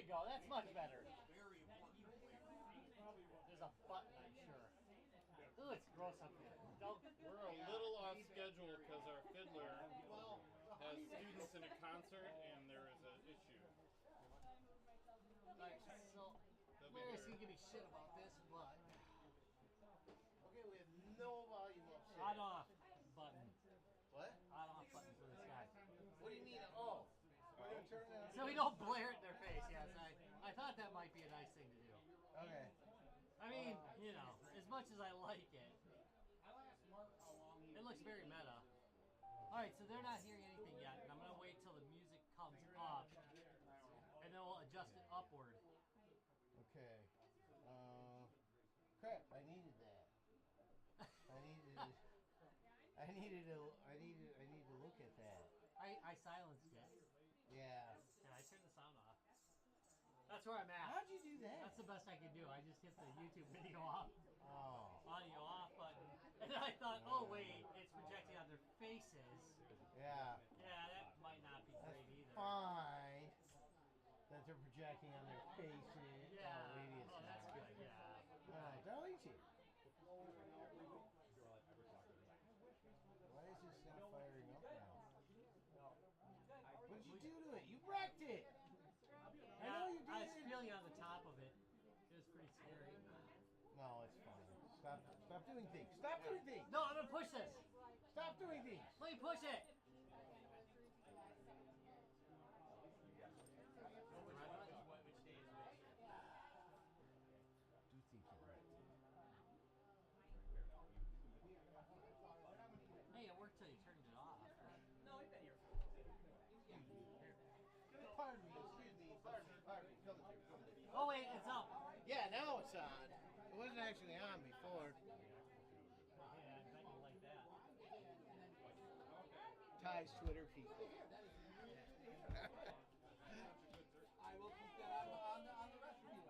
go. That's much better. There's a button, I'm sure. Ooh, it's gross up here. Don't. We're a little off schedule because our fiddler has students in a concert and there is an issue. Alright, so Larry's gonna give me shit about this, but Okay, we have no volume up shit. on off button. What? On off button for this guy. What do you mean? Oh. We're gonna turn that. So we don't blare it in their face. Yes, I thought that might be a nice thing to do. Okay. I mean, you know, as much as I like it, it looks very meta. Alright, so they're not hearing anything yet, and I'm going to wait till the music comes up, and then we'll adjust it upward. Okay. Crap! I needed that. I needed to look at that. I silenced it. Yeah. And I turned the sound off. That's where I'm at. How'd you do that? That's the best I can do. I just hit the YouTube video off, audio off button, and then I thought, oh wait, it's projecting on their faces. Yeah. Yeah, that might not be great either. Fine. That they're projecting on their faces. Yeah. Oh, maybe it's oh, that's not. good. Yeah. Alright, Darlene's here. Why is this not firing up now? What did you do to it? You wrecked it! I know you did. I was feeling on the top of it. It was pretty scary. No, it's fine. Stop doing things. Stop doing things! No, I'm gonna push this. Stop doing things! Let me push it. Do things right. Hey, it worked till you turned it off. No, we've been here. Pardon me, excuse me, pardon me. Come here. Oh wait, it's up. Yeah, now it's on. It wasn't actually on before. Yeah, I bet you like that. Ty's Twitter people. I will keep that on the rest of you.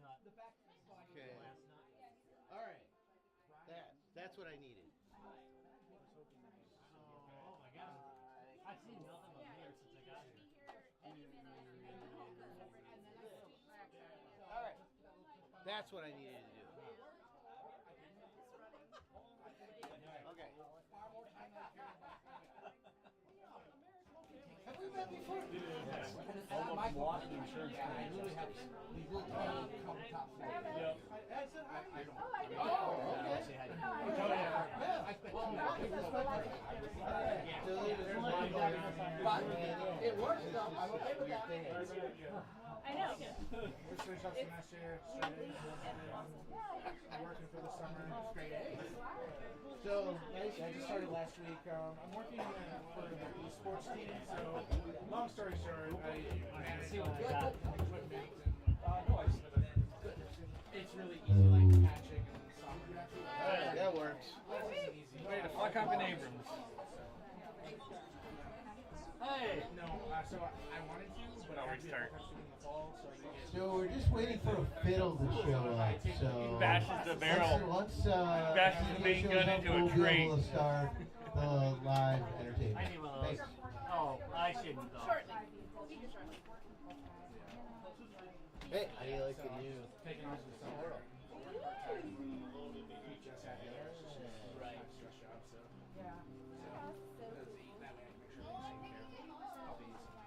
Nut. The back. Okay. Last nut. All right. That's what I needed. Oh my god. I've seen nothing but here since I got here. All right. That's what I needed to do. Okay. Have we met before? Yes. I'm walking insurance company. We really have top floor. Yep. I don't. Oh, okay. I spent 2 But it works though. I'm okay with that. I know. Just finished up semester, I'm working for the summer. It's great. So, I just started last week. I'm working for the esports team. So, long story short, I manage equipment. It's really easy, like patching and software. that works. Easy. Way to fuck up in Abrams. Hey! No, so I wanted to, but I had to be restart. professional in the fall, so I didn't get So we're just waiting for a fiddle to show up. So Bashes the barrel. Once Bashes the main gun into a we'll be tree. able to start the live entertainment. I need one of those. Thanks. Oh, I shouldn't though. Shortly. Shortly. Hey, how do you like the new? taken off the summer. Just had the other stress job, so. Yeah. That way I can make sure they take care of puppies and house.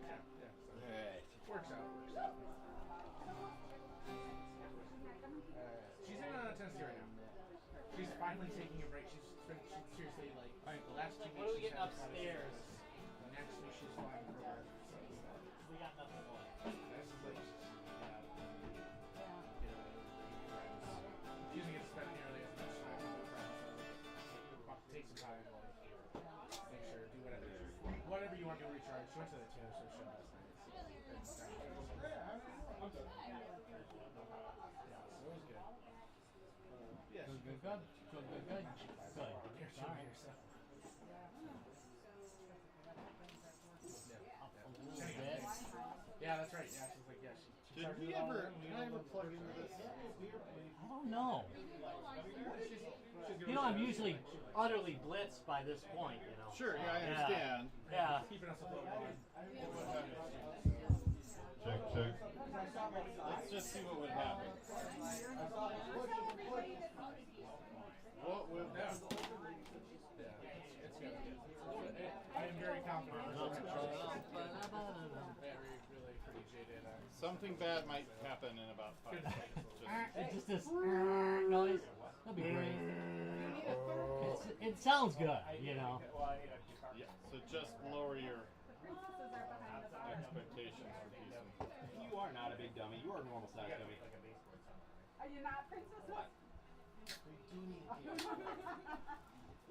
Yeah, so Alright. works out. She's in Tennessee right now. She's finally taking a break. She's seriously like the last 2 weeks. What are we she's getting had upstairs? Next week she's flying for work. So We got nothing more. this is like she doesn't get to spend nearly as much time with her friends. So take some time, make sure, do whatever you want to recharge. She went to the Taylor Swift show last night. So it was good. Yeah, Good. Here, Sorry. so. A little bit. Yeah, that's right. Yeah, she's like, yeah, she Did I ever plug into this? I don't know. You know, I'm usually utterly blitzed by this point, you know. Sure, yeah, I understand. Yeah. Keeping us afloat. Check, check. Let's just see what would happen. What would happen? I am very confident. Really pretty jaded. Something bad might happen in about 5 seconds. It's just this noise. That'd be great. It sounds good, you know. Yeah, so just lower your expectations for decent. You are not a big dummy. You are a normal size dummy. Are you not, princess?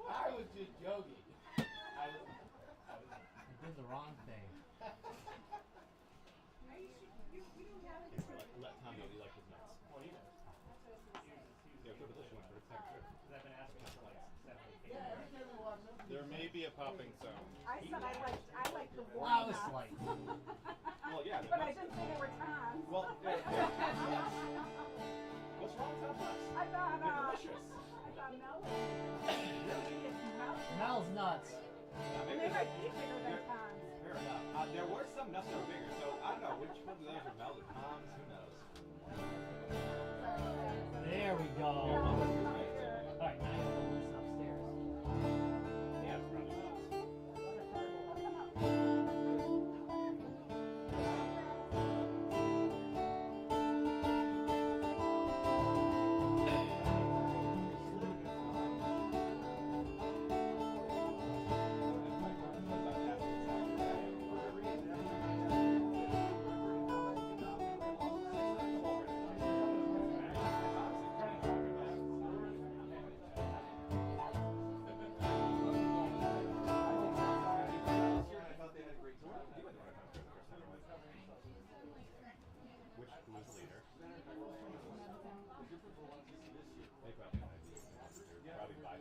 I was just joking. I did the wrong thing. Let Tom know you like his nuts. Well, he does. Yeah, go to this one for a second. I've been asking for like 7 There may be a popping sound. I said I like the warm I was nuts. like, Well, yeah. But I didn't say they were Tom's. Well, what's wrong with Tom's nuts? I thought, They're delicious. I thought Mel's. Mel's nuts. And they might be bigger than Tom's. Fair enough. There were some nuts that were bigger, so I don't know which one of those are Mel's or Tom's. Who knows? There we go. All right, now you hold this upstairs. Yeah, it's probably nuts. Which was the leader? They probably might be. Probably by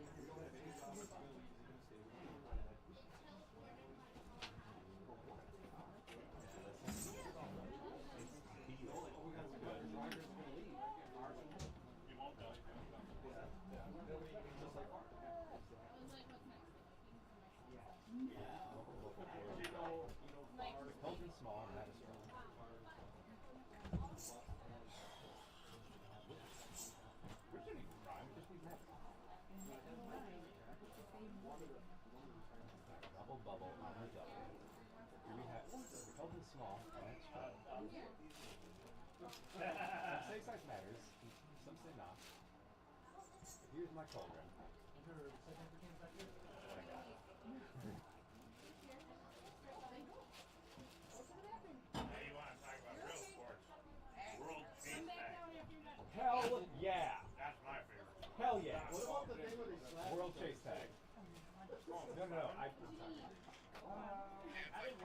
Cauldron small and that is strong. Which didn't even rhyme, just need more. Double bubble on the double. Here we have the cauldron small and that's strong. Some say size matters, some say not. Here's my cauldron. Hell yeah! That's my favorite. Hell yeah! What about the thing where they slap? World chase tag. No. I didn't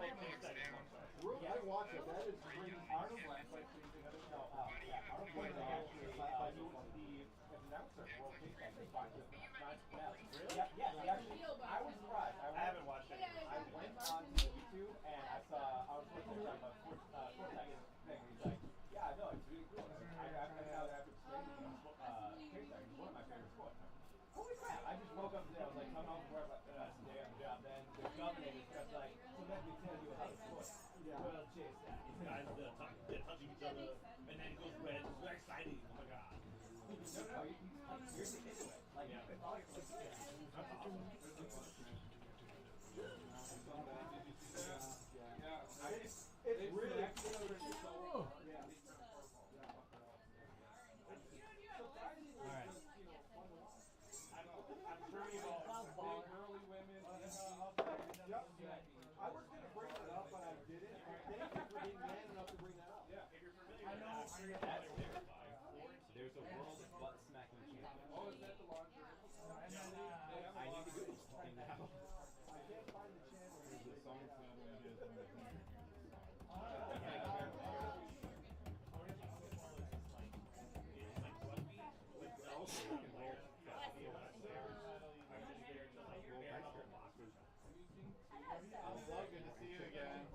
like chase tag. I watch it. That is crazy. Arnold Blanchard Arnold Blanchard actually the announcer World Chase Tag is fine with not Nelly. Really? Yeah, he actually. I was surprised. I haven't watched it. I went on YouTube and I was looking at a sports tag thing. He's like, yeah, no, it's really cool. I found out after explaining chase tag. It's one of my favorite sports. Holy crap! I just woke up today. I was like, coming home from work, today on the job. Then the governor was just like, so let me tell you how it's works. World chase tag. These guys they're touching each other, and then it goes red. It's very exciting. Oh my god. No, you're into it. Like, yeah. That's awesome. It's really cool. I was going to bring it up, but I didn't. Thank you for being man enough to bring that up. Yeah, if you're familiar with That's terrifying. There's a world of butt smacking champion. Oh, is that the launcher? I need to go thing now. I can't find the channel. There's a song sound when you guys want to hear. Good to see you again.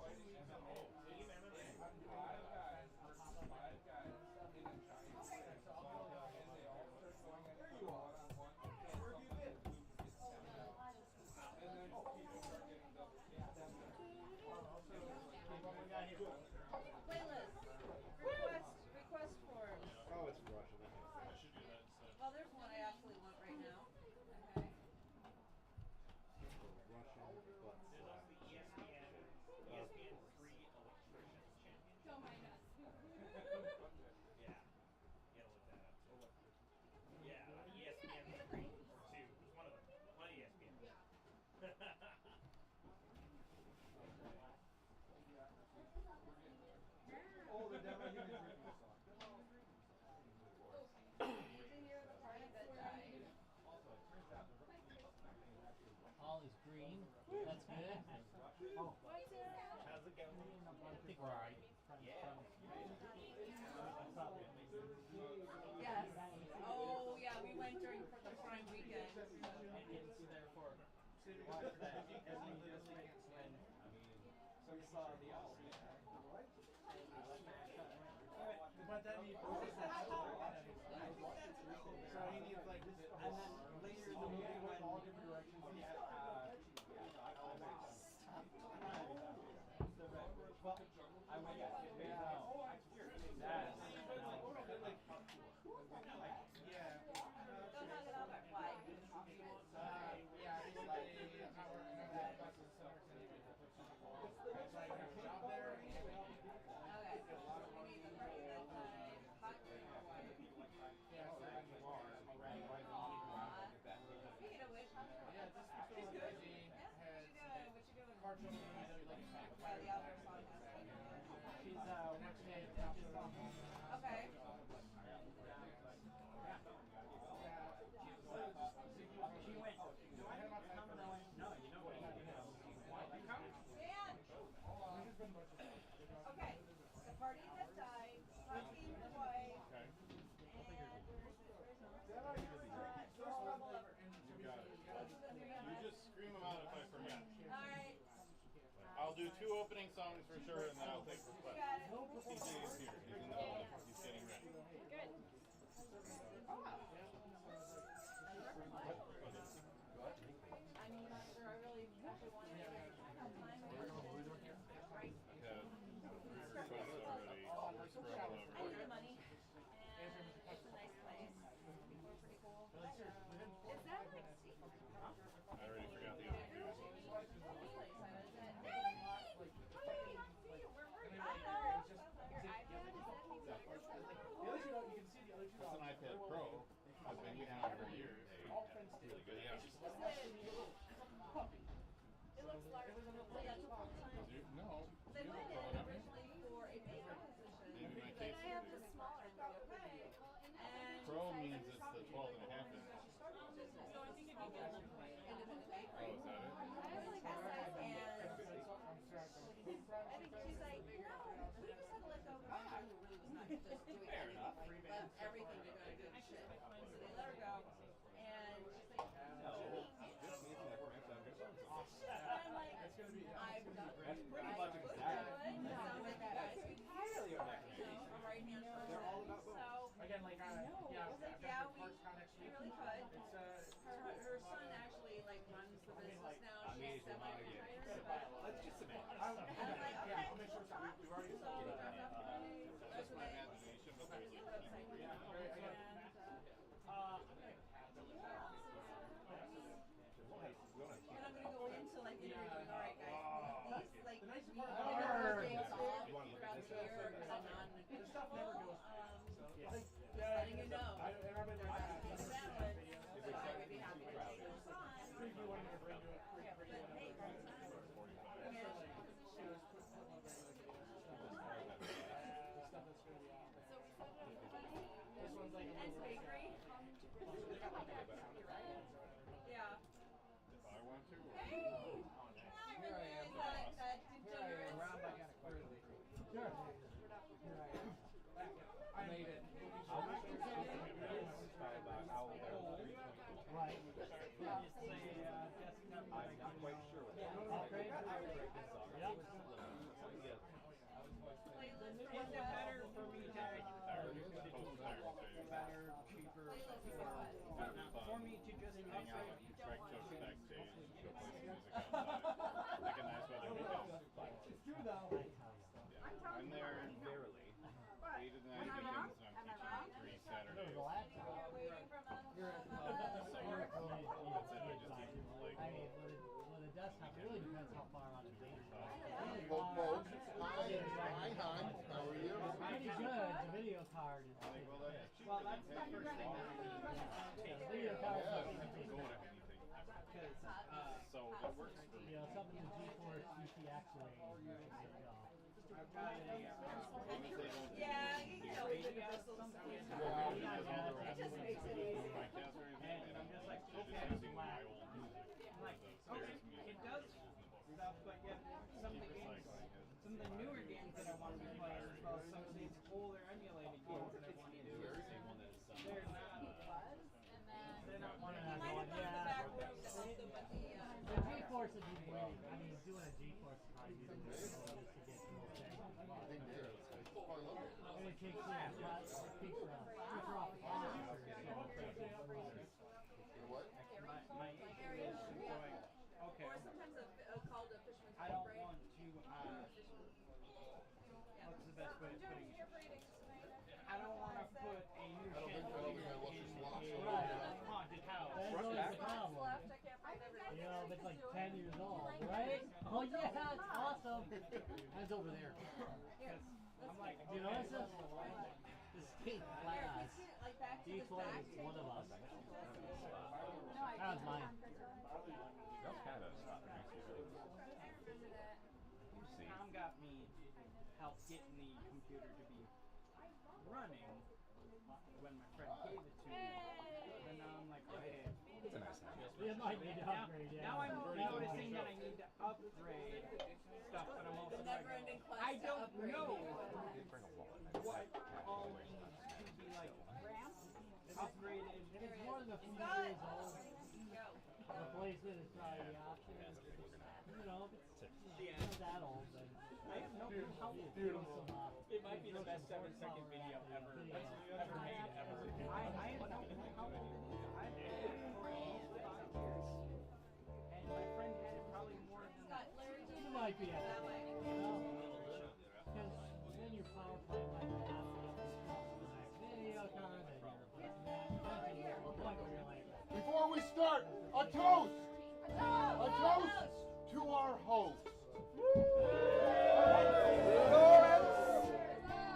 green. That's good. Oh. How's it going? I think we're alright. Yes. Oh, yeah, we went during the Prime weekend. It's there for Watch that. So we saw the But then he so he needs like this. And then later in the movie went all different directions. I went, yeah. Don't hug it up or what? Yeah, he's like an hour and a half buses somewhere to it's like a job there. Okay. You need the party that time, hot drink or what? Yeah, so Speaking of which, how's her? yeah, this facility has What you doing? partial like Yeah, the outdoor song has like, she's watching it after okay. She went, do I have my come? And I went, no, you know what? Dan! Okay, the party that died, husband and wife, Okay. and first trouble ever. You got it. You just scream them out if I forget. Alright, I'll do 2 opening songs for sure, and then I'll take you requests. got it. TJ is here. He's in the building. He's getting ready. Good. I'm not sure I really actually wanted to have time. I've had 3 requests already. Scrabble I over. need the money, and it's a nice place. People are pretty cool. Is that like Steve? I already forgot the other 2. Really excited. Is it? Hey! How do we not see you? Where were you? I don't know. Your iPad is that thing that you're It's an iPad Pro. I've been using it for years. Really good. Yeah. It looks large. So that's a full time. No. They went in originally for a bigger position. Maybe my Then case I have will the be smaller. Okay. And Pro means it's the 12.5 inch. so I think if you get them independently. Oh, is that it? I was like that size, and I think she's like, no, we just had to let go of the manager who really was not just doing anything, like left everything to go to good shit. So they let her go, and she's like, I'm like, I've done That's pretty much exactly. It sounds like you guys could Really use, a right hand person. So again, like yeah, I was like, I've yeah, got we parts con next week. really could. It's Her son actually like runs the business now. She's semi-retired, but Let's just imagine. I was like, yeah, okay. I'll make sure we've already So we dropped off today. Just my imagination, but there's a Website. And I'm gonna go into like interviewing. All right, guys. These like we days off throughout the year because I'm not in a stuff never goes. just letting you know. And I've been there. That one, so I would be happy to take those on. Preview one of bring to it. But hey, that's not. Stuff that's going to be out. So we set up everybody. This one's like a And little bakery. Yeah. If I want to. Or Hey! Now I'm reviewing that degenerate. Sure. Here I am. I made it. Right. I'm not quite sure what that is. Okay. Playlist for what? better for me to better, cheaper, Playlist for what? for me to just hang out, track jokes backstage, go play some music outside. Like a nice weather weekend. It's true though. Yeah. I'm there barely. 8 to 9 weekends, and I'm teaching 3 Saturdays. The laptop. You're waiting for So Mel. that's it. I just teach like I mean, with a desktop, it really depends how far out of date it is. Well, folks, hi, hon. How are you? It's pretty good. The video card is like, well, that's cheap. Well, that's not your thing. the video card is I pretty can cheap. go to anything ever. Because So it works for me. You know, something the GeForce GTX range. I've got a Yeah, you know, we did Bristol. It just makes it easy. My cats are using it, and I'm just like, okay, using my old music. like, The Spares music. stuff, but yet some of the games, some of the newer games that I want to be playing, as well as some of these older emulated games that I want to do, they're not one of You might have gone to the back room to help them with the. The G-Force would be great. I mean, doing a G-Force would probably be the way to go just to get to those things. And it takes her off the What? my issue is going, okay, Or sometimes called a fisherman's I don't break. want to, what's the best way of putting it? I don't want to put a new chandelier in a haunted house. That's always the problem. Left, I can't find everything. You know, if it's like 10 years old, right? Oh yeah, it's awesome. That's over there. I'm like, Do you notice this? The state class. Like back to Each this one back is one of us. No, I That was mine. That's kind of a stop. Tom got me help getting the computer to be running when my friend gave it to me. But now I'm like, okay. It's a nice house. You might need to upgrade, yeah. Now I'm noticing that I need to upgrade stuff, but I'm also like, Never-ending quest I to don't upgrade. know Bring a wallet. what all needs to be like upgraded. If it's more than a few years old, replacement is probably the option. You know, if it's not that old, then I have no clue how beautiful. it might be the best 7-second video ever made ever. I have no clue how old it is. I've had it for at least 5 years, and my friend had it probably more than that. You might be at that way. Because then your PowerPoint might have video card and you're replacing that. Eventually you get to a point where you're like, Before we start, a toast! A toast to our host.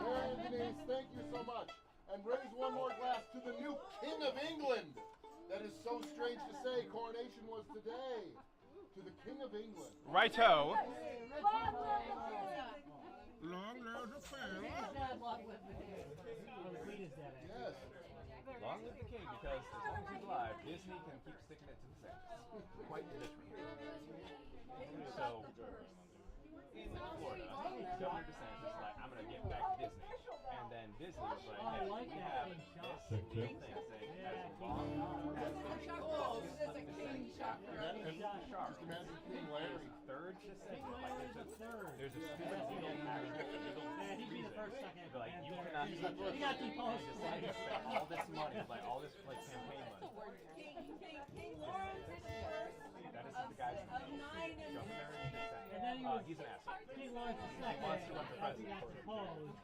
Mary and Denise, thank you so much. And raise one more glass to the new King of England. That is so strange to say. Coronation was today. To the King of England. Righto. Long live the Queen. Yes. Long live the king, because as long as he's alive, Disney can keep sticking it to the sand. Quite literally. So, in Florida, Governor DeSantis is like, I'm going to get back to Disney. And then Disney was like, hey, we have this thing saying, as long as It's a king shop. Shark. Just imagine King Larry. Third to say, Larry's a third. there's a stupid legal Yeah, he'd be the first, second. They're like, and you third. cannot He be got deposed. just like spend all this money, like all this like campaign money. King Lawrence is first That is the guy's of 9 and Governor DeSantis. And then he was, he's an asshole. King Lawrence the second. wants to run for After he president. got deposed.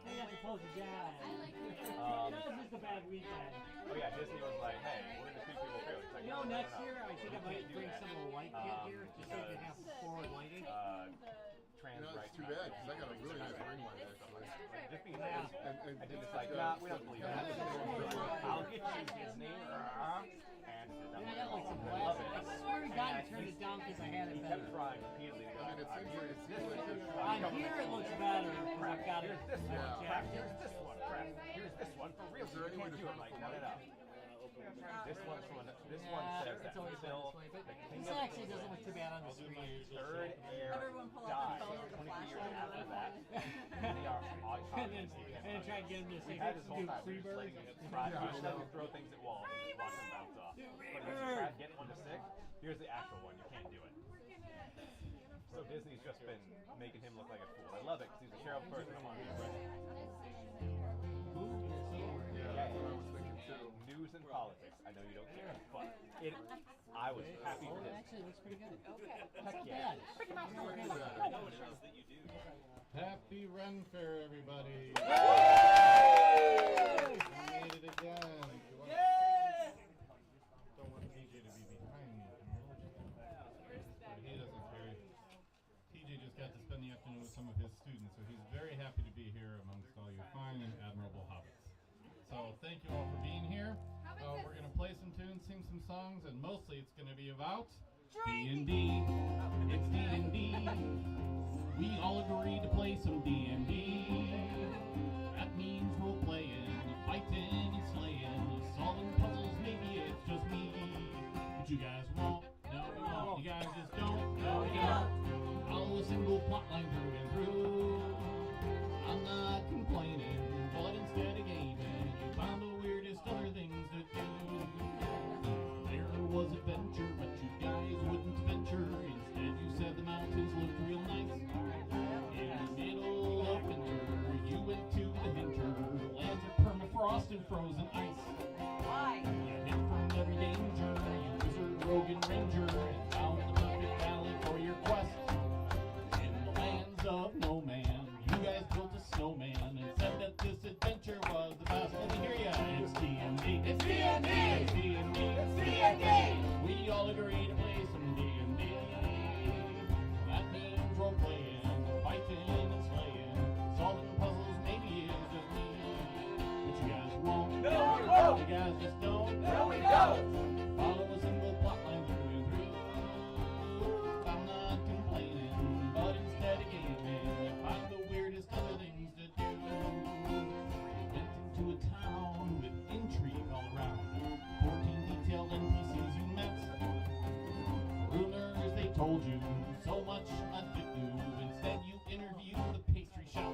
He got deposed again. That was just a bad weekend. Oh yeah, Disney was like, hey, we're gonna treat people fairly. It's like, You know, no, next no, no. year I think I You might can't do bring that. some of the light kit here, just so you can have forward lighting. Trans You know, rights. it's too bad, because I got a really nice ring light, actually. Just being Yeah. And I did this like, nah, we don't believe that. I'll get you Disney. And And I got like some glass. I swear to God I turned it down because I had it he kept better. trying repeatedly to go. I mean, it I'm seems here, like it's it this seems like one. there's On here it looks better because I've got it. Here's this one. Yeah. Crap. Here's this one. Crap. Here's this one for real. Is there any way to do it turn like it no, no, no. This one's from this one says It's that always been until this way, but the king this of actually doesn't look too bad on the screen. third heir Everyone pull out died their phone with a 20 years flashlight. after that. They are on top And then try and get him to We say, had this whole do time. We free were just birds. letting him try. We just let him throw things at walls and just watch them bounce off. But once you try to get one to stick, here's the actual one. You can't do it. So Disney's just been making him look like a fool. I love it because he's a sheriff person. I'm on his right. Yeah, that's what I was thinking too. News and politics. I know you don't care, but I was happy for Oh, it this. actually looks pretty good. Heck Not yeah. bad. Happy Ren Fair, everybody! Yay! We made it again. Don't want TJ to be behind me, but he doesn't care. TJ just got to spend the afternoon with some of his students, so he's very happy to be here amongst all you fine and admirable hobbits. So thank you all for being here. We're going to play some tunes, sing some songs, and mostly it's going to be about D&D. It's D&D. We all agreed to play some D&D. That means role-playing, fighting and slaying, solving puzzles, maybe it's just me. But you guys won't, no you won't, you guys just don't, no you don't. lost in frozen ice. Why? You hid from every danger, you wizard, rogue, and ranger, and found the perfect valley for your quest. In the lands of no man, you guys built a snowman and said that this adventure was the best. Let me hear ya. It's D&D. It's D&D. It's D&D. It's D&D. We all agree to play some D&D. That means role playing, fighting and slaying, solving puzzles. Maybe it's just me, but you guys won't. No, we won't. You guys just don't. No, we don't. Follow a single plot line through and through. I'm not complaining, but instead of gaming, you find the weirdest other things to do. Went into a town with intrigue all around. 14 detailed NPCs you met. Rumors they told you, so much ado. Instead you interviewed the pastry shop.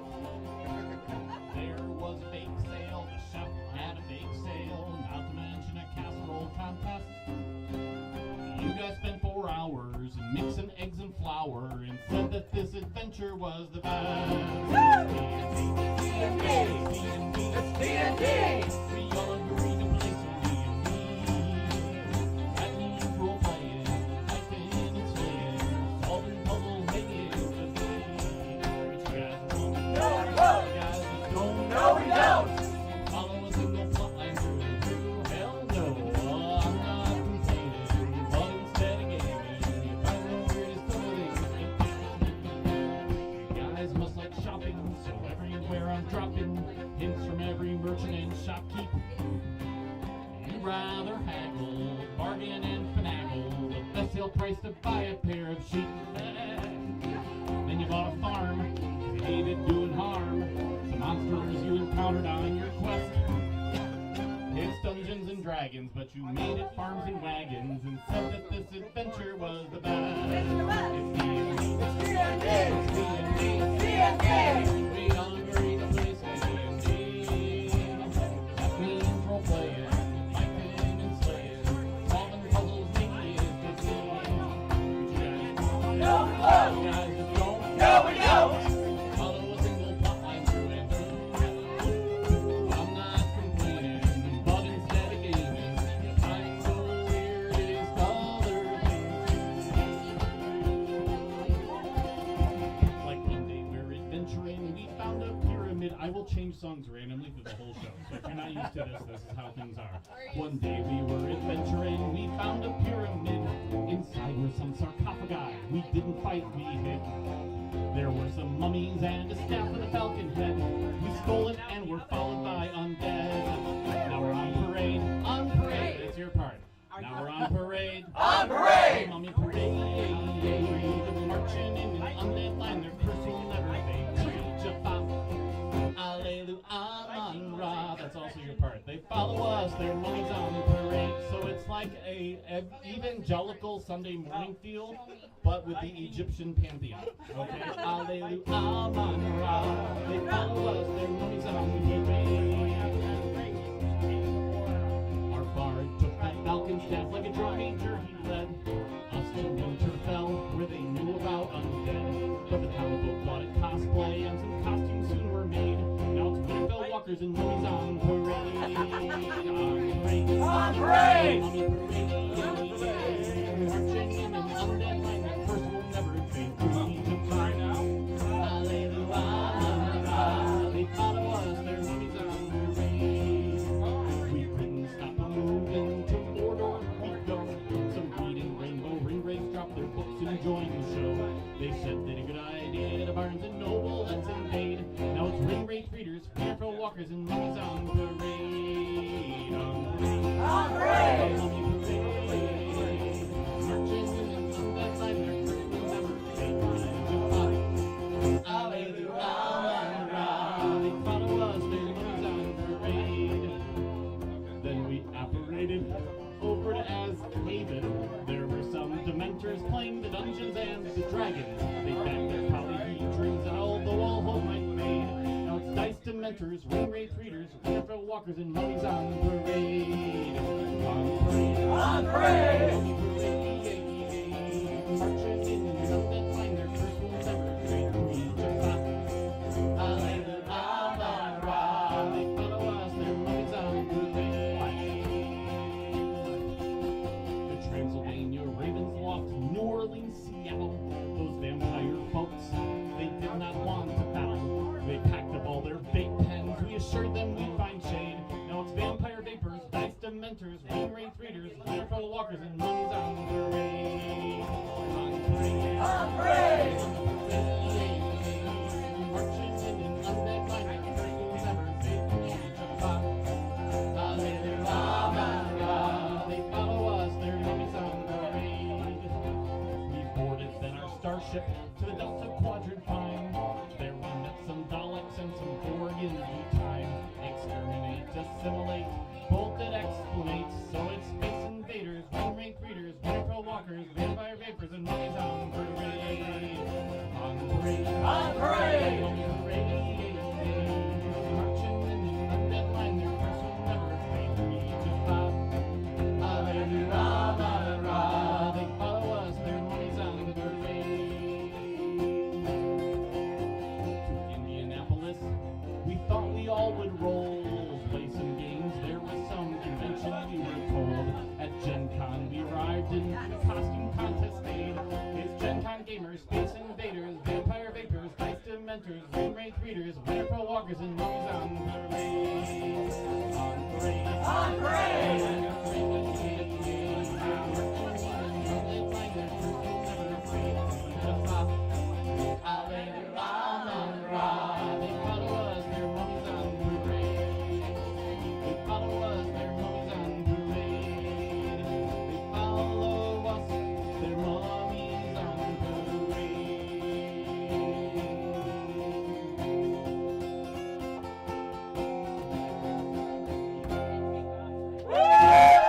There was a bake sale, the shop had a bake sale, not to mention a casserole contest. You guys spent 4 hours mixing eggs and flour and said that this adventure was the best. D&D. It's D&D. We all agreed to play some D&D. That means role playing, fighting and slaying, solving puzzles, making it a game. But you guys won't. No, we won't. You guys just don't. No, we don't. Follow a single plotline through and through. Hell no, I'm not complaining, but instead of gaming, you find the weirdest other things. You guys must like shopping, so everywhere I'm dropping hints from every merchant and shopkeep. You'd rather haggle, bargain and finagle, the best sale price to buy a pair of sheep. Then you bought a farm, 'cause you hated doing harm. The monsters you encountered on your quest. It's Dungeons and Dragons, but you made it farms and wagons and said that this adventure was the best. It's D&D. It's D&D. It's D&D. It's D&D. We all agree to play some D&D. That means role playing, fighting and slaying, solving puzzles, making it a game. But you guys won't. No, we won't. You guys just don't. No, we don't. Follow a single plotline through and through. I'm not complaining, but instead of gaming, you find the weirdest other things to do. Like one day we're adventuring, we found a pyramid. I will change songs randomly through the whole show, so if you're not used to this is how things are. One day we were adventuring, we found a pyramid. Inside were some sarcophagi. We didn't fight, we hid. There were some mummies and a staff with a falcon head. We stole it and were followed by undead. Now we're on parade. On parade. That's your part. Now we're on parade. On parade. Mummy parade. Marching in an undead line. They're cursing never fade. Alleluia, Amen Ra. That's also your part. They follow us. They're mummies on parade. So it's like a evangelical Sunday morning feel, but with the Egyptian pantheon. Okay? Alleluia, Amen Ra. They follow us. They're mummies on parade. Our bard took that falcon staff like a drum major. He led us to Winterfell, where they knew about undead. But the town folk thought it cosplay, and some costumes soon were made. Now it's Winterfell walkers and mummies on parade. On parade. On parade. Mummy parade. Marching in an undead line that first will never fade. By now. Alleluia, Amen Ra. They follow us, they're mummies on parade. We couldn't stop moving to Mordor we go. Some reading rainbow ring rays dropped their books and joined the show. They said that a good idea to Barnes and Noble, let's invade. Now it's ring race readers, Winterfell walkers, and mummies on parade. On parade. Mummy parade. Marching in an undead line, their curse will never fade. Alleluia, Amen Ra. They follow us, they're mummies on parade. Then we apparated over to Ashaven. There were some Dementors playing the Dungeons and the Dragons. They backed their polyhedrons and all the wall home might made. Now it's dice Dementors, ring wraith readers, Winterfell walkers, and mummies on parade. On parade. On parade. Mummy parade. Marching in an undead line, their curse will never fade. Alleluia, Amen Ra. They follow us, they're mummies on ship to the Delta Quadrant fine. There we met some Daleks and some Borg in due time. Exterminate, assimilate, bolted explanate. So it's Space Invaders, Wing Readers, Winter Walkers, Vampire Vapors, and mummies on parade. On parade. On parade. On parade. Marching in the undead line, their curse will never fade. Me to pop. Ra-ra-ra-ra. They follow us, their mummies on parade. To Indianapolis, we thought we all would roll. Play some games, there was some convention we were told. At Gen Con we arrived and the costume contest stayed. It's Gen Con gamers, Space Invaders, Vampire Vapors, Dice Dementors, Ring Wraith Readers, Winter Pro Walkers, and mummies on parade. On parade. On parade. They follow us, their mummies on parade. They follow us, their mummies on parade. They follow us, their mummies on parade. Woo!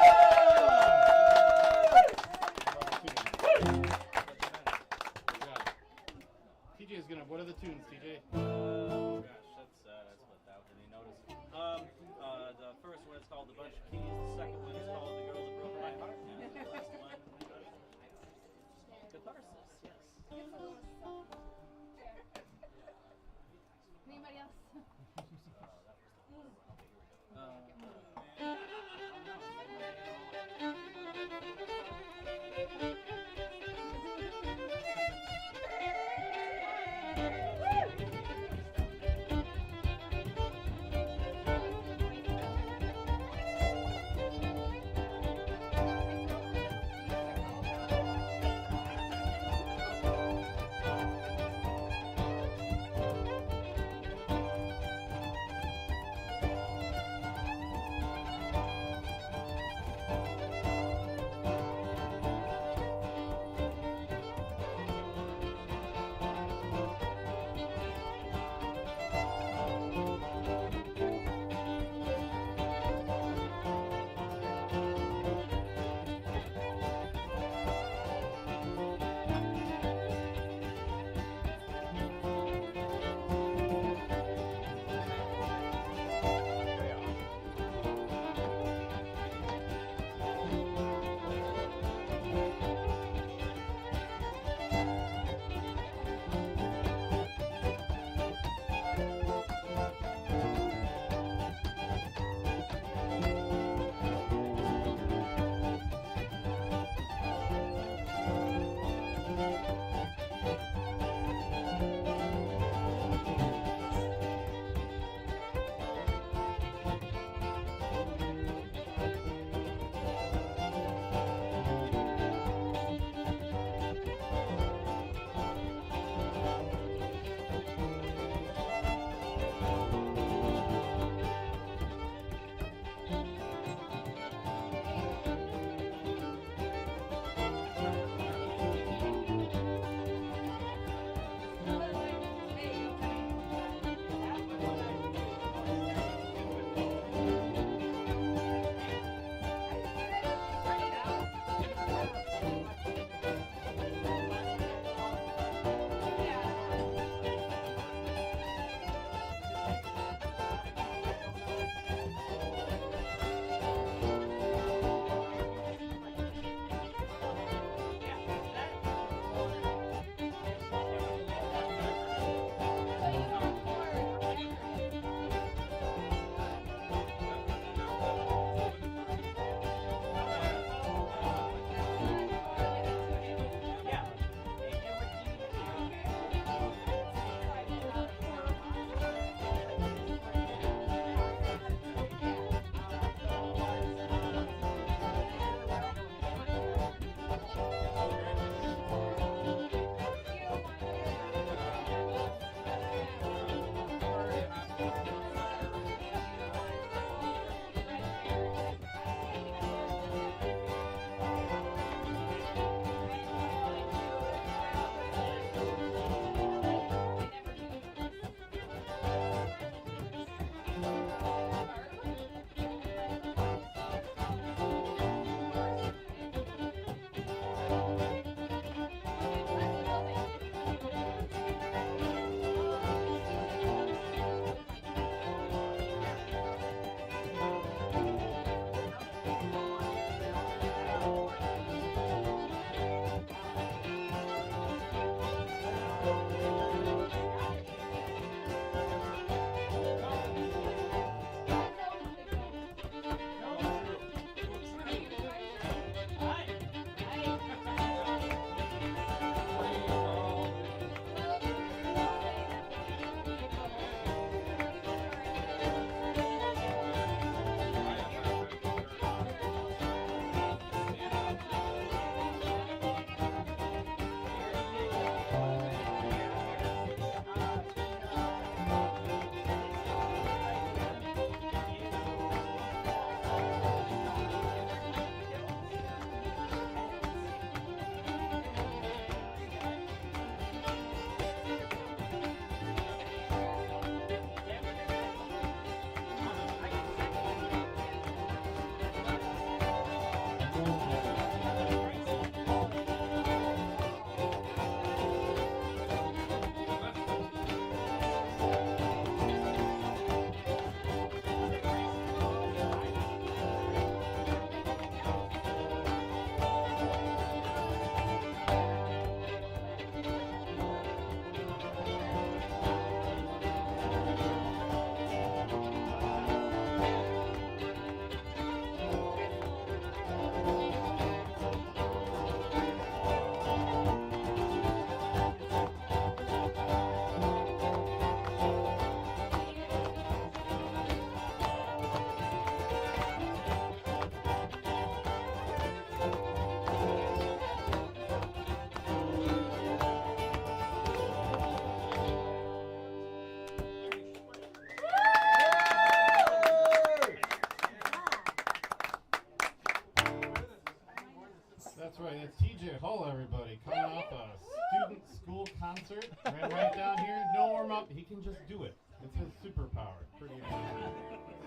That's right, that's TJ Hull, everybody, coming off a student school concert. Ran right down here, no warm up, he can just do it. It's his superpower. Pretty amazing.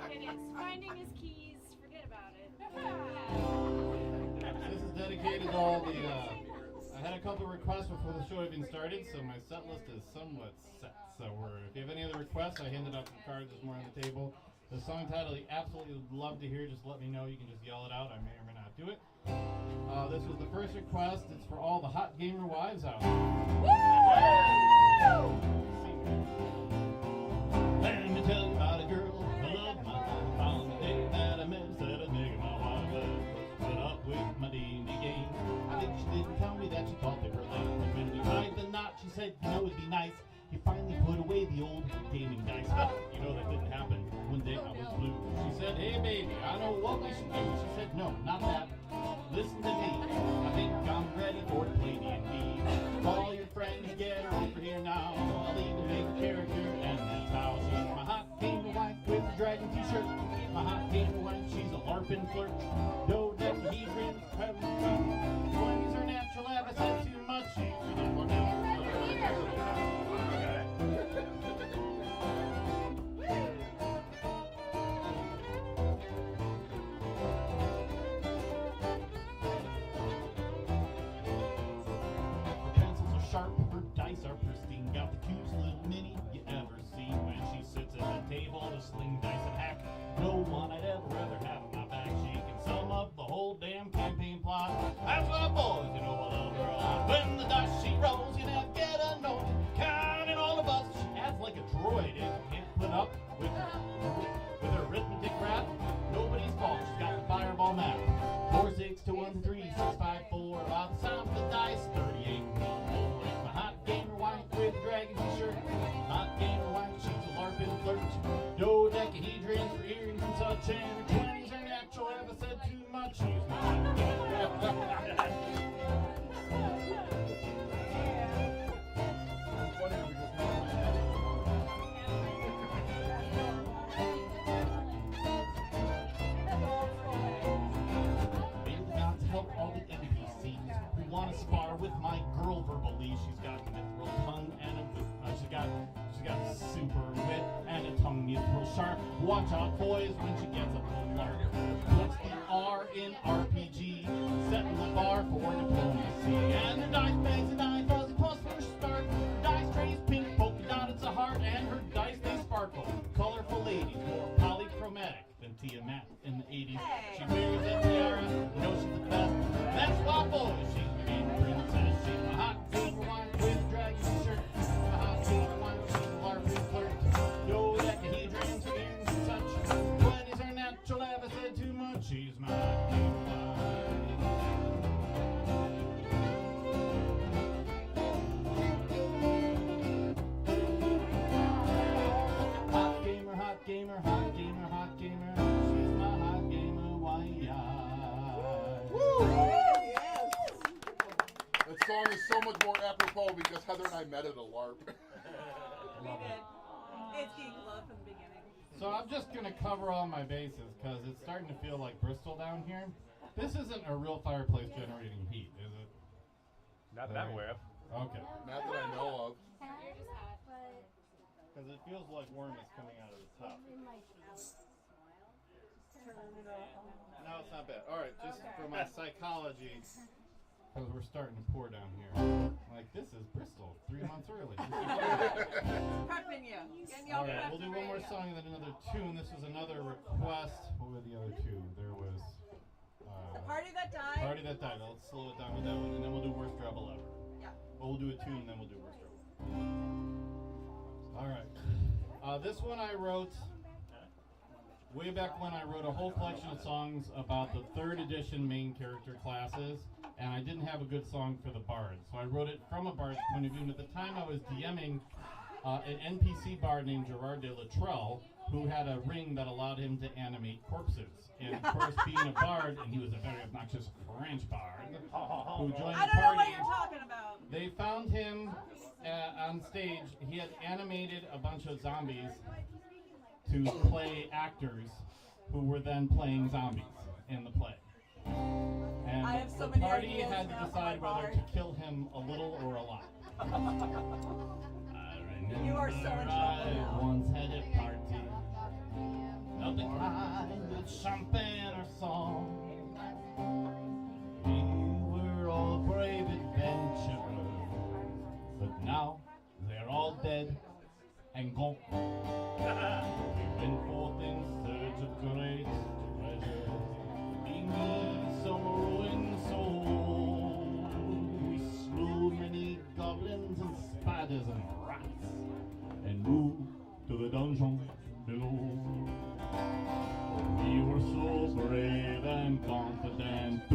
It is finding his keys, forget about it. This is dedicated to all the, I had a couple requests before the show even started, so my set list is somewhat set. So if you have any other requests, I handed out some cards this morning on the table. The song title you absolutely would love to hear, just let me know. You can just yell it out. I may or may not do it. This was the first request. It's for all the hot gamer wives out there. Let me tell you about a girl I love my life. On the day that I met, said I'd make my wife put up with my D&D game. I think she didn't tell me that she thought they were lame. And when we tied the knot, she said, you know, it'd be nice. You finally put away the old gaming dice. You know that didn't happen. One day I was blue. She said, hey baby, I know what we should do. She said, no, not that. Listen to me. I think I'm ready for to play D&D. Call your friends, get her over here now. I'll even make a character, and that's how. She's my hot gamer wife with a dragon t-shirt. My hot gamer wife, she's a LARPing flirt. Dodecahedrons, 20s her natural lab. I said too much. She's more natural. Sharp, her dice are pristine. Got the cutest little mini you ever see. When she sits at the table to sling dice and hack, no one I'd ever rather have on my back. She can sum up the whole damn campaign plot. That's what boys, you know I love her a lot. When the dice she rolls, you never get annoyed. Counting all of us, she acts like a droid. And you can't put up with her arithmetic rap. Nobody's fault. She's got the fireball map. 4, 6 to 1 to 3, 6, 5, 4. About the sound of the dice, 38. Gamer wife with a dragon t-shirt. Hot gamer wife, she's a LARPing flirt. Dodecahedrons for earrings and such. And her 20s are natural. Have I said too much? She's my got to help all the NPCs who want to spar with my girl verbally. She's got a mithril tongue and she's got super wit and a tongue mithril sharp. Watch out, boys, when she gets up the lark. What's the R in RPG? Setting the bar for diplomacy. And her dice bags and eye fuzzy plus for start. Her dice tray's pink, polka dot, it's a heart, and her dice they sparkle. Colorful lady, more polychromatic than Tiamat in the 80s. She wears a tiara, you know she's the best. That's why, boys, she's the main princess. She's a hot silver wine with a dragon shirt. A hot silver wine, she's a LARPing flirt. Dodecahedrons, spins and such. 20s are natural, have I said too much? She's my game Hot gamer, hot gamer, hot gamer, hot gamer. She's my hot gamer, why? That song is so much more apropos because Heather and I met at a LARP. We did. It's geek love from the beginning. So I'm just going to cover all my bases because it's starting to feel like Bristol down here. This isn't a real fireplace generating heat, is it? Not that I'm aware of. Okay. Not that I know of. You're just hot. Because it feels like warm is coming out of the top. No, it's not bad. All right, just for my psychology, because we're starting to pour down here. Like, this is Bristol, 3 months early. Prepping you. Getting you all All right, prepped we'll do and one more ready to go. song and then another tune. This was another request. What were the other two? There was... The Party That Died. Party That Died. Let's slow it down with that one, and then we'll do Worst Rebel Ever. Yeah. Well, we'll do a tune, and then we'll do Worst Rebel. All right. This one I wrote way back when I wrote a whole collection of songs about the 3rd edition main character classes, and I didn't have a good song for the bard. So I wrote it from a bard's point of view, and at the time I was DMing an NPC bard named Gerard de Latrell, who had a ring that allowed him to animate corpses. And of course, being a bard, and he was a very obnoxious French bard, who joined I the don't know party. what you're talking about. They found him on stage. He had animated a bunch of zombies to play actors who were then playing zombies in the play. And I have so the many party ideas had now to for my decide whether bard. to kill him a little or a lot. You are so in trouble I now. once had a party of the kind with champagne or song. We were all brave adventurers, but now they're all dead and gone. We went forth in search of great treasure, beneath some ruined soul. We slew many goblins and spiders and rats, and moved to the dungeon below. We were so brave and confident,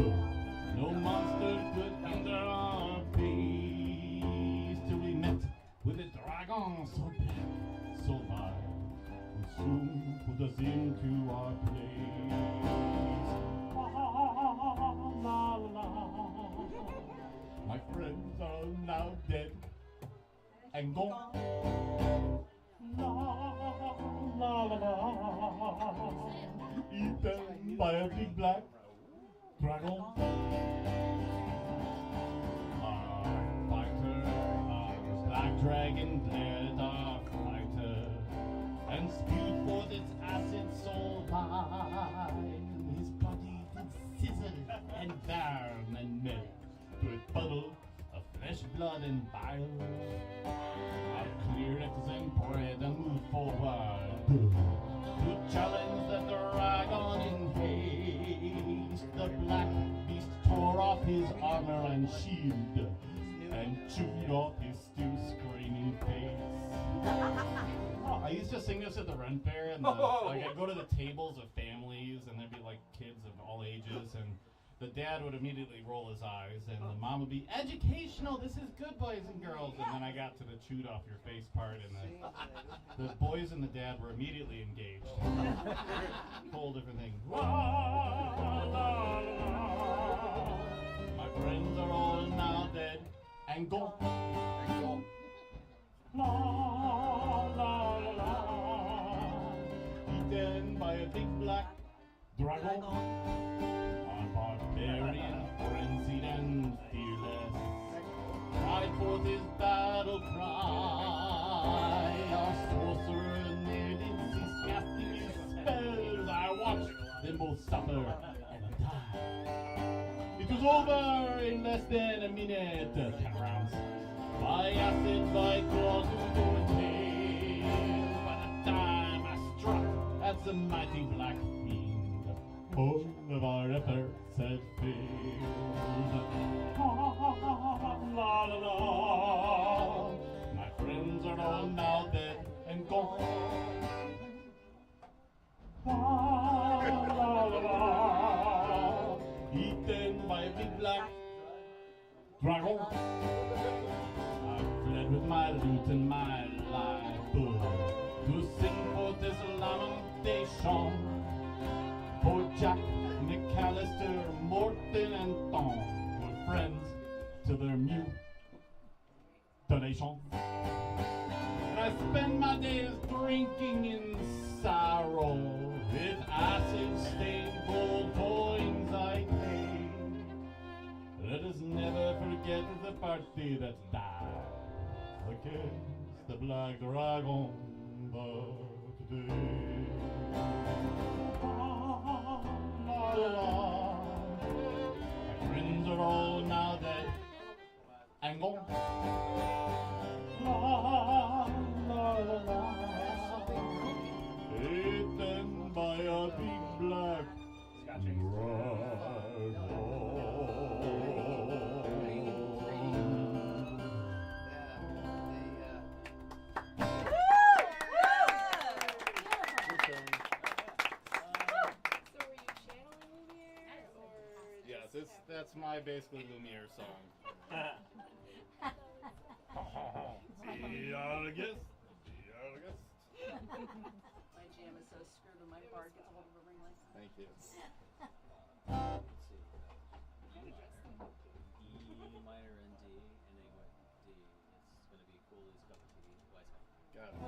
no monster could hinder our peace, till we met with a dragon so big, so high, who soon put us into our place. La, la, la. My friends are now dead and gone. La, la, la, la. Eaten by a big black dragon. Our fighter, our black dragon glared at our fighter and spewed forth its acid so high. His body did sizzle and burn and melt to a puddle of flesh, blood, and bile. Our clear and parade and move forward to challenge the dragon in haste. The black beast tore off his armor and shield and chewed off his still screaming face. I used to sing this at the Ren Fair, and like I'd go to the tables of families, and there'd be like kids of all ages, and the dad would immediately roll his eyes, and the mom would be, educational, this is good, boys and girls. And then I got to the chewed off your face part, and the boys and the dad were immediately engaged. Whole different thing. La, la, la, la. My friends are all now dead and gone. La, la, la, la. Eaten by a big black dragon. Barbarian, frenzied and fearless, cried forth his battle cry. Our sorcerer near did cease casting his over in less than a minute. 10 rounds. By acid, by claws, to tail. By the time I struck at the mighty black fiend, all of our efforts had failed. La la la. My friends are all now dead and gone. La la la la. Eaten by a big black dragon. I fled with my lute and my life to sing for this lamentation. For Jack, McAllister, Morton, and Tom were friends to their mutilation. And I spend my days drinking in sorrow with acid-stained gold coins I pay. Let us never forget the party that died against the black dragon today. La, la, la. My friends are all now dead and gone. La, la, la, la. Eaten by a big black Yes, that's my basically Lumiere song. My jam is so screwed when my bar gets a hold of a ring light. Thank you. E minor and D, and then with D, it's going to be Cooley's cup of tea, Wise Man. Got it.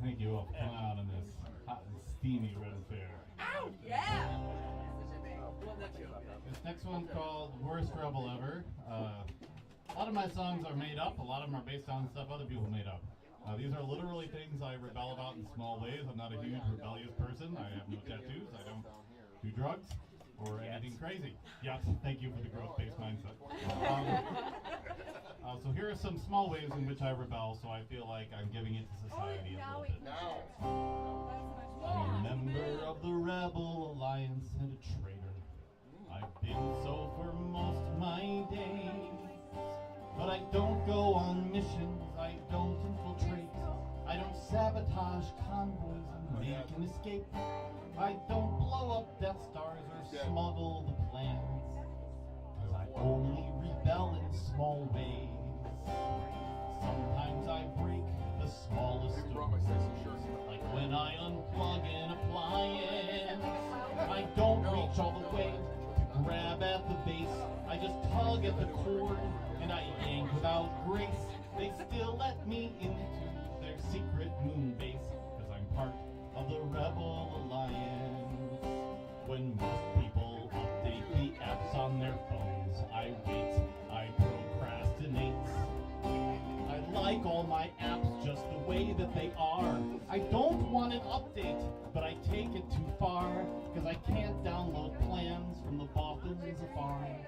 Thank you all for coming out on this hot and steamy Red Faire. Ow, yeah! This next one's called Worst Rebel Ever. A lot of my songs are made up. A lot of them are based on stuff other people made up. These are literally things I rebel about in small ways. I'm not a huge rebellious person. I have no tattoos. I don't do drugs or anything crazy. Yes, thank you for the growth-based mindset. So here are some small ways in which I rebel, so I feel like I'm giving it to society a little bit. I'm a member of the Rebel Alliance and a traitor. I've been so for most of my days. But I don't go on missions, I don't infiltrate, I don't sabotage convoys and make an escape. I don't blow up Death Stars or smuggle the plans, 'cause I only rebel in small ways. Sometimes I break the smallest of rules, like when I unplug an appliance. I don't reach all the way to grab at the base, I just tug at the cord and I yank without grace. They still let me into their secret moon base, 'cause I'm part of the Rebel Alliance. When most people update the apps on their phones, I wait, I procrastinate. I like all my apps just the way that they are. I don't want an update, but I take it too far, 'cause I can't download plans from the Boston Safari.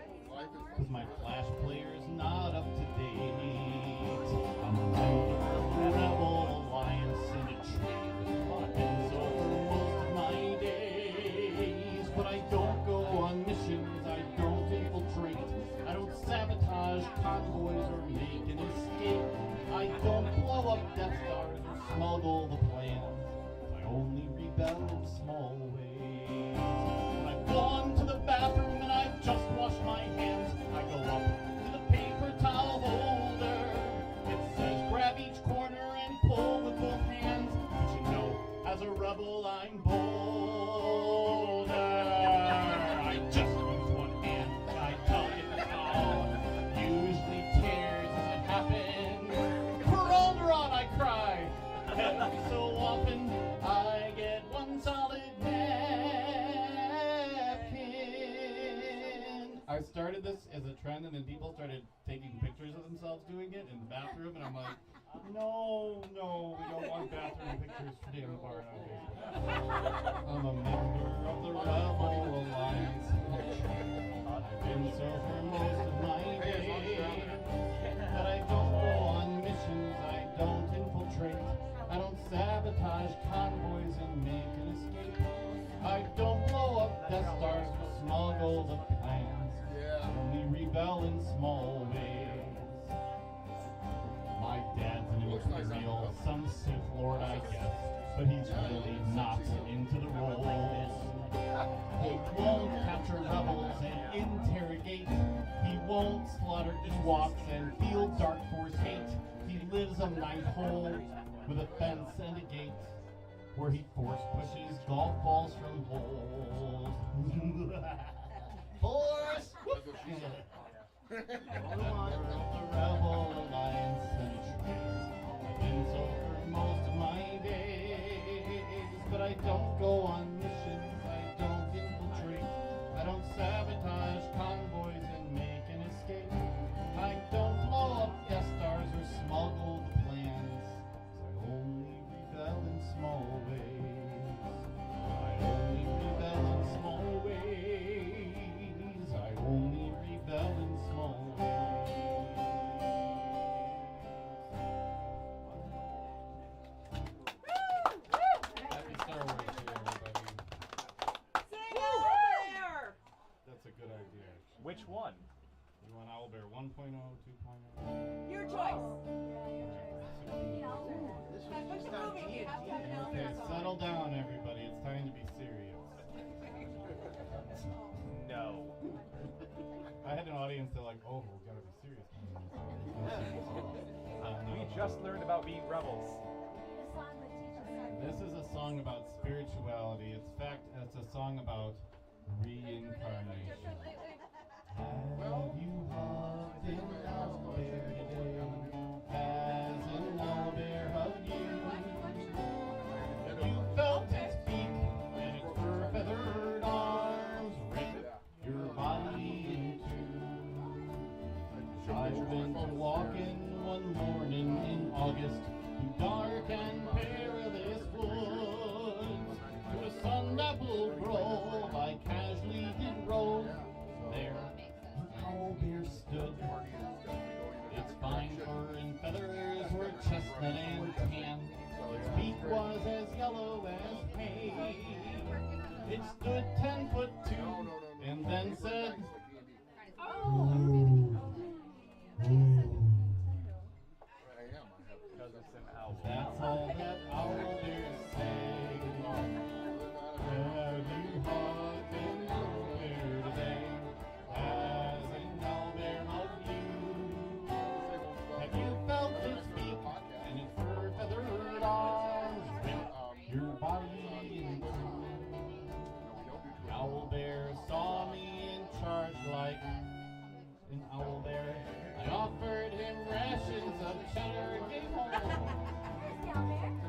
'Cause my Flash player's not up to date. I'm a member of the Rebel Alliance and a traitor. I've been so for most of my days. But I don't go on missions, I don't infiltrate, I don't sabotage convoys or make an escape. I don't blow up Death Stars or smuggle the plans. I only rebel in small ways. When I've gone to the bathroom and I've just washed my hands, I go up to the paper towel holder. It says grab each corner and pull with both hands. But you know, as a rebel I'm bolder. I just use one hand and I tug at the towel. Usually tears as it happens. For Alderon I cry. Every so often I get one solid napkin. I started this as a trend, and then people started taking pictures of themselves doing it in the bathroom, and I'm like, no, we don't want bathroom pictures for damn far nowadays. I'm a member of the Rebel Alliance. I've been so for most of my days. But I don't go on missions, I don't infiltrate, I don't sabotage convoys and make an escape. I don't blow up Death Stars or smuggle the plans. I only rebel in small ways. My dad's an Imperial, some Sith Lord I guess, but he's really not into the roles. He won't capture rebels and interrogate. He won't slaughter Ewoks and feel Dark Force hate. He lives a nice hole with a fence and a gate, where he force pushes golf balls from holes. Force! The Rebel Alliance and a traitor. I've been so for most of my days. But I don't go on missions, I don't infiltrate, I don't sabotage convoys and make an escape. I don't blow up Death Stars or smuggle the plans. I only rebel in small ways. I only rebel in small ways. I only rebel in small ways. Happy Star Wars Day, everybody. Sing Owlbear! That's a good idea, actually. Which one? You want Owlbear 1.0, 2.0? Your choice. Which movie you have to have an Okay, Owlbear song. settle down, everybody. It's time to be serious. No. I had an audience that like, oh, we gotta be serious. We just learned about being rebels. This is a song about spirituality. It's a song about reincarnation. Have you loved in love went walking one morning in August through dark and perilous woods to a sun-dappled grove I casually did rove. There an owl bear stood. Its fine fur and feathers were chestnut and tan. Its beak was as yellow as hay. It stood 10 foot 2 and then said, Because it's an owl. that's all that owl bears say. Have you hugged an owl bear today? Has an owl bear hugged you? Have you felt its beak and its fur feathered arms rip your body in two? Owl bear saw me and charged like an owl bear. I offered him rations of cheddar and came home.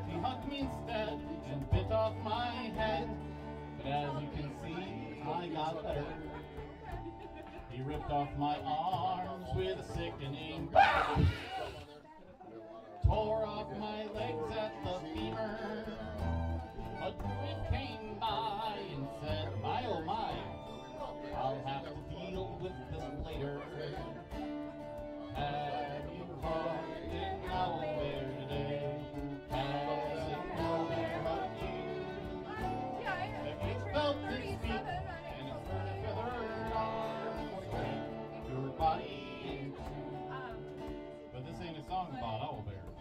He hugged me instead and bit off my head. But as you can see, I got better. He ripped off my arms with a sickening bite. Tore off my legs at the femur. A druid came by and said, my oh my, I'll have to deal with this later. Have you hugged an owl bear today? Has an owl bear hugged you? Have you felt its beak and its feathered arms break your body in two? But this ain't a song about owl bears.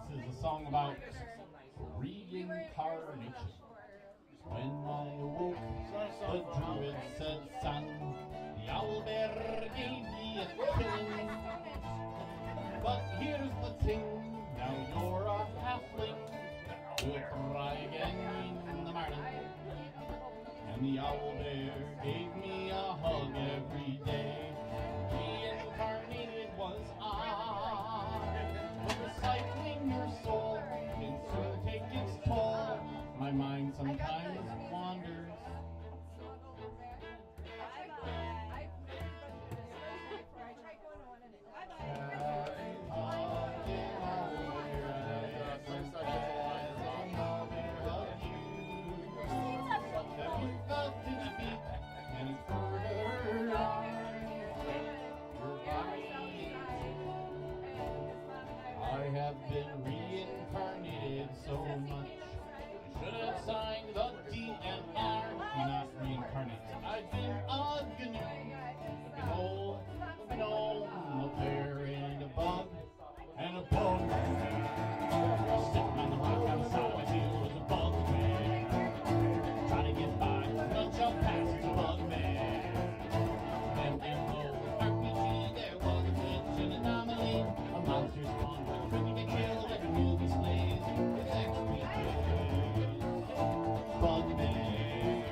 This is a song about reincarnation. When I awoke, the druid said, son, the owl bear gave me a killing. But here's the thing, now you're a halfling. We'll try again in the morning. And the owl bear gave me a hug every day. Reincarnated was I. But recycling your soul can soon take its toll. My mind sometimes wanders. I have been reincarnated so much. Should have signed the DNR. Not reincarnate. I've been a gnu, an old gnome, a bear and a bug, and a bug. Sitting on the rock outside my heel was a bug man. Trying to get by, not jump past the bug man. MMO RPG, there was a glitch, an anomaly, a monster spawn. Couldn't get killed, every movie slays. It's actually good. Bugbear,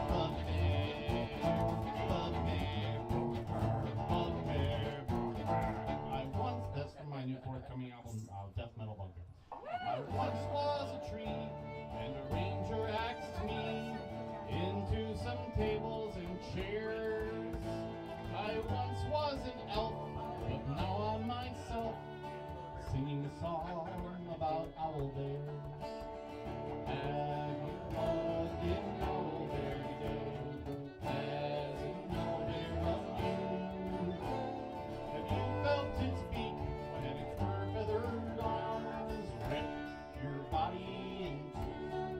bugbear, bugbear, bugbear. I once, that's from my new forthcoming album, Death Metal Bugbear. I once was a tree, and a ranger axed me into some tables and chairs. I once was an elf, but now I'm myself, singing a song about owl bears. Have you hugged an owl bear today? Has an owl bear hugged you? Have you felt its beak and its fur feathered arms rip your body in two?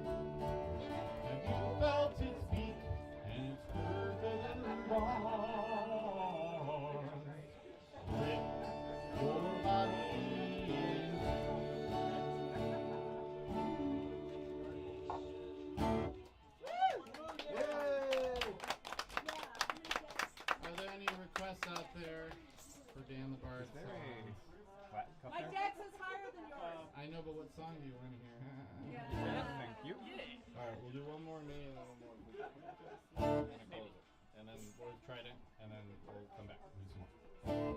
Have you felt its beak and its fur feathered arms rip your body in two? Are there any requests out there for Dan the Bard songs? My dex is higher than yours. I know, but what song do you want to hear? Thank you. Alright, we'll do one more me and then one more. And then close it. And then we'll try it, and then we'll come back. Do some more.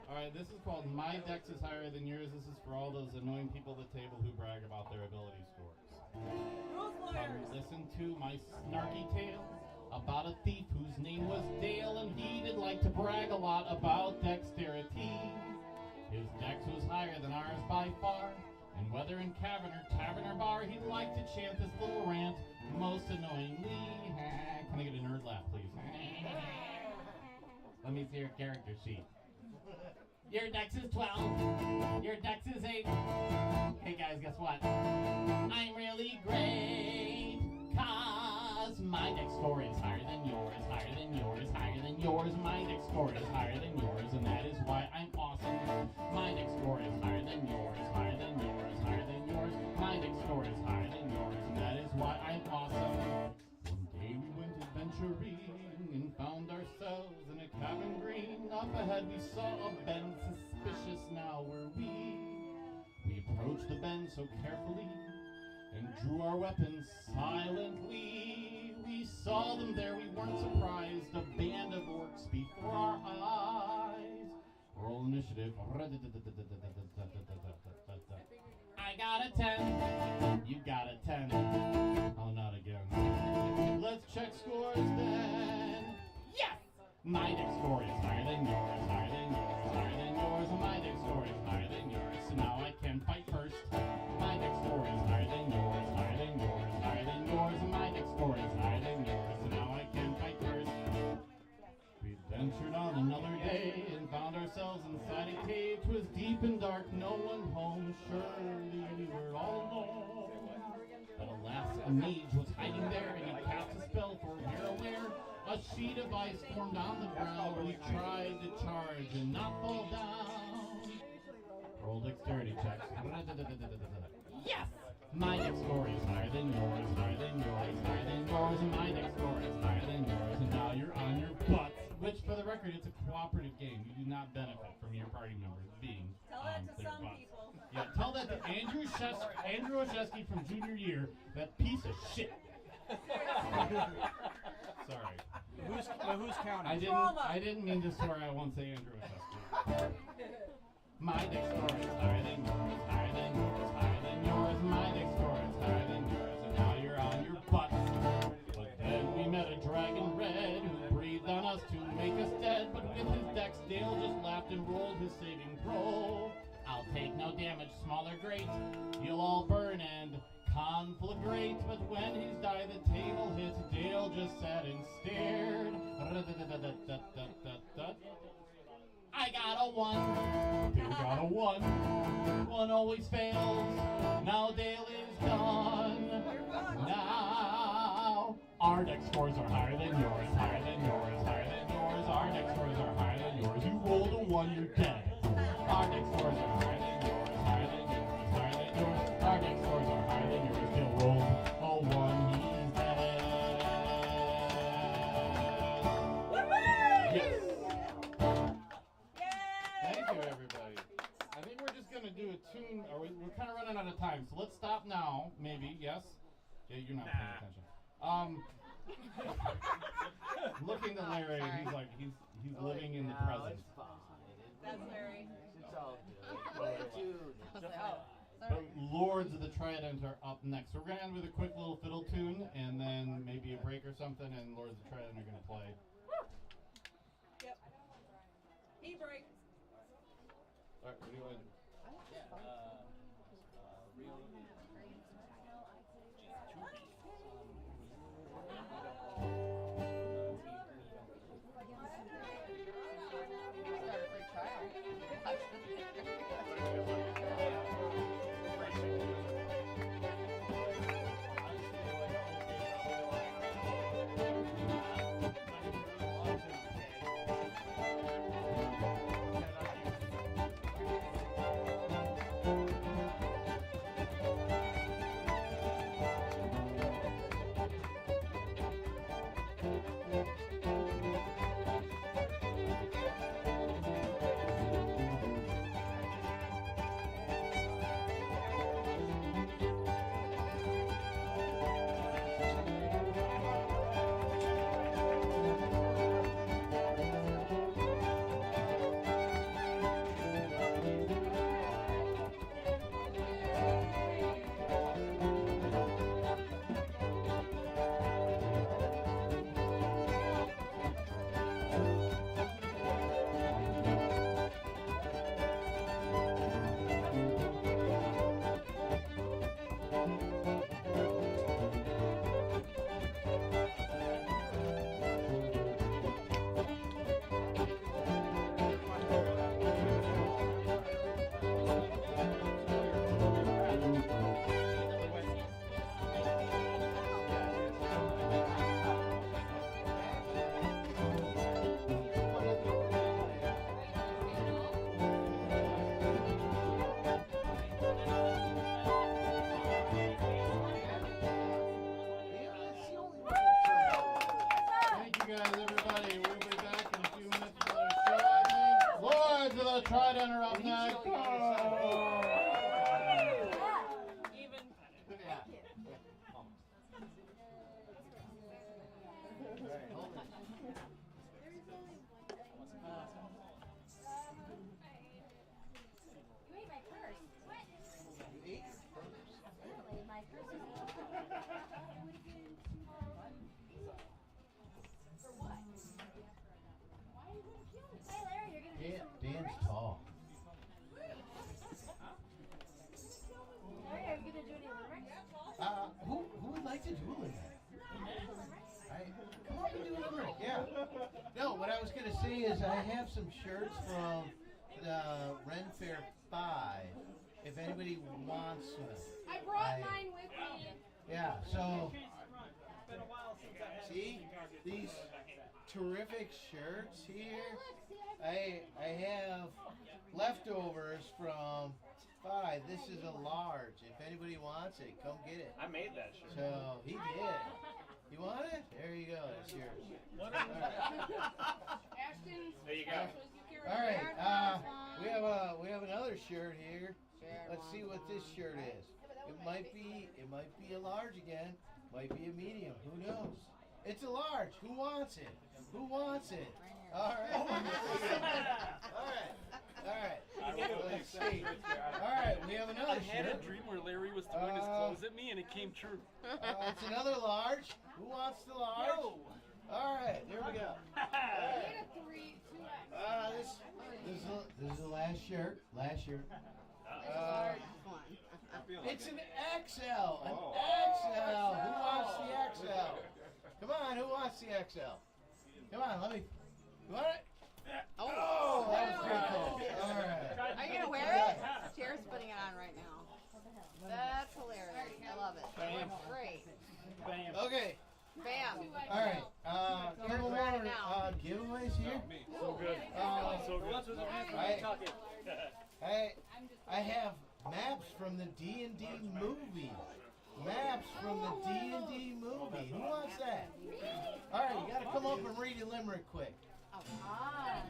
Alright, this is called My Dex is Higher Than Yours. This is for all those annoying people at the table who brag about their ability scores. Come listen to my snarky tale about a thief whose name was Dale, and he did like to brag a lot about dexterity. His dex was higher than ours by far, and whether in tavern or bar, he'd like to chant this little rant most annoyingly. Can I get a nerd laugh, please? Let me see your character sheet. Your dex is 12. Your dex is 8. Hey guys, guess what? I'm really great, 'cause my dex score is higher than yours, higher than yours, higher than yours. My dex score is higher than yours, and that is why I'm awesome. My dex score is higher than yours, higher than yours, higher than yours. My dex score is higher than yours, and that is why I'm awesome. One day we went adventuring and found ourselves in a cabin green. Up ahead we saw a bend, suspicious now were we. We approached the bend so carefully and drew our weapons silently. We saw them there, we weren't surprised. A band of orcs before our eyes. Roll initiative. I got a 10. You got a 10. Oh, not again. Let's check scores then. Yes! My dex score is higher than yours, higher than yours, higher than yours. My dex score is higher than yours, so now I can fight first. My dex score is higher than yours, higher than yours, higher than yours. My dex score is higher than yours, so now I can fight first. We ventured on another day and found ourselves inside a cave. 'Twas deep and dark, no one home. Surely we were all alone. But alas, a mage was hiding there, and he cast a spell for we're aware. A sheet of ice formed on the ground. We tried to charge and not fall down. Roll dexterity checks. Yes! My dex score is higher than yours, higher than yours, higher than yours. And my dex score is higher than yours. And now you're on your butts. Which, for the record, it's a cooperative game. You do not benefit from your party members being Tell on that to their some butts. people. Yeah, tell that to Andrew Oshesky from junior year, that piece of shit. Sorry. Who's counting? I didn't mean to swear. I won't say Andrew Oshesky. My dex score is higher than yours, higher than yours, higher than yours. My dex score is higher than yours, and now you're on your butt. But then we met a dragon red who breathed on us to make us dead. But with his dex, Dale just laughed and rolled his saving throw. I'll take no damage, small or great. You'll all burn and conflagrate. But when he's died, the table hit. Dale just sat and stared. I got a 1. Dale got a 1. 1 always fails. Now Dale is gone. Now our dex scores are higher than yours, higher than yours, higher than yours. Our dex scores are higher than yours. You rolled a 1, you're dead. Our dex scores are higher than yours, higher than yours, higher than yours. Our dex scores are higher than yours. Dale rolled a 1, he's dead. Yes. Thank you, everybody. I think we're just gonna do a tune. We're kind of running out of time, so let's stop now. Maybe, yes. Yeah, you're not paying attention. Looking at Larry, he's like he's living in the present. That's Larry. It's all good. But Lords of the Trident are up next. So we're gonna end with a quick little fiddle tune, and then maybe a break or something, and Lords of the Trident are gonna play. Yep. E-break. All right, what do you want to do? is I have some shirts from the Faire 5. If anybody wants them. I brought mine with me. Yeah, so see these terrific shirts here. I have leftovers from 5. This is a large. If anybody wants it, come get it. I made that shirt. So he did. You want it? There you go. It's yours. All right. Ashton's. There you go. All right. We have another shirt here. Let's see what this shirt is. It might be a large again. Might be a medium. Who knows? It's a large. Who wants it? Who wants it? All right. All right. Let's see. All right. We have another I had shirt. a dream where Larry was throwing his clothes at me, and it came true. It's another large. Who wants the large? No. All right. There we go. This is the last shirt. Last shirt. It's an XL. An XL. Who wants the XL? Come on. Who wants the XL? Come on. Let me. You want it? Oh, that was pretty cool. All right. Are you gonna wear it? Jared's putting it on right now. That's hilarious. I love it. Bam. Great. Bam. Okay. Bam. All right. Couple we're ready more now. giveaways here. So good. So good. I have maps from the D&D movie. Maps from the D&D movie. Who wants that? All right, you got to come up and read your limerick quick.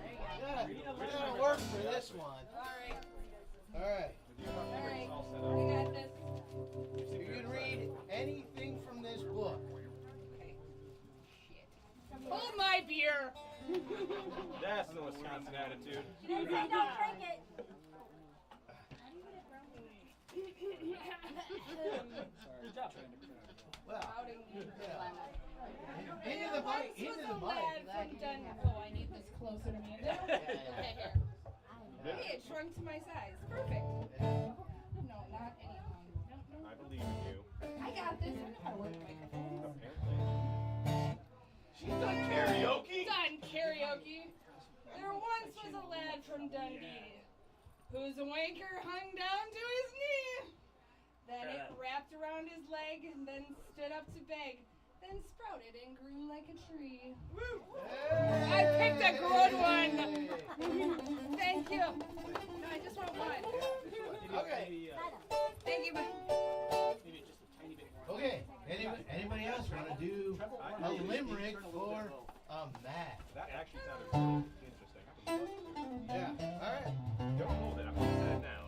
There you go. We gotta work for this one. All right. We got this. You can read anything from this book. Hold my beer. That's the Wisconsin attitude. Don't drink it. Good job. Well, There into the mic. once Into was the a mic. lad from Oh, I need this closer to me. Okay, here. Hey, it shrunk to my size. Perfect. No, not any longer. No. I believe in you. I got this. I know how to work the microphone. She's done karaoke. Done karaoke. There once was a lad from Dundee whose wanker hung down to his knee. Then it wrapped around his leg and then stood up to beg. Then sprouted and grew like a tree. Woo! I picked a good one. Thank you. No, I just want one. Okay. Thank you. Okay. Anybody else want to do a limerick for Matt? That actually sounded really interesting. Yeah. All right. Don't hold it. I'm going to set it down.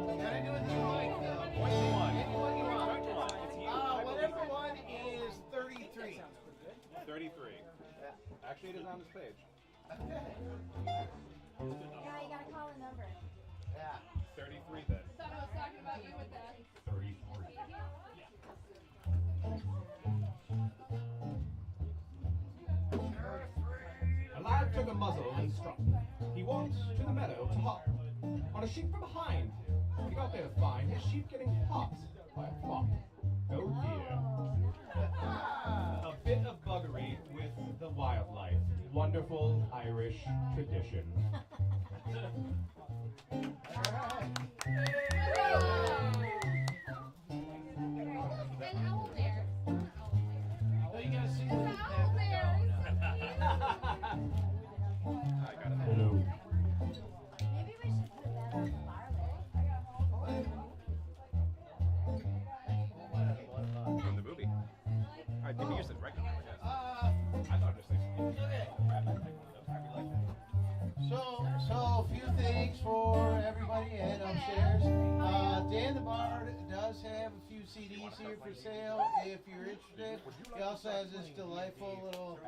You gotta do it the mic though. Point to one. Anyone you want. Point to one. It's you. Whatever one is 33. 33. Actually, it is on this page. Okay. Yeah, you gotta call a number. Yeah. 33 then. Thought I was talking about you with that. 33. A lad took a muzzle and struck. He walked to the meadow to hop on a sheep from behind. He got there to find his sheep getting popped by a flock. Oh dear. A bit of buggery with the wildlife. Wonderful Irish tradition. An owl bear. Oh, you gotta sing with Owl bears. I got it. Hello. Maybe we should put that on the bar In the movie. I think you used it regularly, I guess. I thought just So a few things for everybody and upstairs. Dan the Bard does have a few CDs here for sale if you're interested. He also has this delightful little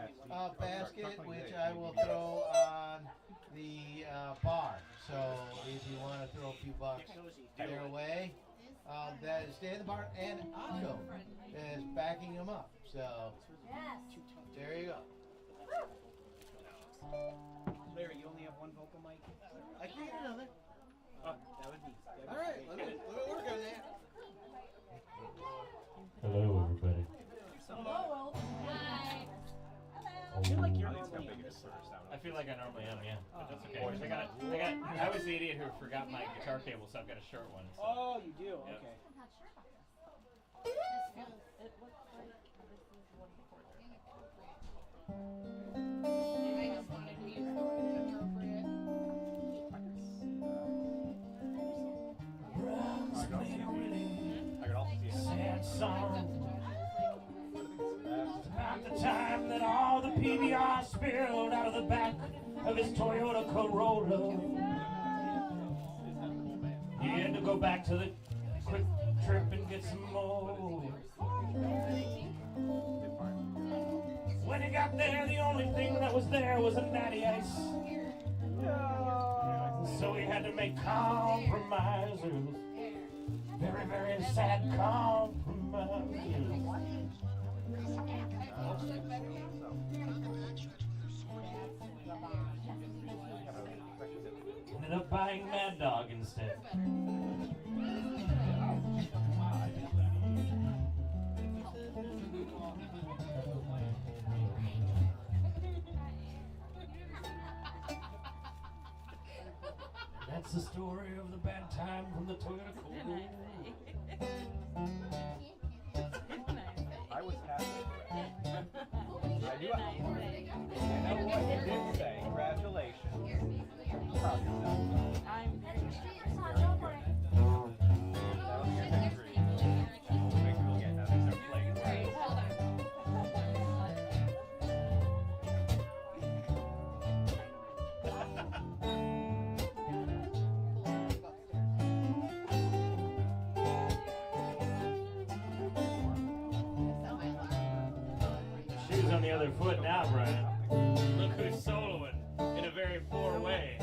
basket which I will throw on the bar. So if you want to throw a few bucks their way, that is Dan the Bard, and Akko is backing him up. So there you go. Larry, you only have one vocal mic? I can get another. That would be. All right, let me work on that. Hello, everybody. Hello. Hi. like I normally am, yeah. But that's okay. I was the idiot who forgot my guitar cable, so I've got a short one. So. Oh, you do? Yep. Okay. It looks like this is one before there. I just wanted to use the word inappropriate. I could also see it. Sad song. About the time that all the PBR spilled out of the back of his Toyota Corolla. He had to go back to the quick trip and get some more. When he got there, the only thing that was there was a natty ice. So he had to make compromises. Very, very sad compromises. Ended up buying Mad Dog instead. That's the story of the bad time from the Toyota Corolla. I was halfway correct. I knew I know what you did say. Congratulations. Proud of yourself. I'm very That was your victory. Make people get now. These are playing. Hold on. Shoes on the other foot now, Brian. Look who's soloing in a very poor way.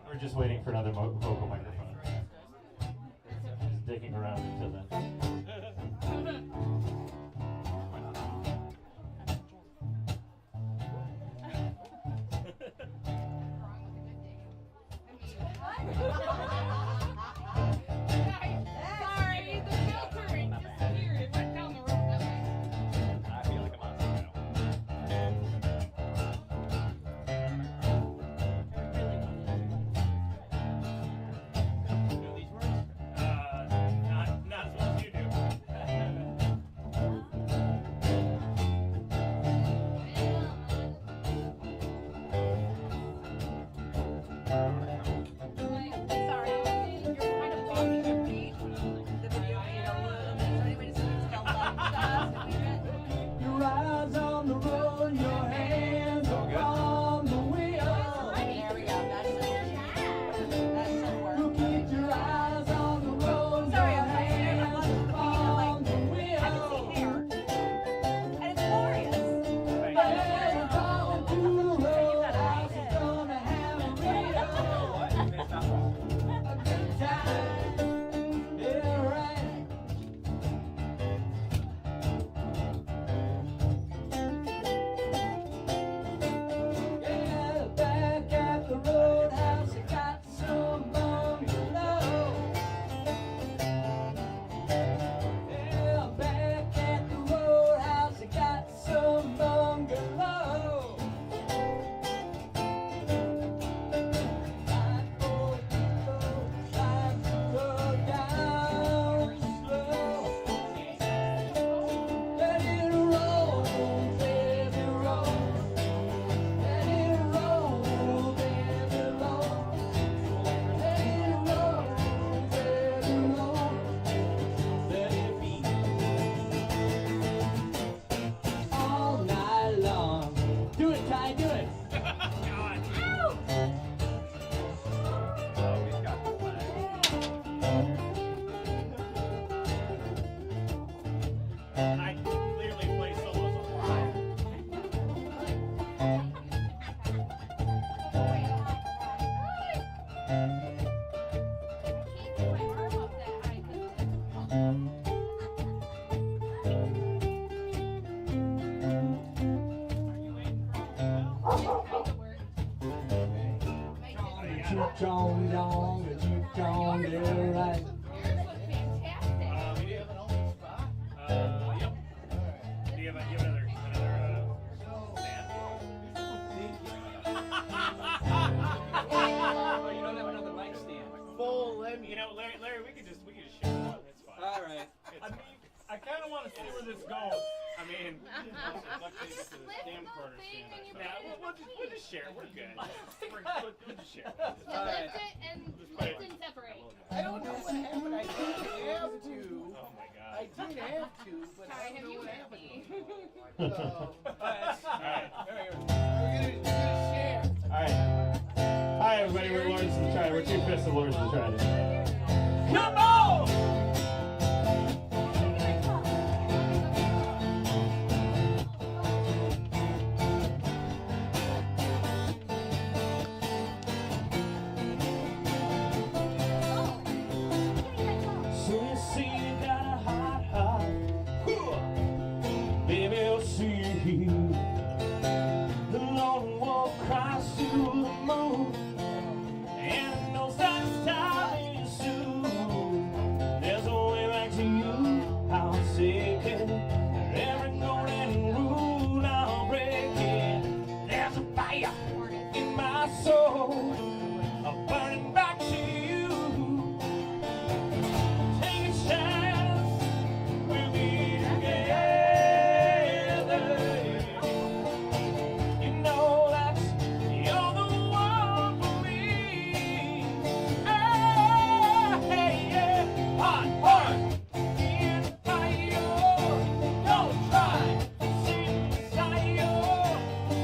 We're just waiting for another vocal microphone. Just digging around until then. Sorry, the filtering disappeared. It went down the road that way. I feel like I'm on Not as well as you do. chong dong, a cheek chong, they're right. We do. Yep. Do you have another stand? Oh, you don't have another mic stand. Full limb. You know, Larry, we could just share one. It's fine. All right. I kind of want to see where this goes. I mean, damn quarter stand. we'll just share. We're good. We'll just share. All right. Lift it and lift and separate. I don't know what happened. I didn't have to. Oh my God. I did have to, but Sorry, I don't have know you what hit happened. me? All right. We're gonna share. All right. Hi, everybody. We're Lawrence and Trident. We're two fists of Lawrence and Trident. Come on! So you see you got a hot heart, baby, you'll see the lone wolf cries to the moon, and it knows that it's time soon. There's a way back to you, I'll take it. Every golden rule I'll break it. There's a fire in my soul, I'm burning back to you. Take a chance, we'll be together. You know that you're the one for me. Hey, yeah, hot heart in the fire. Don't try to see the fire.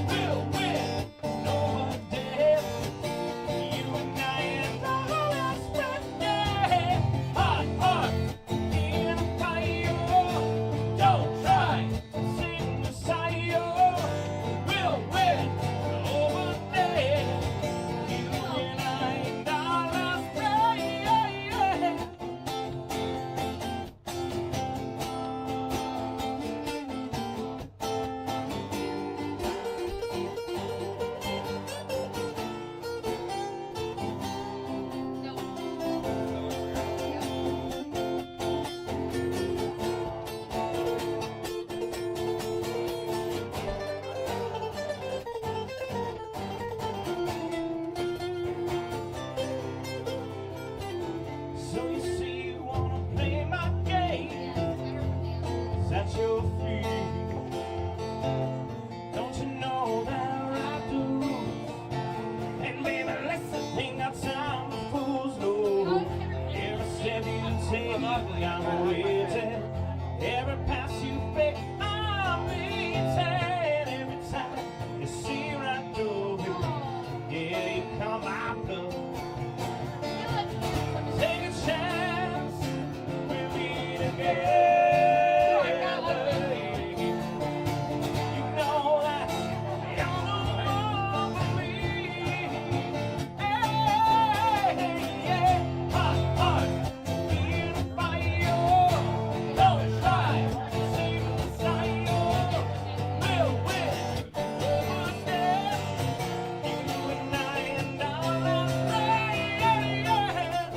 We'll win over death. You and I and all that's yeah. Hot heart in the fire. Don't try to sing the fire. We'll win over death. You and I and all that's yeah. So you see you wanna play my game? Is that your free? Don't you know that I write the rules? And baby, listen, ain't got time for fools, no. Every step you take, I'm waiting. Every pass you make, I'm waiting. Every time you see right through me, yeah, you come out blue. Take a chance, we'll be together. You know that you're the one for me. Hey, yeah, hot heart in the fire. Don't try to see the fire. We'll win over death. You and I and all that's right, yeah.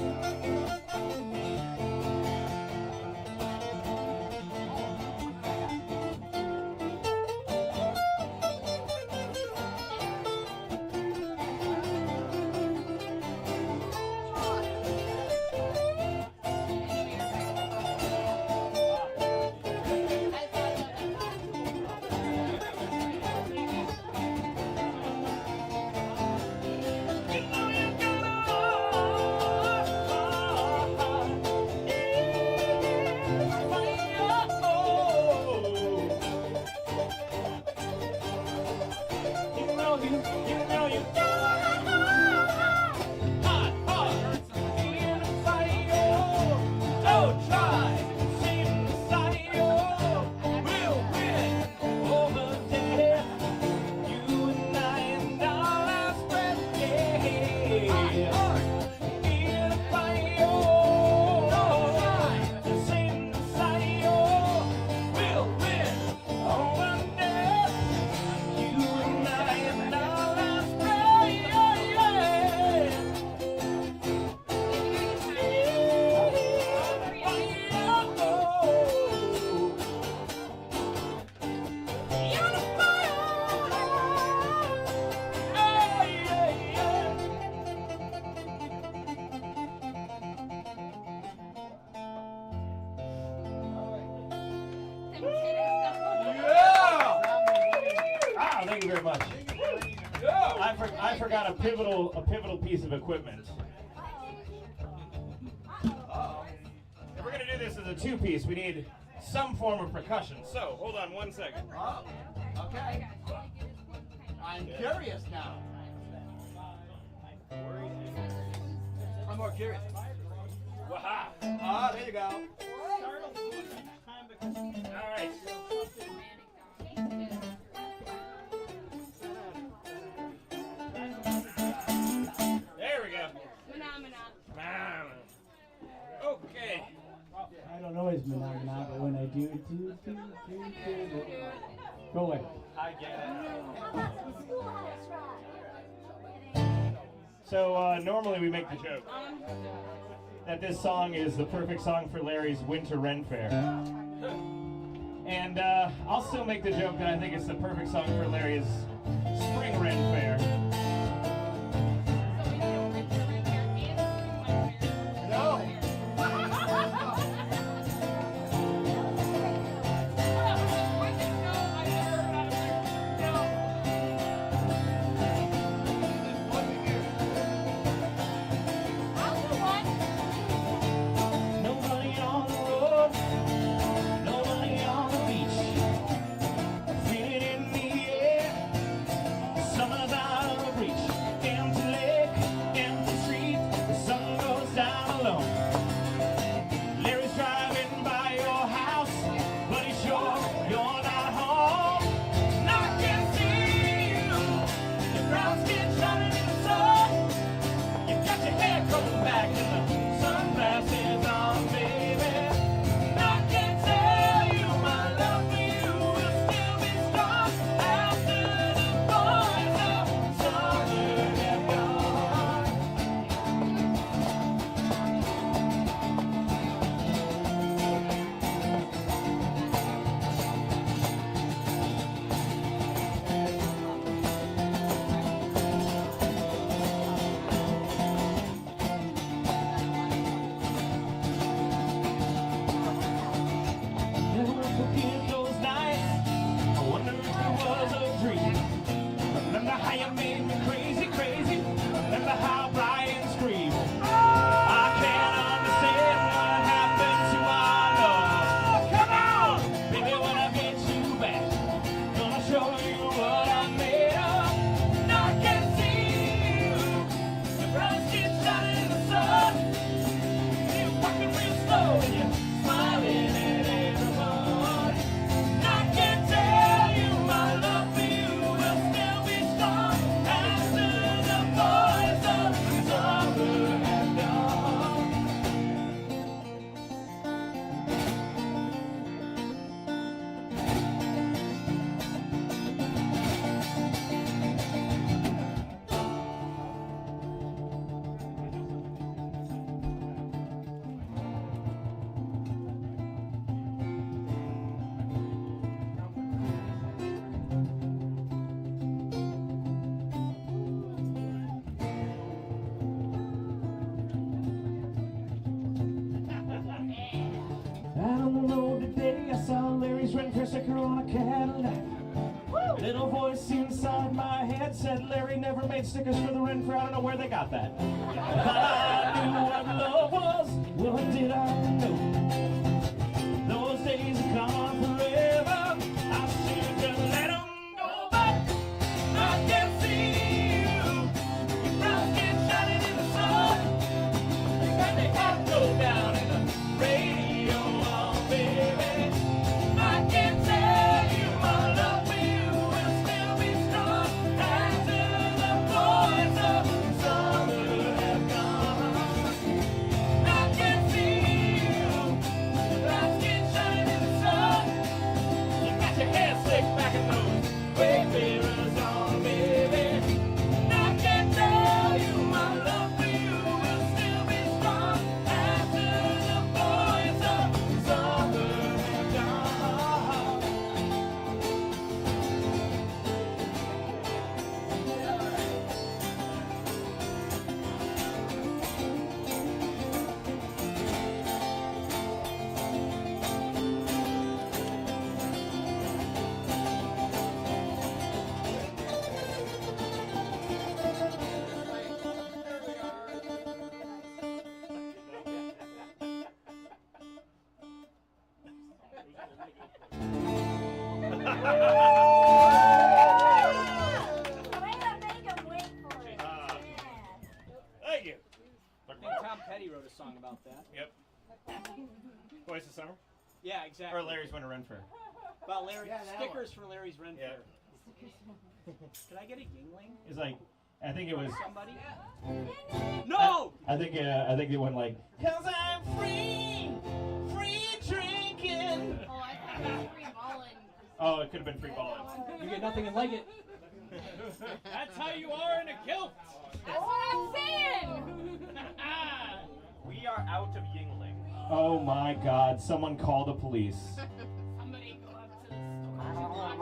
Don't try to seem the fire. We'll win over death. You and I and all our spread, yeah. In the fire. Don't try to seem the fire. We'll win over death. You and I and all our spread, Thank you very much. I forgot a pivotal piece of equipment. If we're gonna do this as a two-piece, we need some form of percussion. So hold on 1 second. Oh, okay. I'm curious now. I'm more curious. Waha! Ah, there you go. All right. There we go. Phenomena. Okay. I don't know his phenomena, but when I do. Go away. I get it. So normally we make the joke that this song is the perfect song for Larry's Winter Ren Fair. And I'll still make the joke that I think it's the perfect song for Larry's Spring Ren Fair. No. Nobody on the road, nobody on the beach. Feel it in the air, summer's out of reach. Empty lake, empty street, the sun goes down alone. Larry's driving by your house, but he's sure you're not home. And I can see you, your brown skin shining in the sun. You got your hair combed back and the sunglasses on, baby. And I can tell you my love for you will still be strong after the boys of summer have gone. Never forget those nights. I wonder if it was a dream. Remember how you made me crazy, crazy. Remember how Brian screamed. I can't understand what happened to our love. Come on, baby, when I get you back, gonna show you what I'm made of. And I can see you, your brown skin shining in the sun. You're walking real slow and you're smiling at everyone. And I can tell you my love for you will still be strong after the boys of summer have gone. Out on the road today, I saw Larry's red sticker on a Cadillac. Little voice inside my head said Larry never made stickers for the Ren Fair. I don't know where they got that. But I knew what love was. What did I know? Those days are gone forever. I seem to let them go back. I can see you. Your brown skin shining in the sun. And they have to go down in the radio, oh, baby. I can tell you my love for you will still be strong after the boys of summer have gone. I can see you. Thank you. I think Tom Petty wrote a song about that. Yep. Voice of Summer? Yeah, exactly. Or Larry's Winter Run Fair. About Larry, Yeah, that stickers for Larry's Ren Yeah. Fair. Can I get a Yingling? It's like, I think it was. Somebody? No! I think it went like. Cause I'm free drinking. Oh, I thought it was free balling. Oh, it could have been free balling. You get nothing and like it. That's how you are in a kilt. That's what I'm saying. We are out of Yingling. Oh my God! Someone call the police. Somebody go up to the store.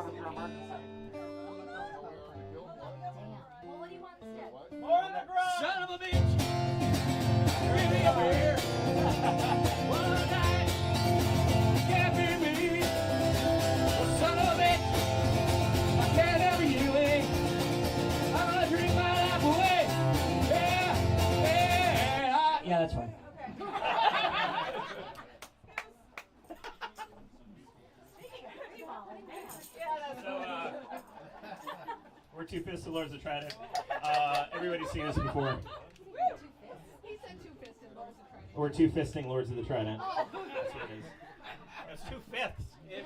Well, what do you want instead? More in the ground. Son of a bitch! Bring me over here. One night. Can't be me. Son of a bitch. I can't have you away. I'm gonna drink my life away. Yeah, yeah. Yeah, that's fine. So, we're Two Fisted Lords of Trident. Everybody's seen us before. He said two-fisted Lords of Trident. We're Two Fisting Lords of the Trident. Oh. That's what it is. That's 2/5. It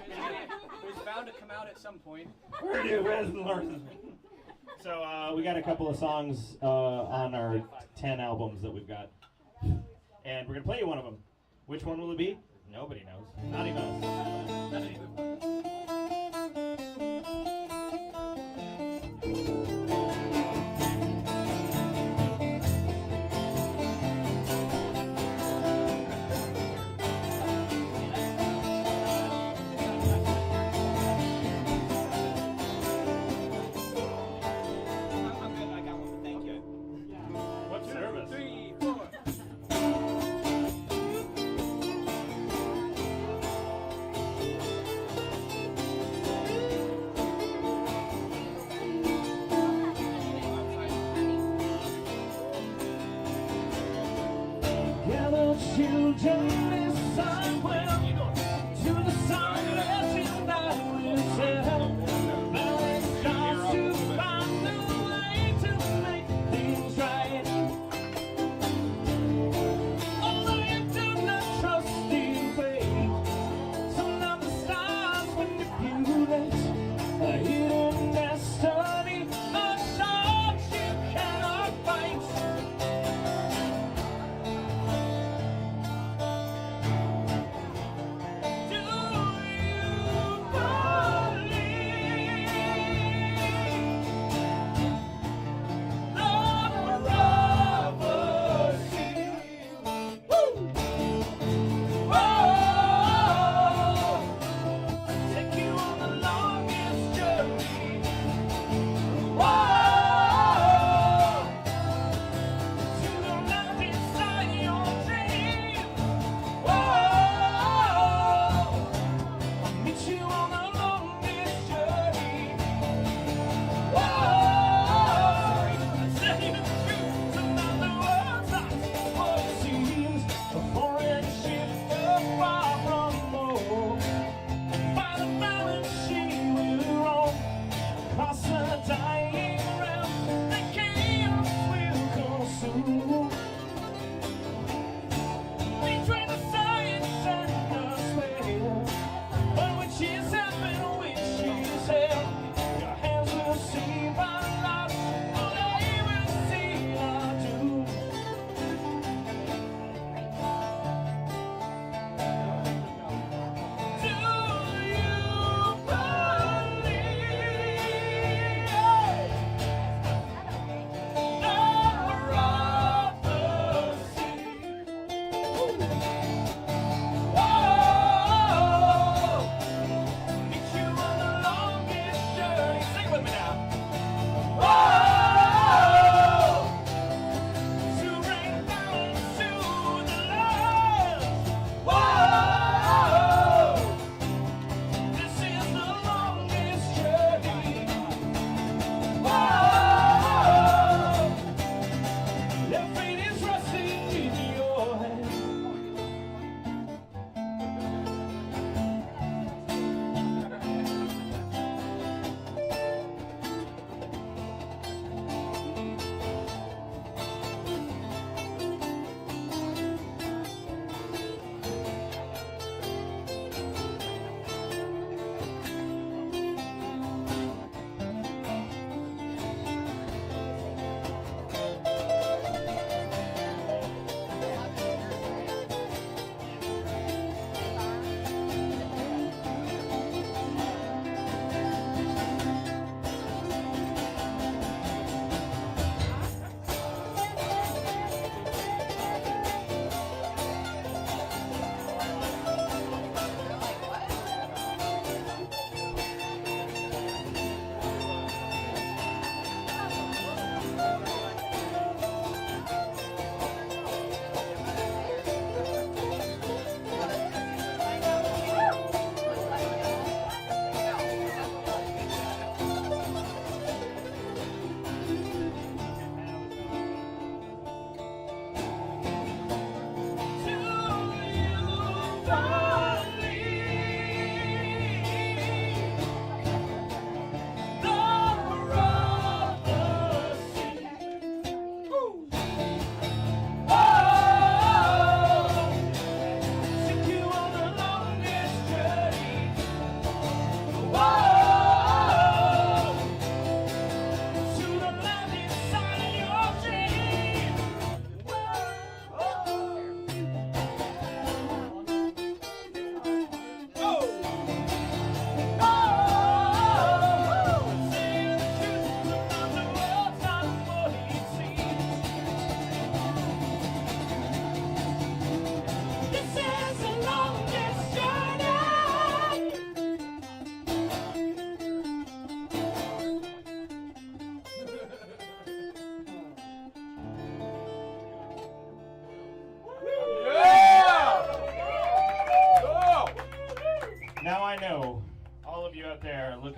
was bound to come out at some point. We're Two Fisted Lords. So we got a couple of songs on our 10 albums that we've got, and we're gonna play you one of them. Which one will it be? Nobody knows. Not even us. Not even. I'm good. I got one. Thank you. What service? 3, 4. Gather children, listen well to the song that tonight will tell. Now it's just to find a way to make things right. Although you do not trust in fate, some of the stars manipulate a hidden destiny, a charge you cannot fight.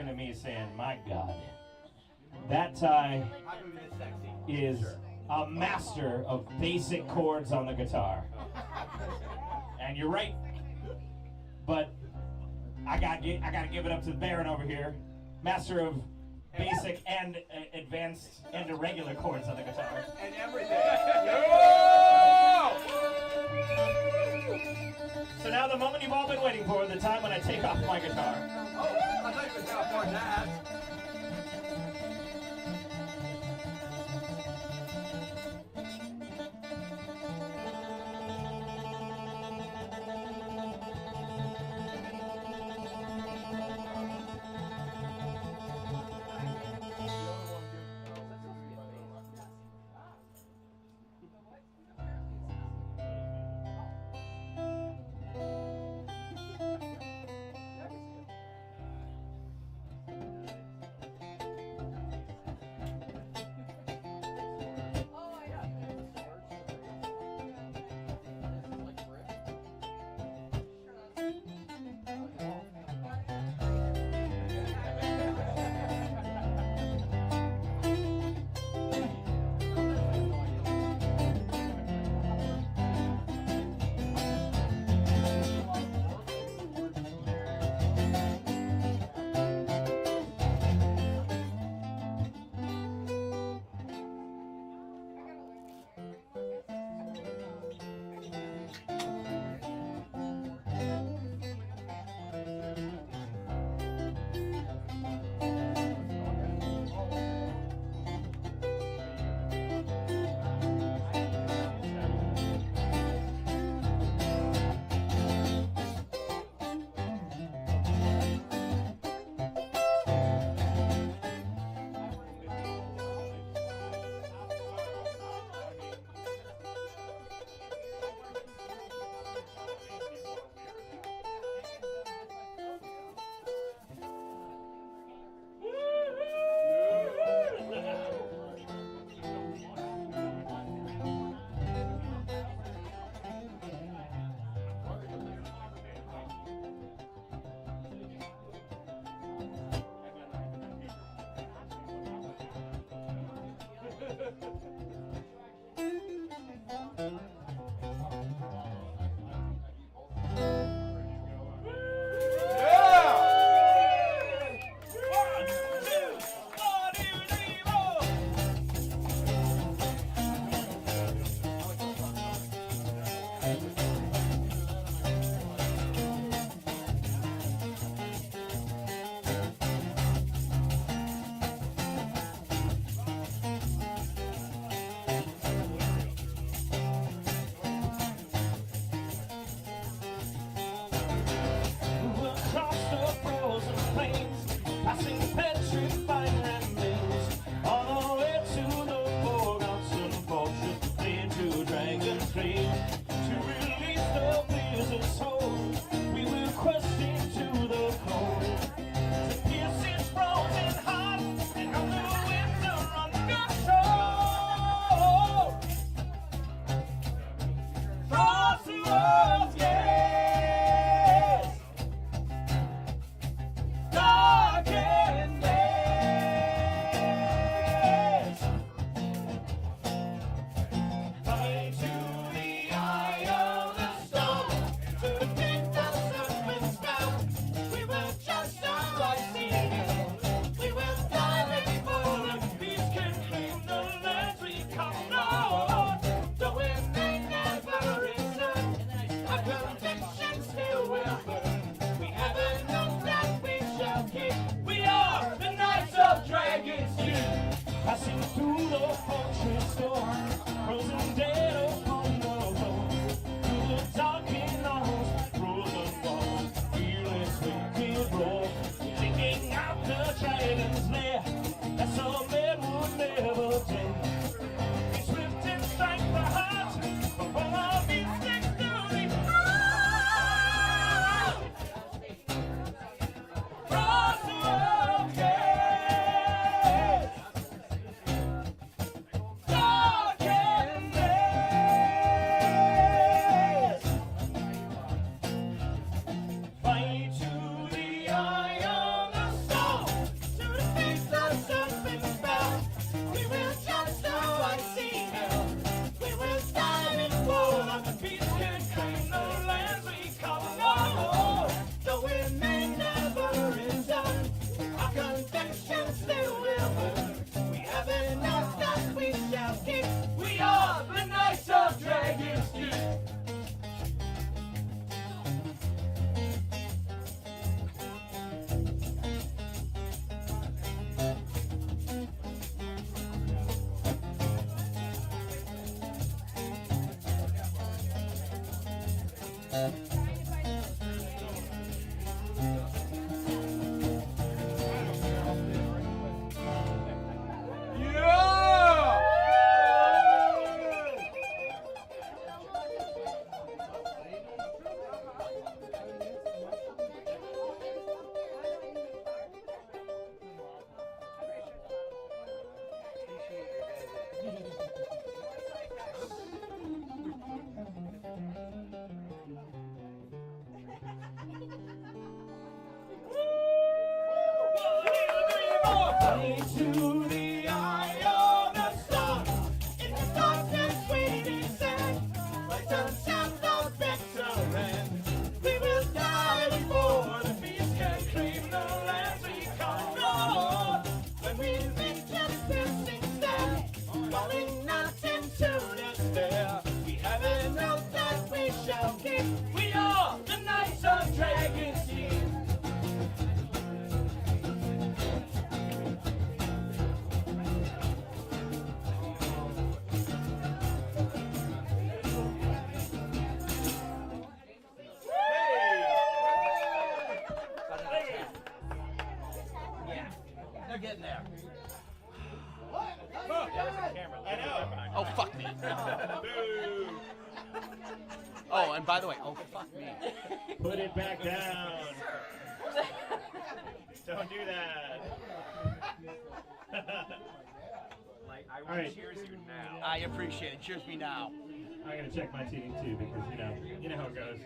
looking at me saying, my God, that Ty is a master of basic chords on the guitar. And you're right, but I gotta give it up to the Baron over here, master of basic and advanced and irregular chords on the guitar. And everything. So now the moment you've all been waiting for, the time when I take off my guitar. Oh, I thought you were going more than that. convictions still will burn. We have enough that we shall keep. We are the Knights of Dragon's Keep. To the eye of the storm, in the darkness we descend, right on south of victory. We will die before the beast can claim the lands we conquer. When we reach justice instead, falling not into despair, we have an oath that we shall keep. We are the Knights of Dragon's Keep. They're getting there. I know. Oh, fuck me. Oh, and by the way, oh, fuck me. Put it back down. Don't do that. Like, I All right. cheers you now. I appreciate it. Cheers me now. I gotta check my TV too because you know how it goes.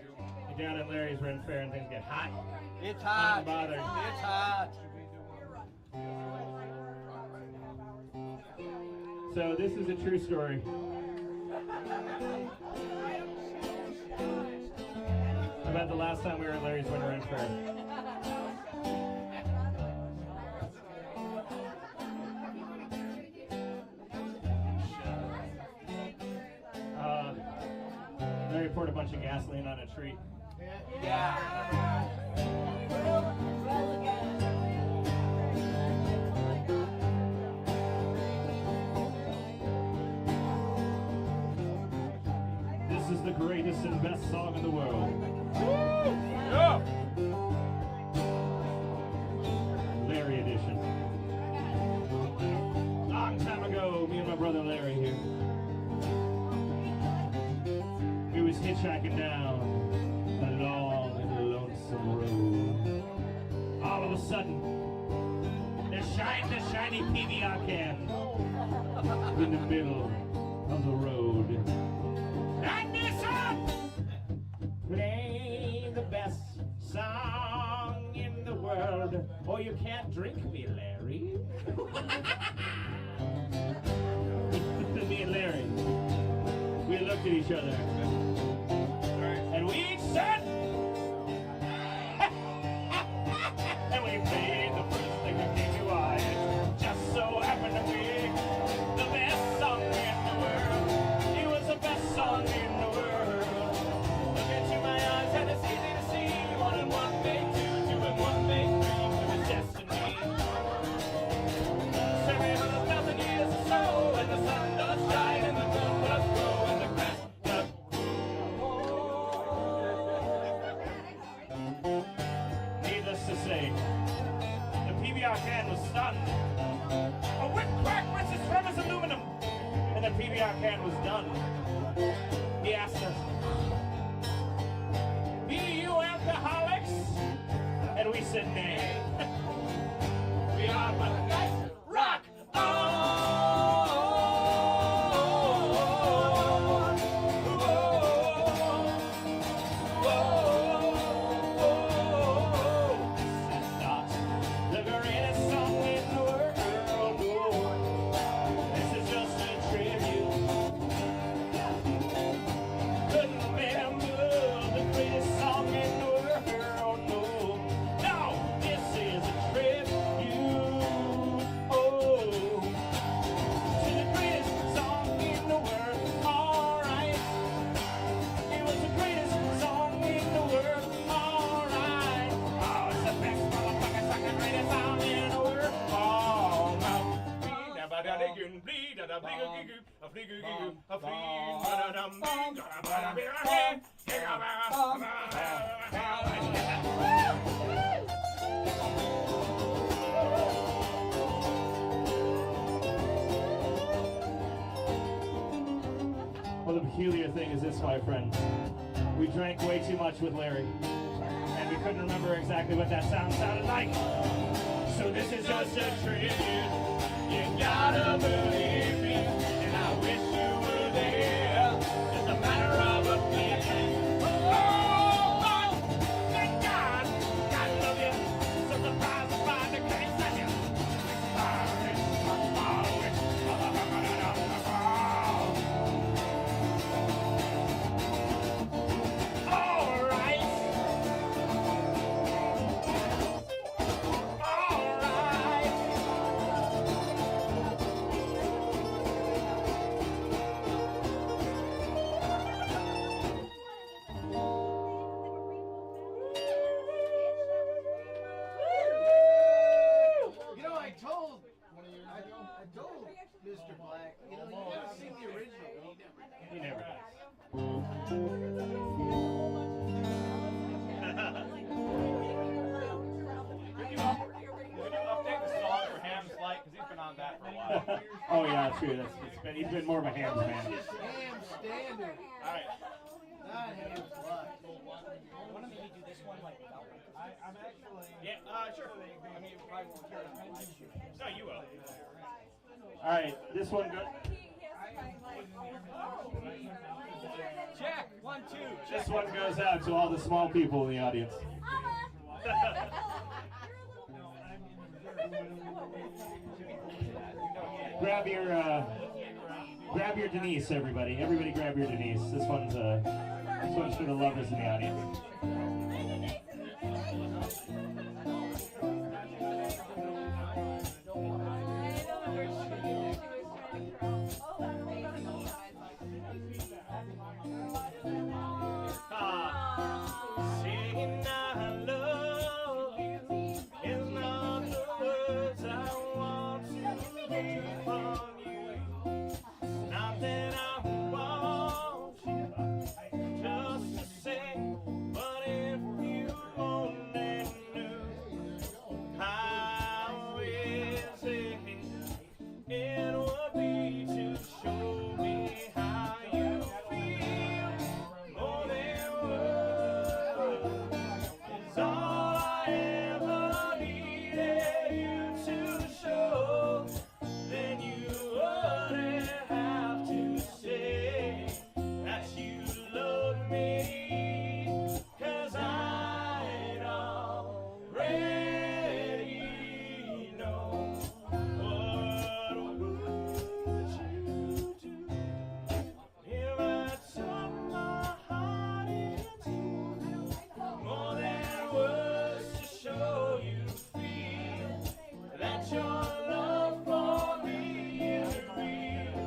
You're down in Larry's Run Fair and things get hot. It's hot. Unbothered. It's hot. So this is a true story. About the last time we were at Larry's Winter Run Fair. Larry poured a bunch of gasoline on a tree. Yeah. This is the greatest and best song in the world. Yeah. Larry edition. Long time ago, me and my brother Larry here. We was hitchhiking down a long and lonesome road. All of a sudden, there shined a shiny PBR can in the middle of the road. And this up! Play the best song in the world, or you can't drink me, Larry. Me and Larry, we looked at each other, and we each said, and we played the first thing that came to our head. Just so happened to be the best song in the world. It was the best song in the world. Look into my eyes and it's easy to see. 1 and 1 make 2, 2 and 1 make 3. It was destiny. 700,000 years or so, and the sun does shine and the moon does grow and the grass does grow. Needless to say, the PBR can was stunned. A whip crack versus firm as aluminum, and the PBR can was done. He asked us, "Be you alcoholics?" And we said, "Nay." We are but nice rock on. This is not the greatest song in the world. No. This is just a tribute. Couldn't remember the greatest song in the world. No, no, this is a Well, the peculiar thing is this, my friends. We drank way too much with Larry, and we couldn't remember exactly what that sounded like. So this is just a tribute. You gotta believe me, and I wish you were there. It's a matter of opinion. Oh, thank God, I love you. So surprised to find I can't stand you. I told Mr. Black, you gotta sing the original. He never does. Could you update the song for Ham's Light? Because he's been on that for a while. Oh yeah, true. He's been more of a Hams man. Ham standard. All right. Not Ham's life. Want to maybe do this one like without I'm actually. Yeah, sure. I mean, you probably won't hear it. No, you will. All right, this one goes. Jack, 1, 2. This one goes out to all the small people in the audience. Grab your Denise, everybody. Everybody, grab your Denise. This one's for the lovers in the audience. Saying I love you is not the words I want to hear from you. Not that I want you just to say, but if you only knew how easy it would be to show me how you feel more than words is all I ever needed you to show. Then you wouldn't have to say that you love me, 'cause I'd already know. What would you do if I took my heart into more than words to show you feel that your love for me is real?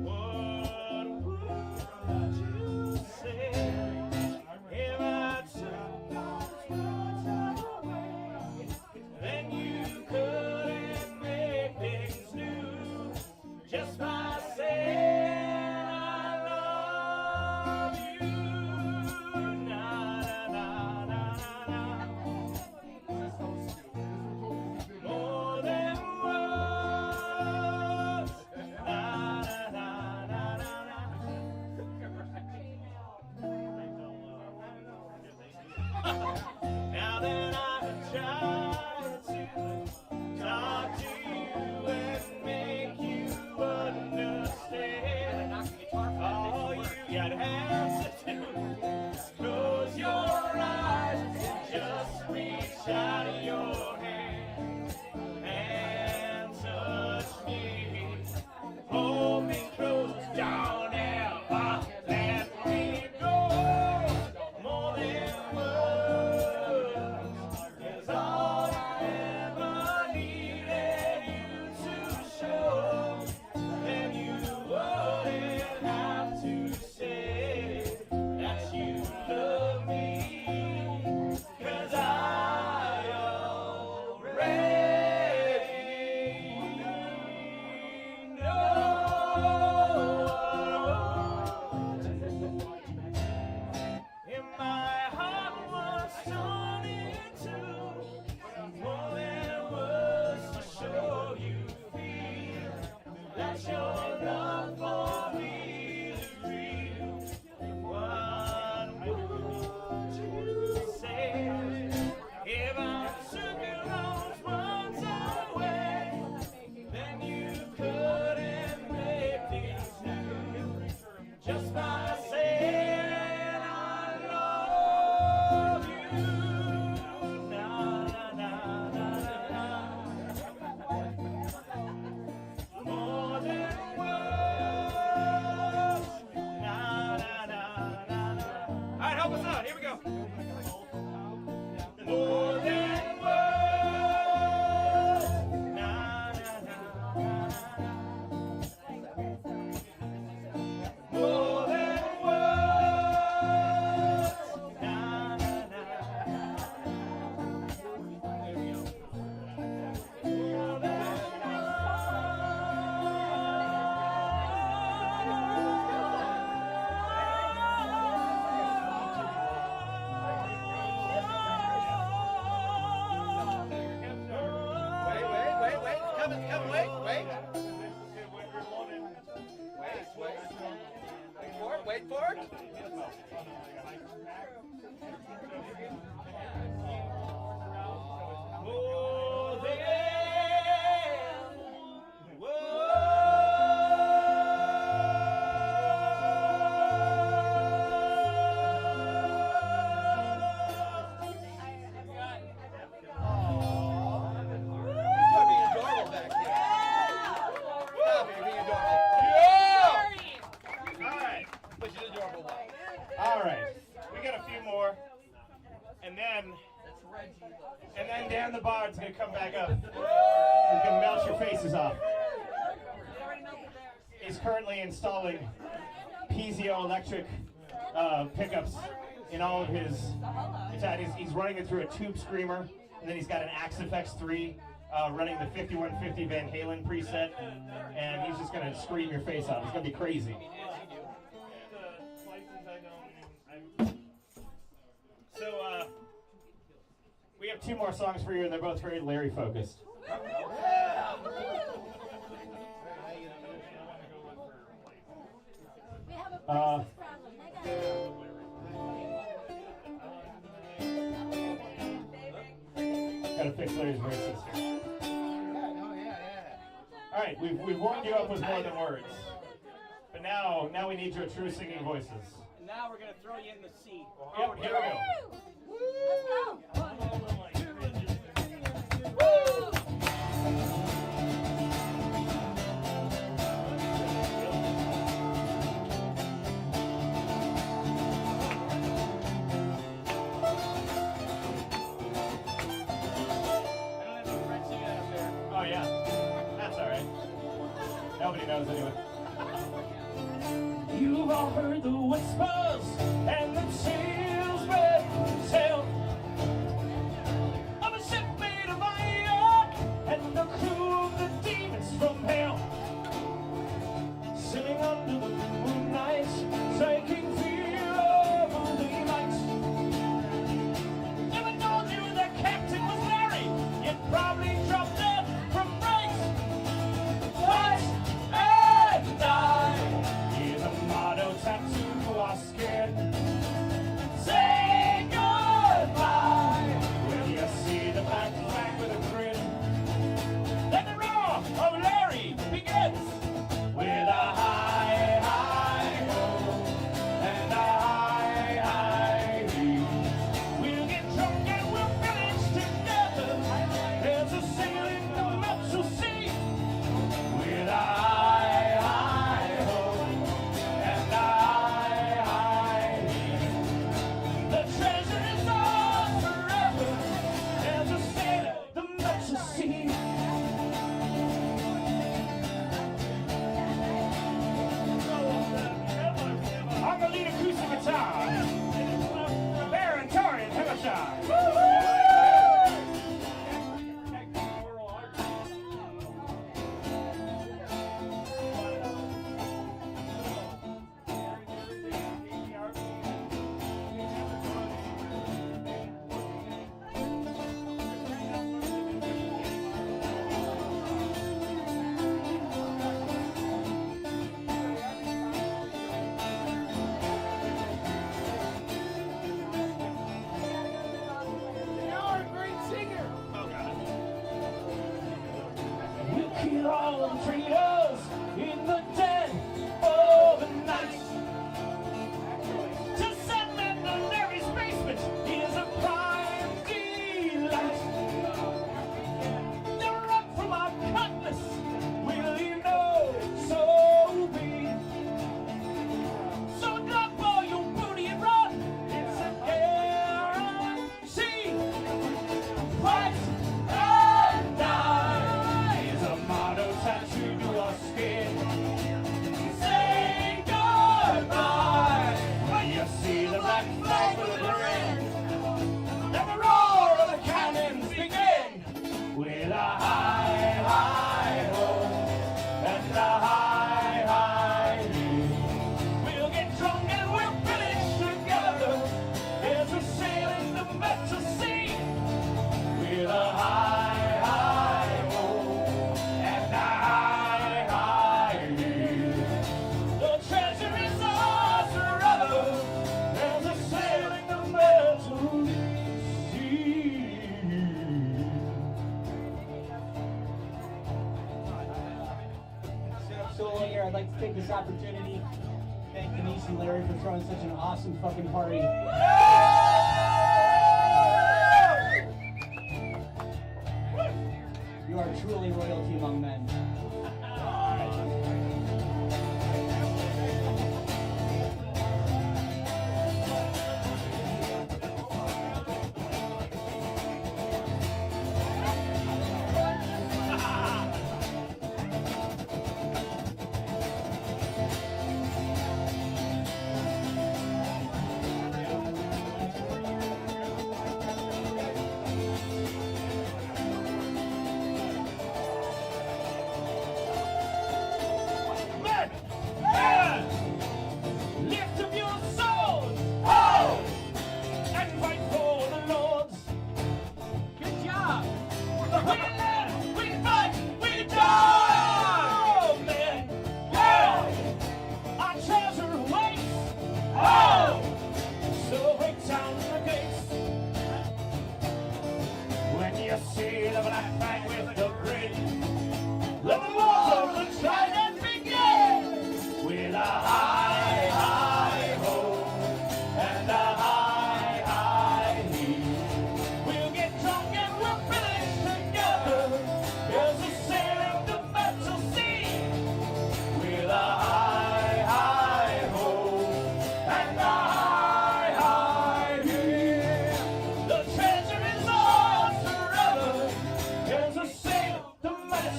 What would you say if I took those words away? Then you couldn't make things new just by saying I love you. Na na na na na. More than words. Na na na na na. Now that I've tried to talk to you and make you understand. faces off. He's currently installing piezoelectric pickups in all of his. He's running it through a tube screamer, and then he's got an Axe FX3 running the 5150 Van Halen preset, and he's just gonna scream your face off. It's gonna be crazy. So we have 2 more songs for you, and they're both very Larry focused. Gotta fix Larry's voices here. All right, we've warmed you up with more than words, but now we need your true singing voices. And now we're gonna throw you in the sea. Yep, here we go. Let's go. Oh yeah, that's all right. Nobody knows anyway. You've all heard the whispers and the tales read tell of a ship made of iron and the crew of the demons from hell, sitting under the moonlight, taking fear over the lights. Never told you the captain was Larry, you'd probably drop dead from brakes. Fight and die is a motto tattooed to our skin. Say goodbye when you see the black flag with a grin. Then the roar of Larry begins with a high, high ho and a high, high hee. We'll get drunk and we'll finish together. There's a sail in the Metro Sea with a high, high ho and a high, high hee. The treasure is ours forever. There's a sail in the Metro Sea. I'm the lead acoustic guitar. Faire and Torian Hemmershire. You're a great singer. We'll kill all the traitors in the dead of the night. To set men in Larry's basement is a prime delight. They'll run from our cutlass, will you know? So be. So drop all your booty and run. It's a guarantee. Fight and die is a motto tattooed to our skin. Say goodbye when you see the black flag with a grin. Then the roar of the cannons begin with a high, high ho and a high, high hee. We'll get drunk and we'll finish together. There's a sail in the Metro Sea with a high, high ho and a high, high hee. The treasure is ours forever. There's a sail in the Metro Sea. Solo here. I'd like to take this opportunity to thank Denise and Larry for throwing such an awesome fucking party. You are truly royalty among men.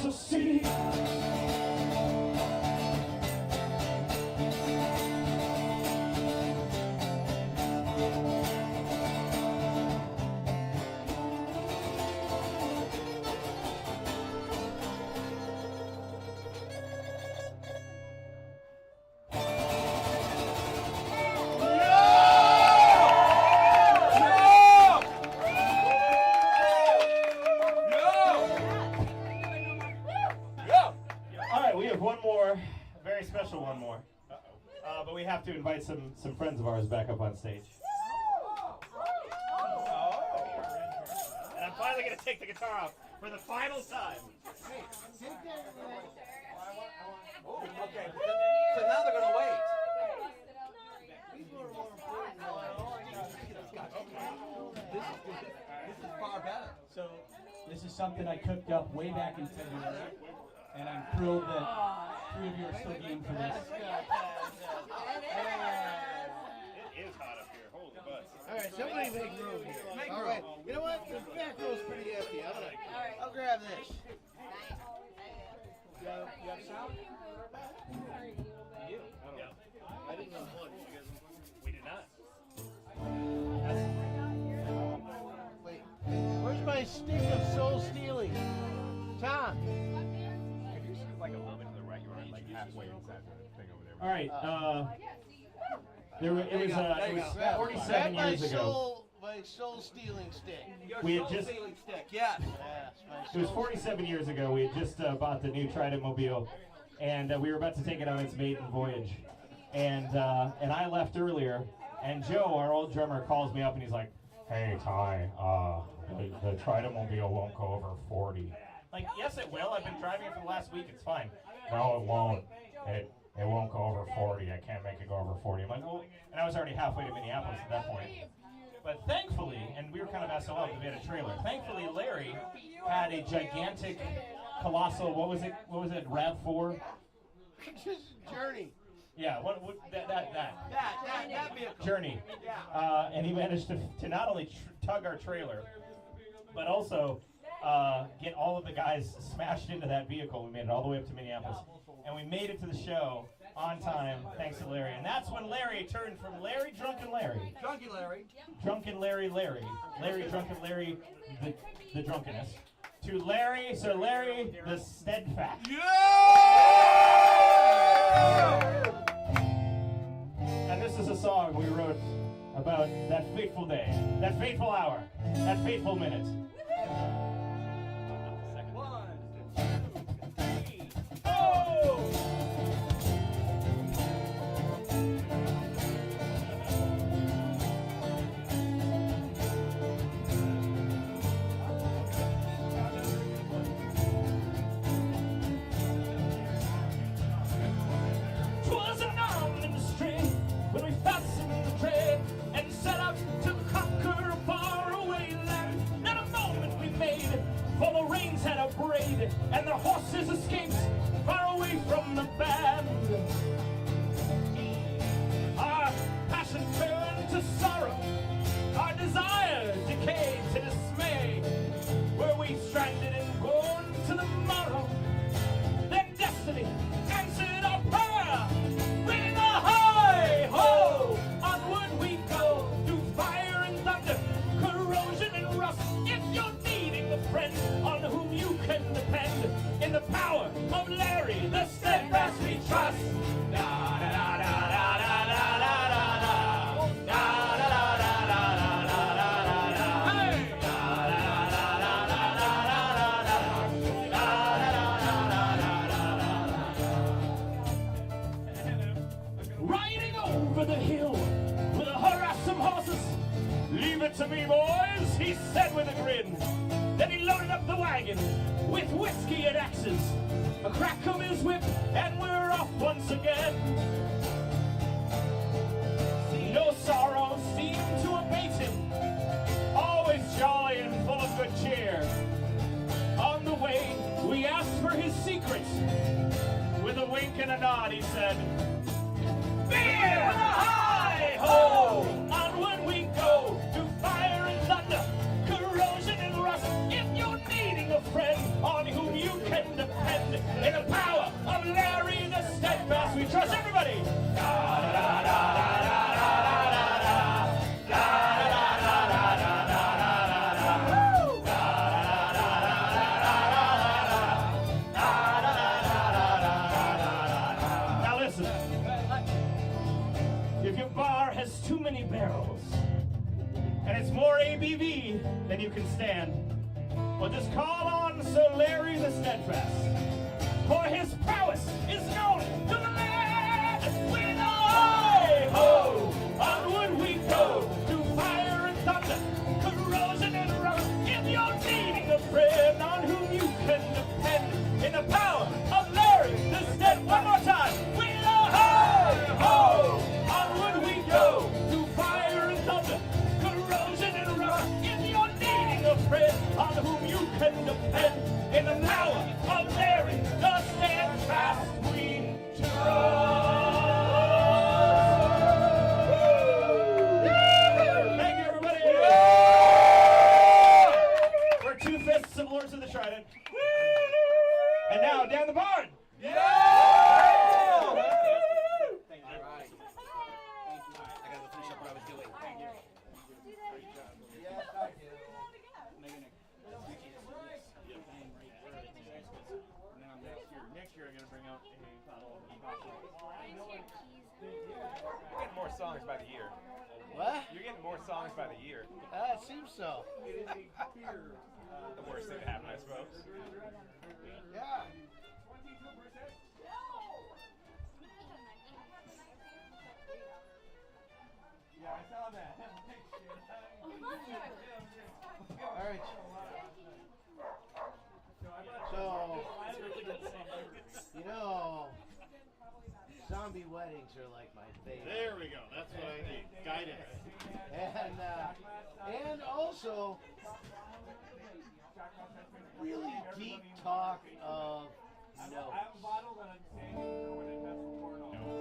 to see. All right, we have one more, a very special one more. But we have to invite some friends of ours back up on stage. And I'm finally going to take the guitar off for the final time. Okay, so now they're going to wait. This is far better. So this is something I cooked up way back in February, and I'm thrilled that 3 of you are still game for this. It is hot up here. Holy butts. All right, somebody make room here. All right, you know what? The back row's pretty empty. I'll grab this. You have sound? Yeah. I didn't unplug. We did not. Wait, where's my stick of soul stealing? Tom. Could you scoot like a little bit to the right? You were like halfway inside the thing over there. All right. It was 47 Grab years ago. my soul stealing stick. We had just. Stealing stick, yes. It was 47 years ago. We had just bought the new Trident Mobile, and we were about to take it on its maiden voyage. And I left earlier, and Joe, our old drummer, calls me up and he's like, "Hey Ty, the Trident Mobile won't go over 40." Like, yes, it will. I've been driving it for the last week. It's fine. No, it won't. It won't go over 40. I can't make it go over 40. I'm like, well, and I was already halfway to Minneapolis at that point. But thankfully, and we were kind of SOL because we had a trailer. Thankfully, Larry had a gigantic, colossal. What was it? RAV4. Journey. Yeah. That vehicle. Journey. And he managed to not only tug our trailer, but also get all of the guys smashed into that vehicle. We made it all the way up to Minneapolis. And we made it to the show on time, thanks to Larry. And that's when Larry turned from Larry Drunken Larry. Drunken Larry. Drunken Larry. Larry Drunken Larry, the drunkenness. To Sir Larry, the steadfast. And this is a song we wrote about that fateful day, that fateful hour, that fateful minute. And the horses escaped far away from the band. Our passion turned to sorrow, our desire decayed to dismay. Were we stranded and born to the morrow? Then destiny answered our prayer. With a hi-ho, onward we go, through fire and thunder, corrosion and rust. If you're needing a friend on whom you can depend, in the power of Larry, the steadfast we trust. Riding over the hill with a harass some horses. Leave it to me, boys, he said with a grin. Then he loaded up the wagon with whiskey and axes, a crack of his whip, and we're off once again. No sorrow seemed to abate him, always jolly and full of good cheer. On the way, we asked for his secrets. With a wink and a nod, he said, "Beer! Hi-ho! Onward we go, through fire and thunder, corrosion and rust. If you're needing a friend on whom you can depend, then you can stand. Well, just call on Sir Larry the Steadfast, for his prowess is known to the land. With a hi-ho, onward we go, to fire and thunder, corrosion and rust. If you're needing a friend on whom you can depend, in the power of Larry the Stead. One more time. With a hi-ho, onward we go, to fire and thunder, corrosion and rust. If you're needing a friend on whom you can depend, in the power of Larry the Steadfast we trust. Thank you, everybody. We're 2 fists of Lords of the Trident. And now, down the barn. I gotta go finish up what I was doing. Thank you. Yes, I do. Next year, I'm gonna bring out a bottle of vodka. You're getting more songs by the year. What? You're getting more songs by the year. It seems so. The worst thing to happen, I suppose. Yeah. Yeah, I saw that. All right. So, you know, zombie weddings are like my favorite. There we go. That's what I need. Guidance. And also, really deep talk of notes.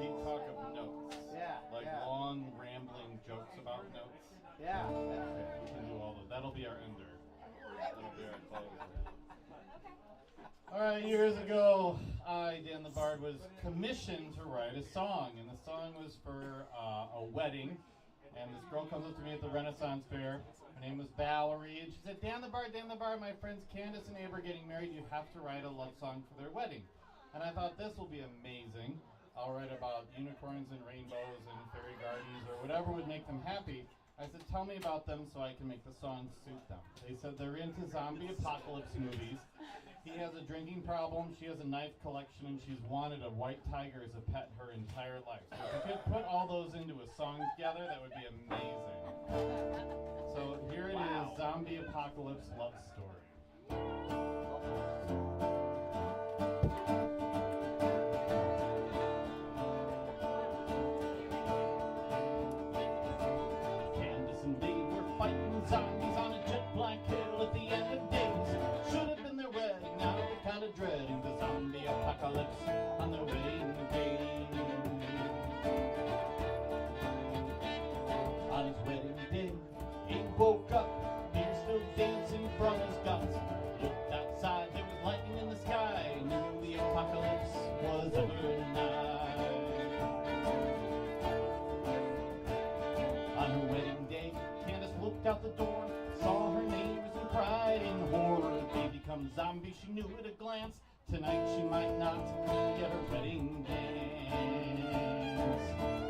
Deep talk of notes. Yeah. Like yeah. long, rambling jokes about notes. Yeah. Okay, we can do all of that'll be our ender. That'll be our closer. Alright, years ago, I, Dan the Bard, was commissioned to write a song, and the song was for a wedding. And this girl comes up to me at the Renaissance Fair. Her name was Valerie, and she said, Dan the Bard, my friends Candace and Abe are getting married. You have to write a love song for their wedding. And I thought, this will be amazing. I'll write about unicorns and rainbows and fairy gardens or whatever would make them happy. I said, tell me about them so I can make the song suit them. They said they're into zombie apocalypse movies. He has a drinking problem, she has a knife collection, and she's wanted a white tiger as a pet her entire life. So if you could put all those into a song together, that would be amazing. So here it is, Zombie Apocalypse Love Story. Candace and Dave were fighting zombies on a jet black hill at the end of days. Should have been their wedding, now they're kind of dreading the zombie apocalypse on their wedding day. On his wedding day, he woke up, tears still dancing from his guts. Looked outside, there was lightning in the sky, knew the apocalypse was ever nigh. On her wedding day, Candace looked out the door, saw her neighbors and cried in horror. They become zombies, she knew at a glance. Tonight she might not get her wedding dance.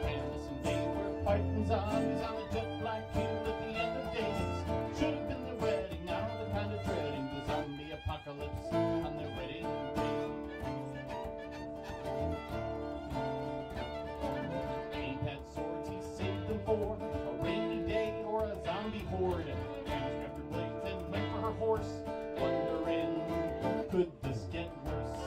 Candace and Dave were fighting zombies on a jet black hill at the end of days. Should have been their wedding, now they're kind of dreading the zombie apocalypse on their wedding day. Abe had swords, he saved them for a rainy day or a zombie horde. Candace grabbed her blades and went for her horse, wondering, could this get worse?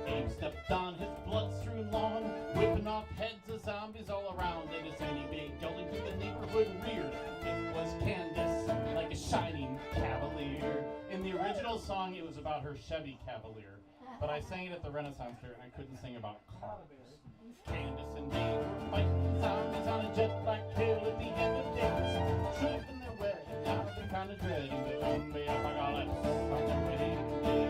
Abe stepped on his blood-strewn lawn, whipping off heads of zombies all around, and as any big gelding through the neighborhood reared, it was Candace, like a shining cavalier. In the original song, it was about her Chevy Cavalier, but I sang it at the Renaissance Fair, and I couldn't sing about cars. Candace and Dave were fighting zombies on a jet black hill at the end of days. Should have been their wedding, now they're kind of dreading the zombie apocalypse on their wedding day.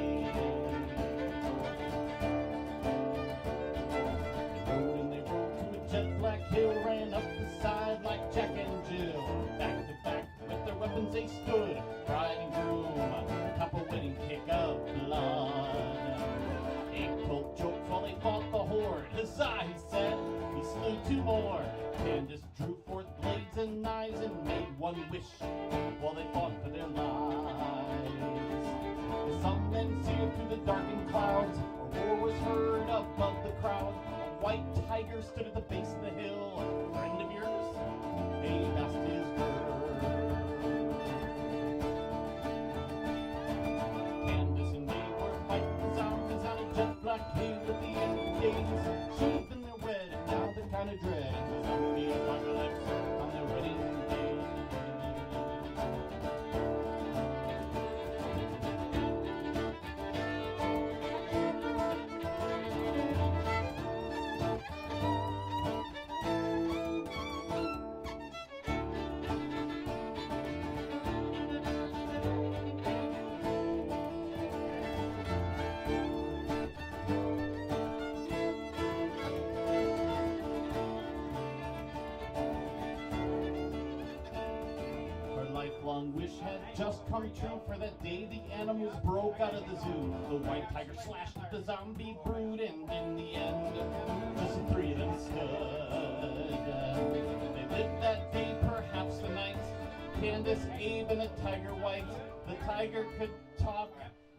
They rode to a jet black hill, ran up the side like Jack and Jill. Back to back with their weapons they stood, bride and groom, cup of wedding kick of blood. Abe told jokes while they fought the horde. Huzzah, he said, he slew two more. Candace drew forth blades and knives and made one wish. darkened clouds. A roar was heard above the crowd. A white tiger stood at the base of the hill. A friend of yours? Abe asked his girl. Candace and Dave were fighting zombies on a jet black hill at the end of the days. She'd been their wedding, now they're kind of dreading the zombie apocalypse on their wedding day. Lifelong wish had just come true, for that day the animals broke out of the zoo. The white tiger slashed at the zombie brood, and in the end, just the three of them stood. They lived that day, perhaps the night. Candace, Abe, and a tiger white. The tiger could talk,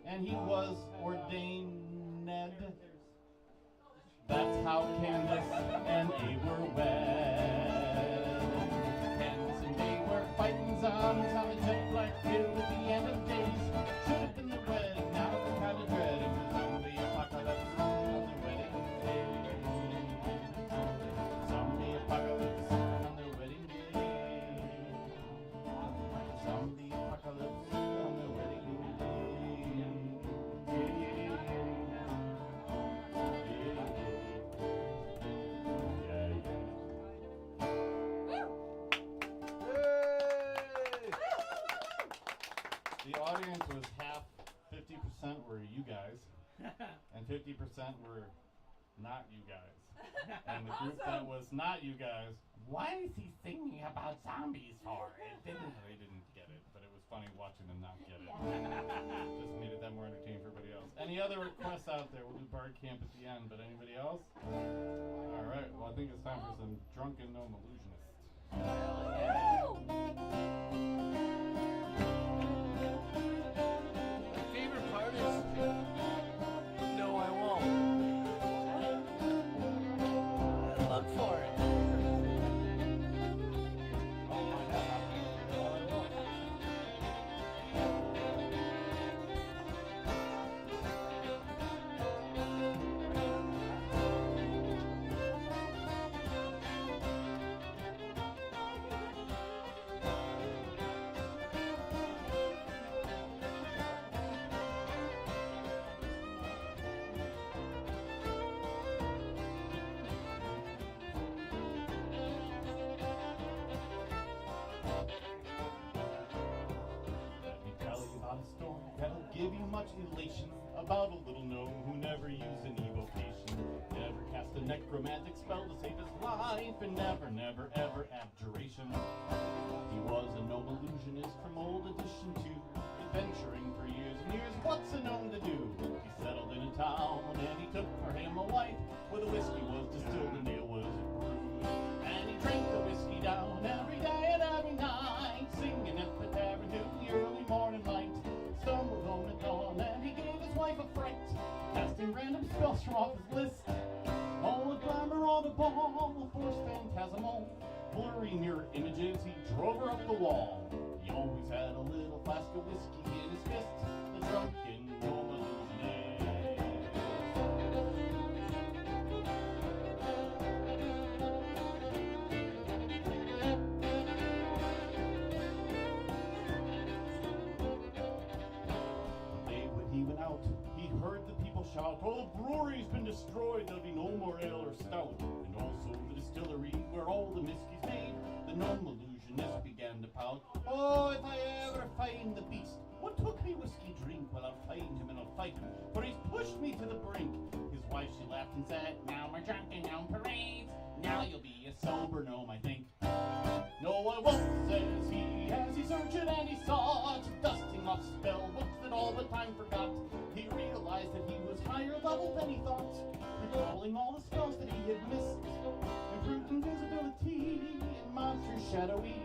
and he was ordained Ned. That's how Candace and Abe were wed. Candace and Abe were fighting zombies on a jet black hill at the end of days. Should have been the wedding, now they're kind of dreading the zombie apocalypse on their wedding day. Zombie apocalypse on their wedding day. Zombie apocalypse on their wedding day. The audience was half, 50% were you guys, and 50% were not you guys. And the group that was not you guys, why is he singing about zombies for? They didn't get it, but it was funny watching them not get it. Just made it that more entertaining for everybody else. Any other requests out there? We'll do Bard Camp at the end, but anybody else? All right, well I think it's time for some drunken gnome illusionists. My favorite part is no, I won't. Look for it. That'll give you much elation about a little gnome who never used an evocation, never cast a necromantic spell to save his life, and never ever abjuration. He was a gnome illusionist from old edition 2, adventuring for years and years. What's a gnome to do? He settled in a town and he took for him a wife, where the whiskey was distilled and ale was brewed. And he drank the whiskey down every day and every night, singing at the tavern till the early morning light. Stumbled home at dawn and he gave his wife a fright, casting random spells from off his list. All the glamour, all the ball, forced phantasmal, blurry mirror images, he drove her up the wall. He always had a little flask of whiskey in his fist, the drunken gnome illusionist. He went out, he heard the people shout, "Oh, the brewery's been destroyed, there'll be no more ale or stout." And also the distillery where all the whiskey's made. The gnome illusionist began to pout, "Oh, if I ever find the beast, what took me whiskey drink? Well, I'll find him and I'll fight him, for he's pushed me to the brink." His wife, she laughed and said, "Now we're drunken gnome parades, now you'll be a sober gnome, I think." "No, I won't," says he, as he searched and he sought, dusting off spell books that all the time forgot. He realized that he was higher level than he thought, recalling all the spells that he had missed. Improved invisibility and monsters shadowy,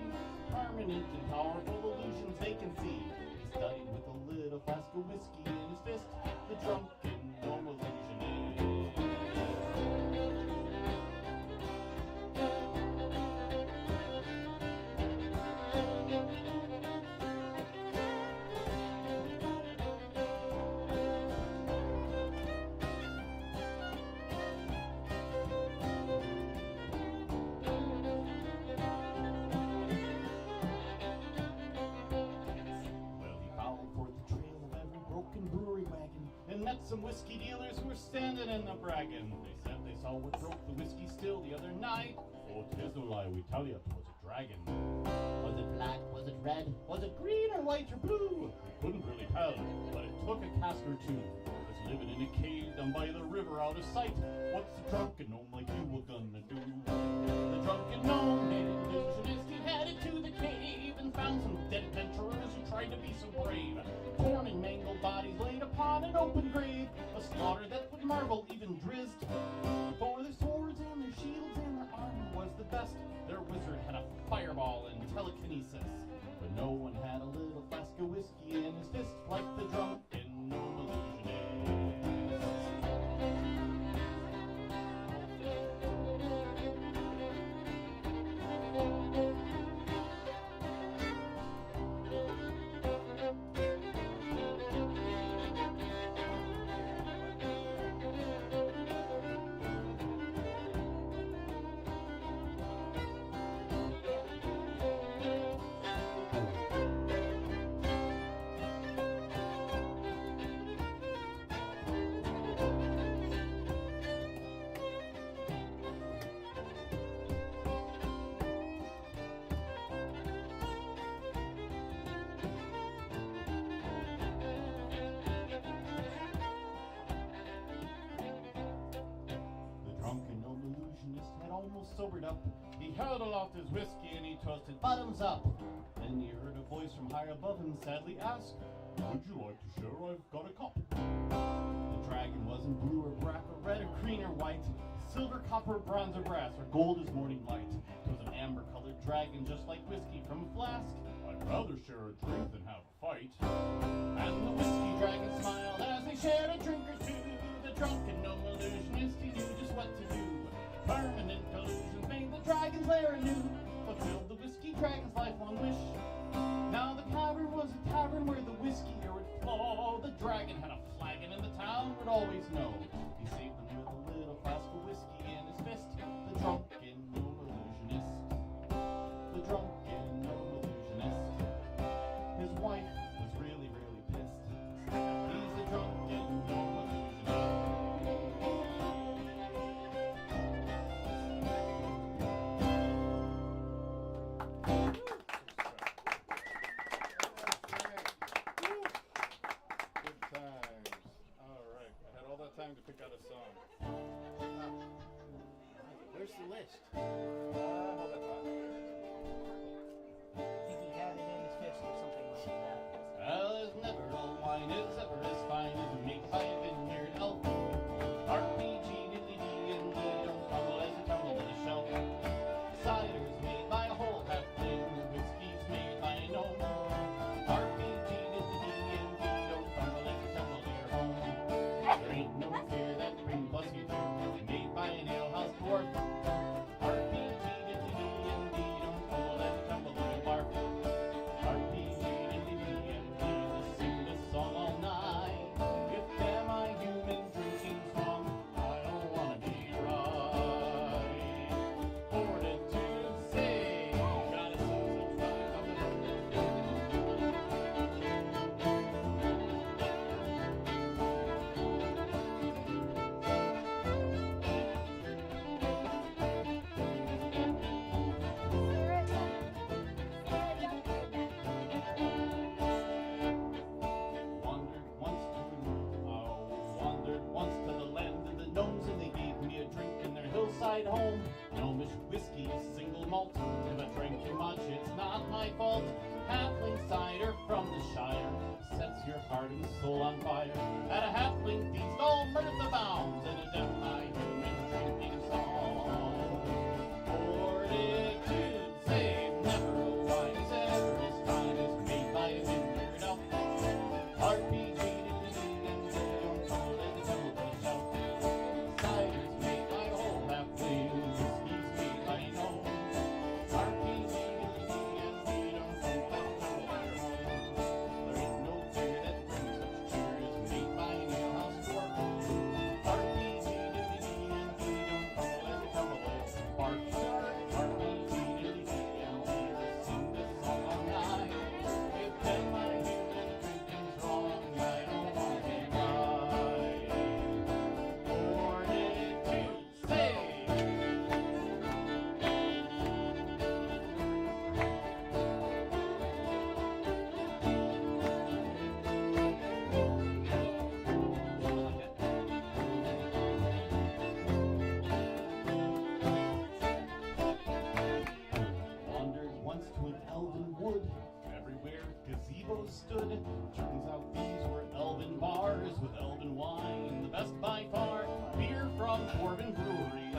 permanent and powerful illusions they can see. He studied with a little flask of whiskey in his fist, the drunk met some whiskey dealers who were standing in the bragging. They said they saw what broke the whiskey still the other night. Oh, 'tis no lie, we tell you, 'twas a dragon. Was it black? Was it red? Was it green or white or blue? We couldn't really tell, but it took a cask or two. It's living in a cave down by the river out of sight. What's the drunken gnome like you were gonna do? The drunken gnome, an illusionist, he headed to the cave and found some dead adventurers who tried to be so brave. Torn and mangled bodies laid upon an open grave, a slaughter that would marvel even Drizzt. For their swords and their shields and their armor was the best. Their wizard had a fireball and telekinesis, but no one had a little flask of whiskey in his fist like the drunken gnome illusionist. Sobered up, he held aloft his whiskey and he toasted bottoms up. Then he heard a voice from high above him sadly ask, "Would you like to share? I've got a cup." The dragon wasn't blue or black or red or green or white, silver, copper, bronze or brass, or gold as morning light. It was an amber-colored dragon just like whiskey from a flask. I'd rather share a drink than have a fight. And the whiskey dragon smiled as they shared a drink or two. The drunken gnome illusionist, he knew just what to do. Permanent illusions made the dragon's lair anew, fulfilled the whiskey dragon's lifelong wish. Now the cavern was a tavern where the whiskey here would flow. The dragon had a flagon and the town would always know. He saved them with a little flask of whiskey in his fist. The drunken gnome illusionist. The drunken gnome illusionist. His wife was really, really pissed. He's a drunken gnome illusionist. Time to pick out a song. Where's the list? Hold that thought. I think he had it in his fist or something like that. Well, as never all wine is ever as fine as made by a vineyard elf. RPG, diddly-dee, and don't tumble as you tumble in a shelf. Cider's made by a whole halfling, whiskey's made by a gnome. RPG, diddly-dee, and don't tumble as you tumble to your home. There ain't no fear that brings us you through, made by an alehouse dwarf. RPG, diddly-dee, and don't tumble as you tumble to your barf. RPG, diddly-dee, and we'll sing this song all night. If am I human drinking song, I don't wanna be right. Fortitude say, gotta wandered once to the land of the gnomes, and they gave me a drink in their hillside home. Gnomish whiskey, single malt. If I drank too much, it's not my fault. Halfling cider from the Shire sets your heart and soul on fire. At a halfling feast, all mirth abounds, and a death by human drinking song. Fortitude save, never a wine is ever as fine as made by a vineyard elf. RPG, and don't tumble as the tumble to shelf. Cider's made by a whole halfling, whiskey's made by a gnome. RPG, and don't tumble as the tumble to your home. There ain't no beer that brings such cheer as made by an alehouse with elven wine. The best by far, beer from Dwarven Brewery.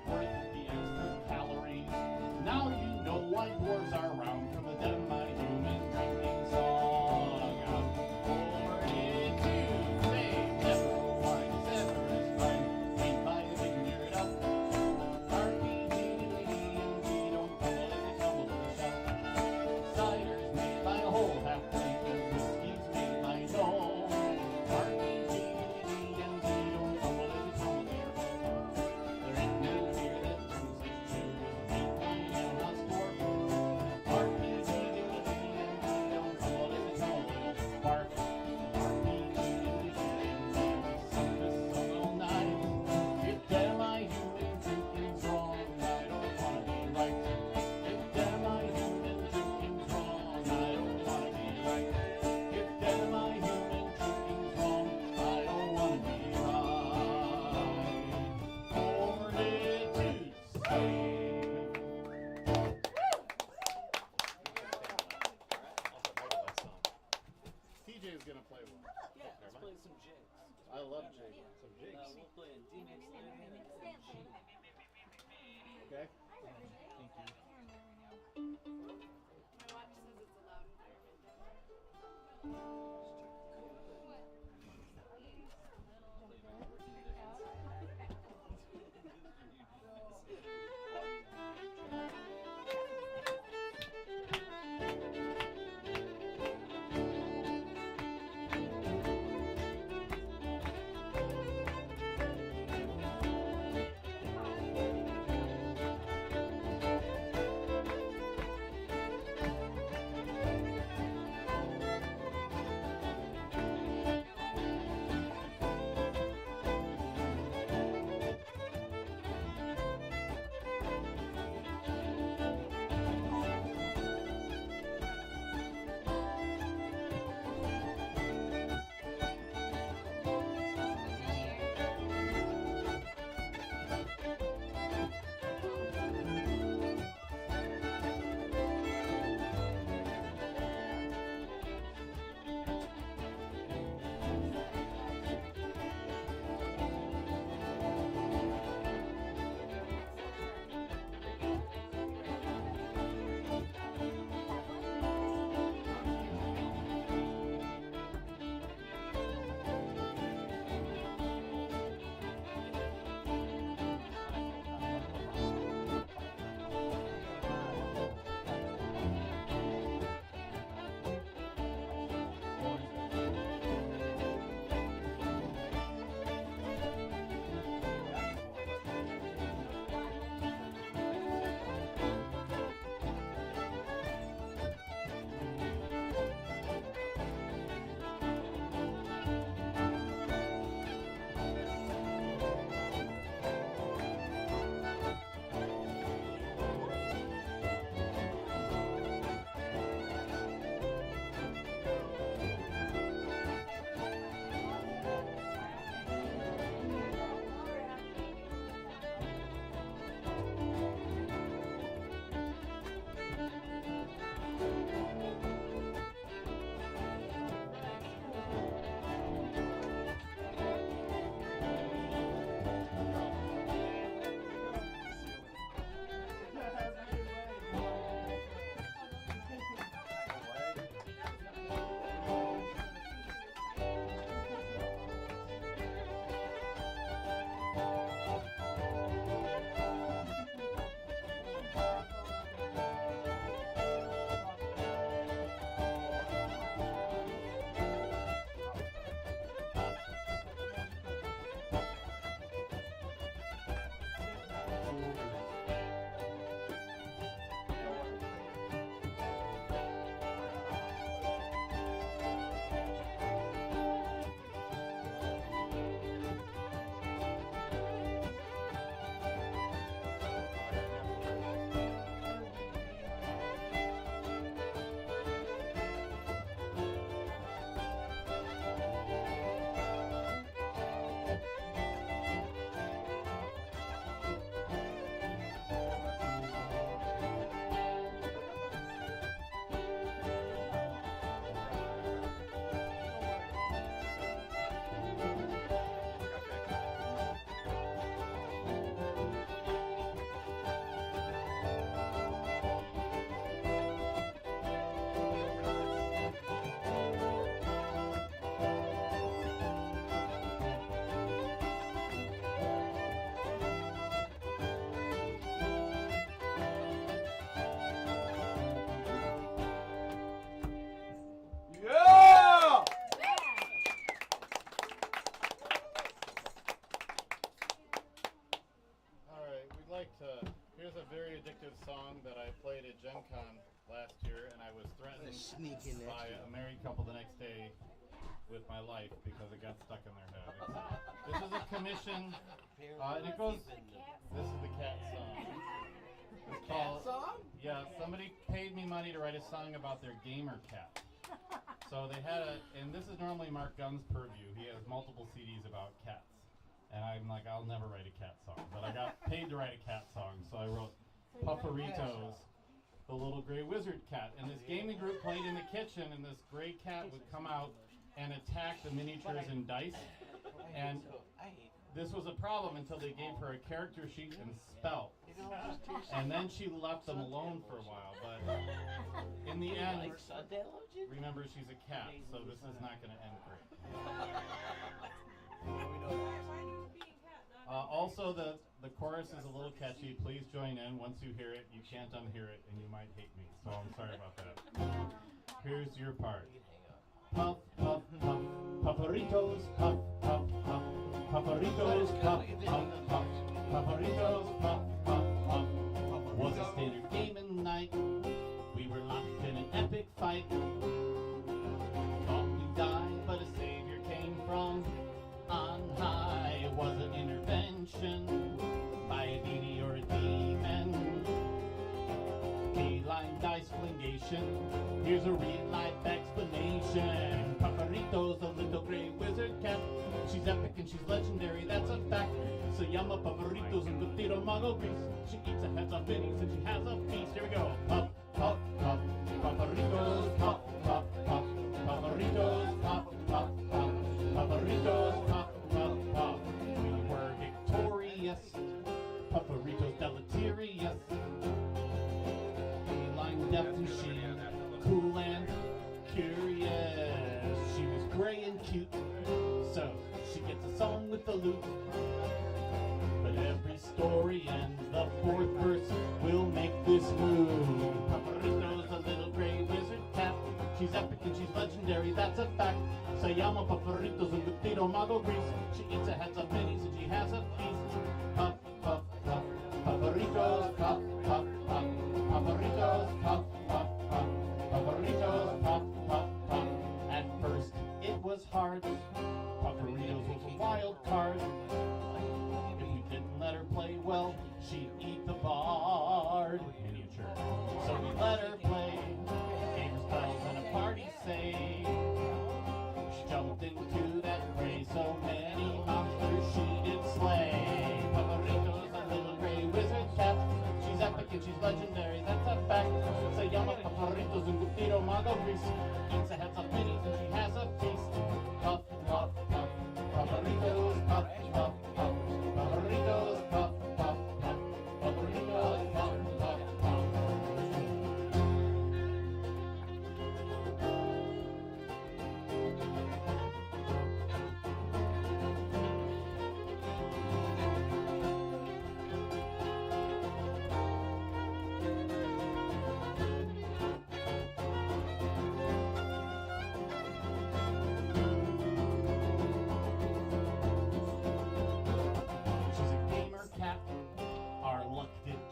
Worth the extra calories. Now you know why dwarves are round from the dead of my human drinking song. TJ's gonna play one. Yeah, let's play some jigs. I love jigs. Some jigs. We'll play in D major and G. Okay. My watch says it's a loud environment. Here's a very addictive song that I played at Gen Con last year, and I was threatened by a married couple the next day with my life because it got stuck in their head. This is a commission, and it goes. This is the cat song. It's called. Yeah, somebody paid me money to write a song about their gamer cat. So they had and this is normally Mark Gunn's purview. He has multiple CDs about cats. And I'm like, I'll never write a cat song. But I got paid to write a cat song, so I wrote Pufferitos, the little gray wizard cat. And this gaming group played in the kitchen, and this gray cat would come out and attack the miniatures and dice. And this was a problem until they gave her a character sheet and spell. And then she left them alone for a while. But in the end, remember, she's a cat, so this is not going to end great. Also, the chorus is a little catchy. Please join in. Once you hear it, you can't unhear it, and you might hate me. So I'm sorry about that. Here's your part. Puff, puff, puff, pufferitos, puff, puff, puff, pufferitos, puff, puff, puff, pufferitos, puff, puff, puff. Was a standard gaming night. We were locked in an epic fight. Thought we'd die, but a savior came from on high. It was an intervention by a deity or a demon. Feline dice flingation. Here's a real life explanation. Pufferitos, a little gray wizard cat. She's epic and she's legendary, that's a fact. Se llama Pufferitos and Gutito Mago Grease. She eats her heads off minis and she has a feast. Here we go. Puff, puff, puff. Pufferitos, puff, puff, puff. Pufferitos, puff, puff, puff. Pufferitos, puff, puff, puff. We were victorious. Pufferitos deleterious. Feline deaf and she cool and curious. She was gray and cute, so she gets a song with the lute. But every story ends, the fourth verse will make this move. Pufferitos, a little gray wizard cat. She's epic and she's legendary, that's a fact. Se llama Pufferitos and Gutito Mago Grease. She eats her heads of minis and she has a feast. Puff, puff, puff. Pufferitos, puff, puff, puff. Pufferitos, puff, puff, puff. Pufferitos, puff, puff, puff. At first it was hard. Pufferitos was a wild card. If we didn't let her play well, she'd eat the bard. Miniature. So we let her play. Gave her spells and a party save. She jumped into that fray. So many monsters she did slay. Pufferitos, a little gray wizard cat. She's epic and she's legendary, that's a fact. Se llama Pufferitos and Gutito Mago Grease. Eats the heads of minis and she has a feast. Puff, puff, puff. Pufferitos, puff, puff, puff. Pufferitos, puff, puff, puff. Pufferitos, puff, puff, puff.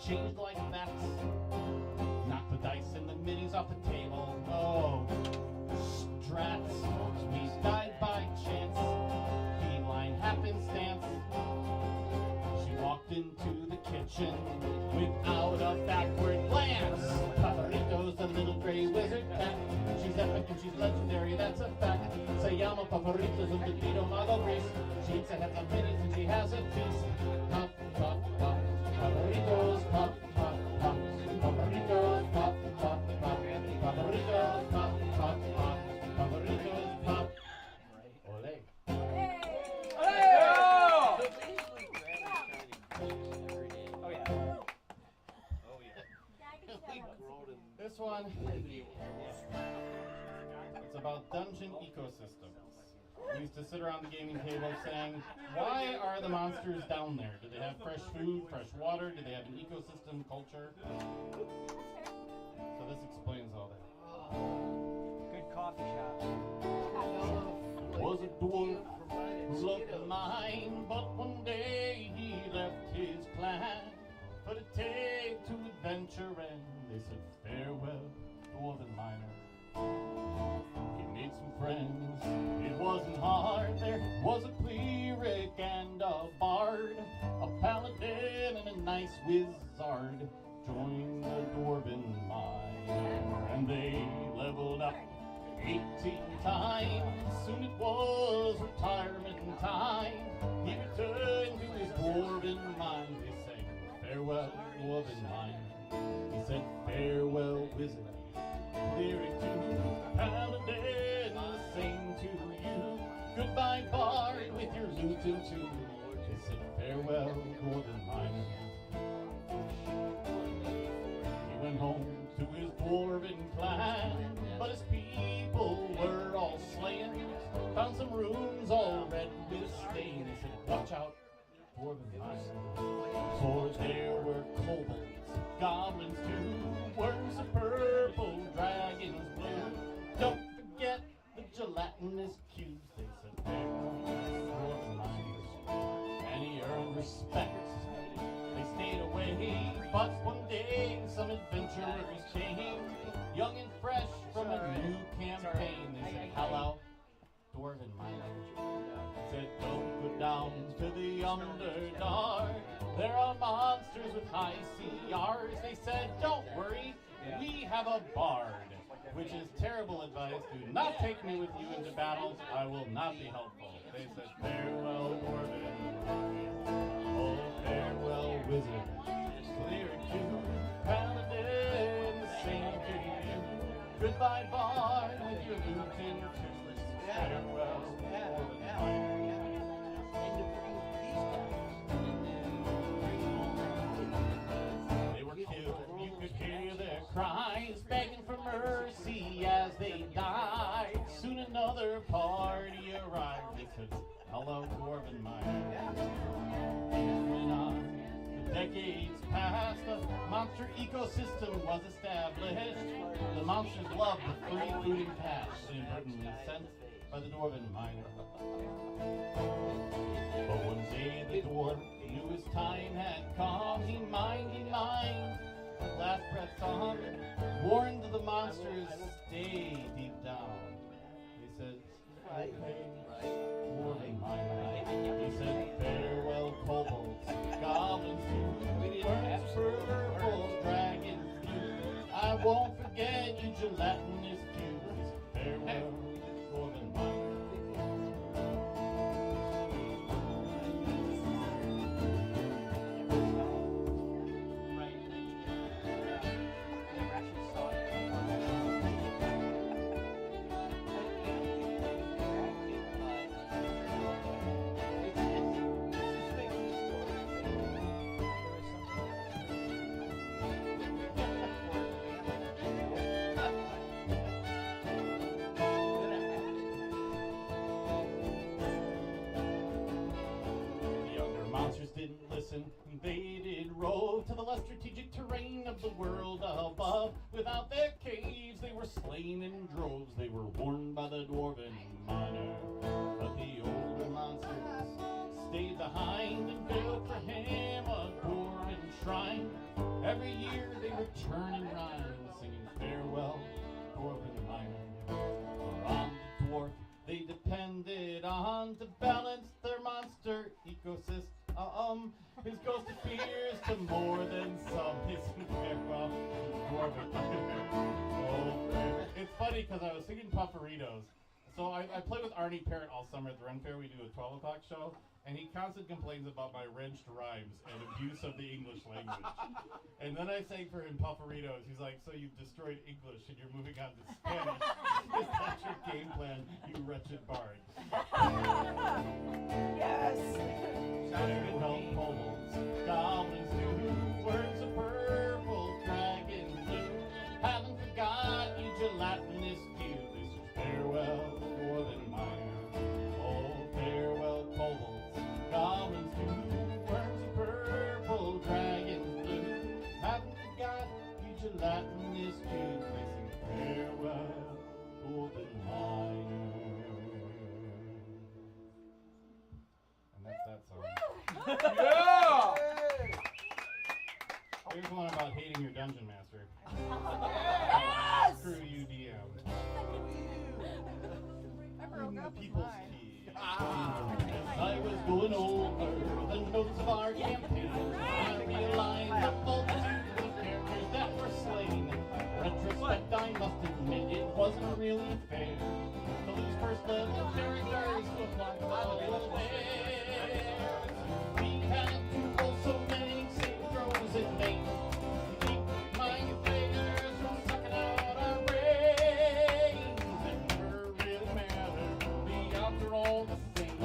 Changed like that. Knocked the dice and the minis off the table. Oh, strats. We died by chance. Feline happenstance. She walked into the kitchen without a backward glance. Pufferitos, a little gray wizard cat. She's epic and she's legendary, that's a fact. Se llama Pufferitos and Gutito Mago Grease. She eats her heads on minis and she has a feast. Puff, puff, puff. Pufferitos, puff, puff, puff. Pufferitos, puff, puff, puff. Pufferitos, puff, puff, puff. Pufferitos, puff. Ole. Oh yeah. This one, it's about dungeon ecosystems. We used to sit around the gaming table saying, why are the monsters down there? Do they have fresh food, fresh water? Do they have an ecosystem culture? So this explains all that. Good coffee shop. Was a dwarf who loved the mine, but one day he left his clan for to take adventure and they said farewell, dwarven miner. He made some friends, it wasn't hard. There was a cleric and a bard, a paladin and a nice wizard joined the dwarven miner, and they leveled up 18 times. Soon it was retirement time. He returned to his dwarven mine. They sang farewell, dwarven mine. He said farewell, wizard, cleric too, paladin, the same to you. Goodbye, bard, with your lute and tune. They said farewell, dwarven miner. He went home to his dwarven clan, but his people were all slain. Found some rooms all red with stain. They said, watch out, dwarven miner, for there were kobolds, goblins too, worms of purple, dragons blue. Don't forget the gelatinous cubes. They said, farewell, dwarven miner, and he earned respect. They stayed away, but one day some adventurers came, young and fresh from a new campaign. They said, hello, dwarven miner. Said, don't go down to the Underdark. There are monsters with high CRs. They said, don't worry, we have a bard. Which is terrible advice. Do not take me with you into battles. I will not be helpful. They said, farewell, dwarven. Oh, farewell, wizard. Cleric too, paladin, same to you. Goodbye, bard, with your lute and tunes. Farewell, dwarven. They were killed, you could hear their cries, begging for mercy as they died. Soon another party arrived. They said, hello, dwarven miner. Went on, the decades passed, a monster ecosystem was established. The monsters loved the free food and cash inadvertently sent by the dwarven miner. But one day the dwarf knew his time had come. He mined, last breath on, warned the monsters, stay deep down. He said, dwarven miner. He said, farewell, kobolds, goblins too, worms, purple, dragons blue. I won't forget you gelatinous cubes. Farewell, dwarven miner. Invaded, rove to the less strategic terrain of the world above. Without their caves, they were slain in droves. They were warned by the dwarven miner. But the older monsters stayed behind and built for him a dwarven shrine. Every year they return in rhyme, singing farewell, dwarven miner. For on the dwarf they depended on to balance their monster ecosystem. His ghost appears to more than some. His farewell, dwarven. Oh, it's funny because I was singing Pufferitos. So I play with Arnie Parrott all summer at the Ren Fair. We do a 12 o'clock show, and he constantly complains about my wrenched rhymes and abuse of the English language. And then I sang for him Pufferitos. He's like, so you've destroyed English and you're moving on to Spanish. Is that your game plan, you wretched bard? Yes! Farewell, kobolds, goblins too, worms of purple, dragons blue. Haven't forgot you gelatinous cubes. Farewell, dwarven miner. Oh, farewell, kobolds, goblins too, worms of purple, dragons blue. Haven't forgot you gelatinous cubes. They sing farewell, dwarven miner. And that's that song. Yeah! Here's one about hating your Dungeon Master. Yes! Screw you, DM. I broke up with People's mine. key. As I was going over the notes of our campaign, I realized the multitude of characters that were slain. Retrospect, I must admit, it wasn't really fair to lose first level characters to apply the theirs. We had to roll so many save throws in vain to keep mind players from sucking out our brains. It never really mattered, the odds are all the same.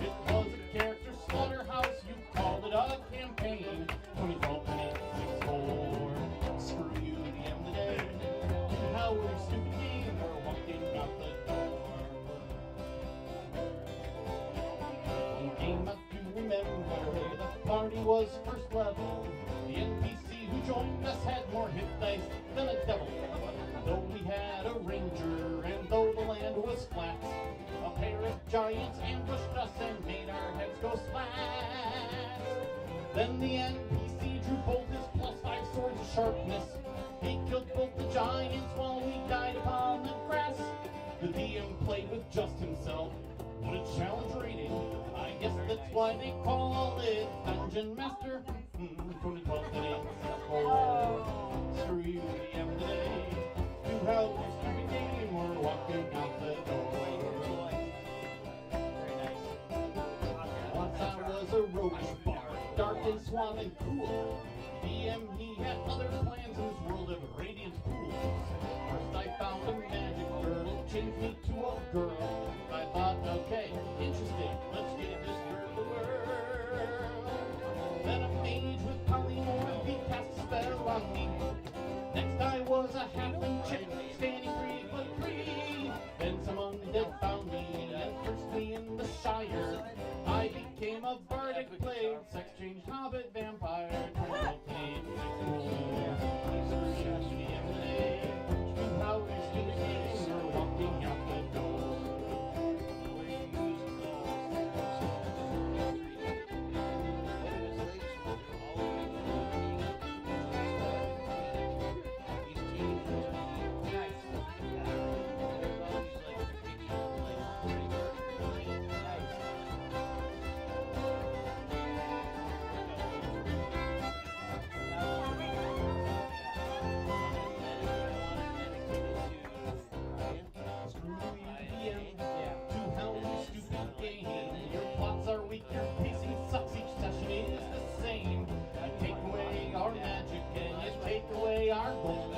It was a character slaughterhouse, you called it a campaign. 2012 864. Screw you, the end of the day. How we're stupid game, we're walking out the door. Game I do remember, the party was first level. The NPC who joined us had more hit dice than a devil. Though we had a ranger, and though the land was flat, a pair of giants ambushed us and made our heads go splat. Then the NPC drew both his +5 swords of sharpness. He killed both the giants while we died upon the grass. The DM played with just himself. What a challenge rating. I guess that's why they call it Dungeon Master. 2012 864. Screw you, DM today. You have a stupid game, we're walking out the door. Once I was a roach bard, dark and suave and cool. DM, he had other plans in this world of radiant pools. First I found a magic girdle, changed me to a girl. I thought, okay, interesting, let's get this through the world. Then a mage with polymorph, he cast a spell on me. Next I was a halfling chick, standing 3'3". Then some undead found me and cursed me in the Shire. I became a bardic blade, sex changed hobbit vampire. Walking out the door. Our gold.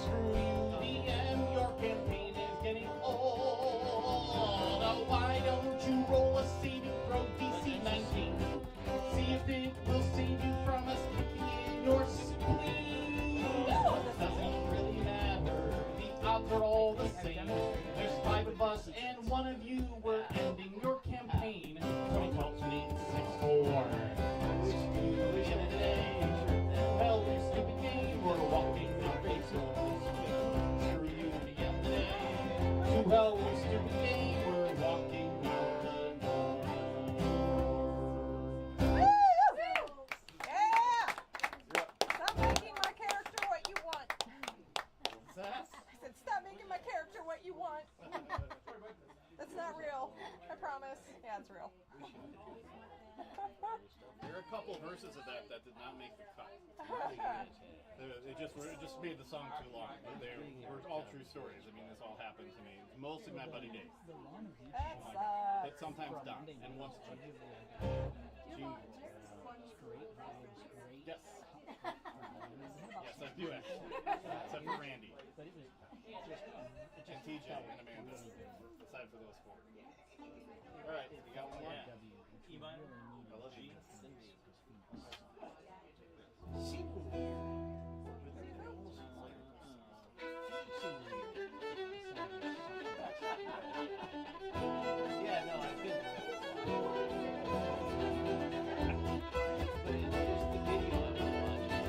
Screw you, DM, your campaign is getting old. Oh, why don't you roll a saving throw DC 19? See if it will save you from us kicking in your spleen. Doesn't really matter, the odds are all the same. There's 5 of us and 1 of you, we're ending your campaign. 2012 864. Screw you, the end of the day. Hell, you stupid game, we're walking out the door. Screw you, the end of the day. To hell, you stupid game, we're walking out the door. Woo! Yeah! Stop making my character what you want. What's that? I said, stop making my character what you want. That's not real. I promise. Yeah, it's real. There are a couple verses of that did not make the cut. It just made the song too long. They were all true stories. I mean, this all happened to me. Mostly my buddy Dave. That sucks. But sometimes Don. And once Gene. Yes. Yes, I do actually. Except for Randy. And TJ and Amanda. Aside for those 4. Alright, you got one more? E minor. I love you. Yeah, no, I couldn't. But it is the video I've been watching.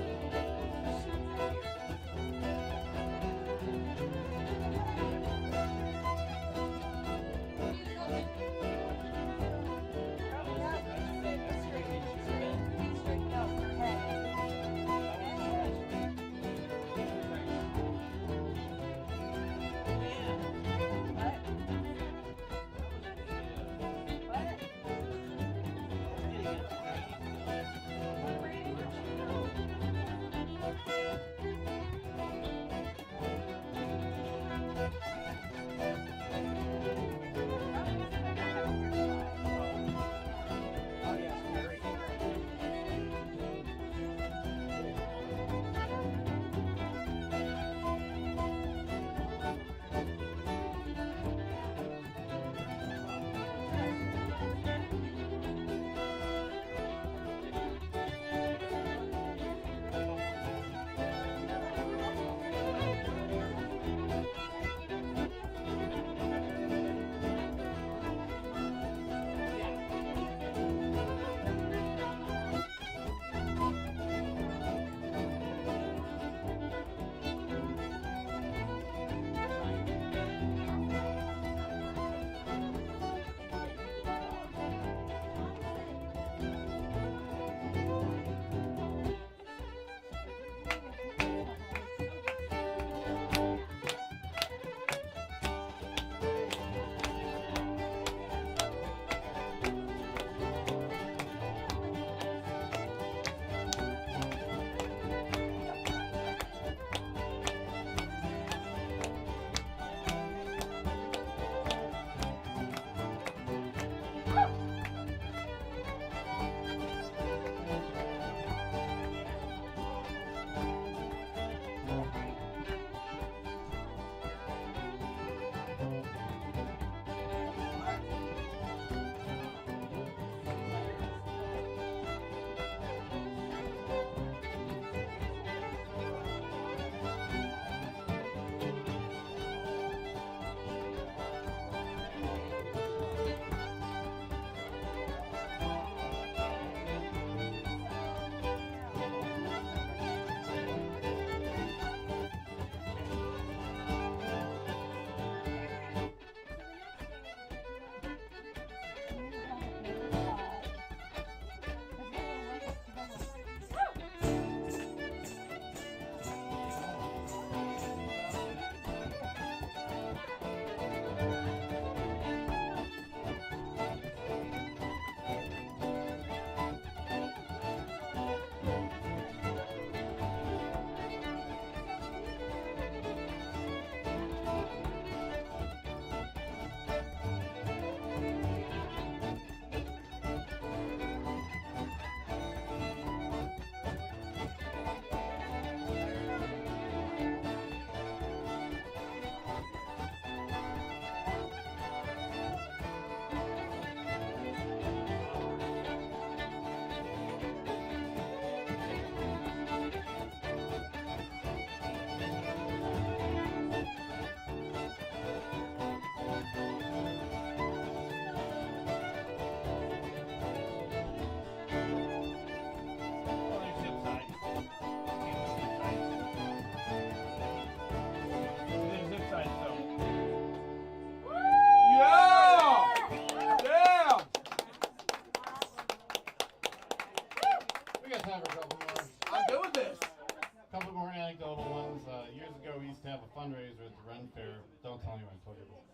fundraiser at the Run Fair. Don't tell anyone I told you about.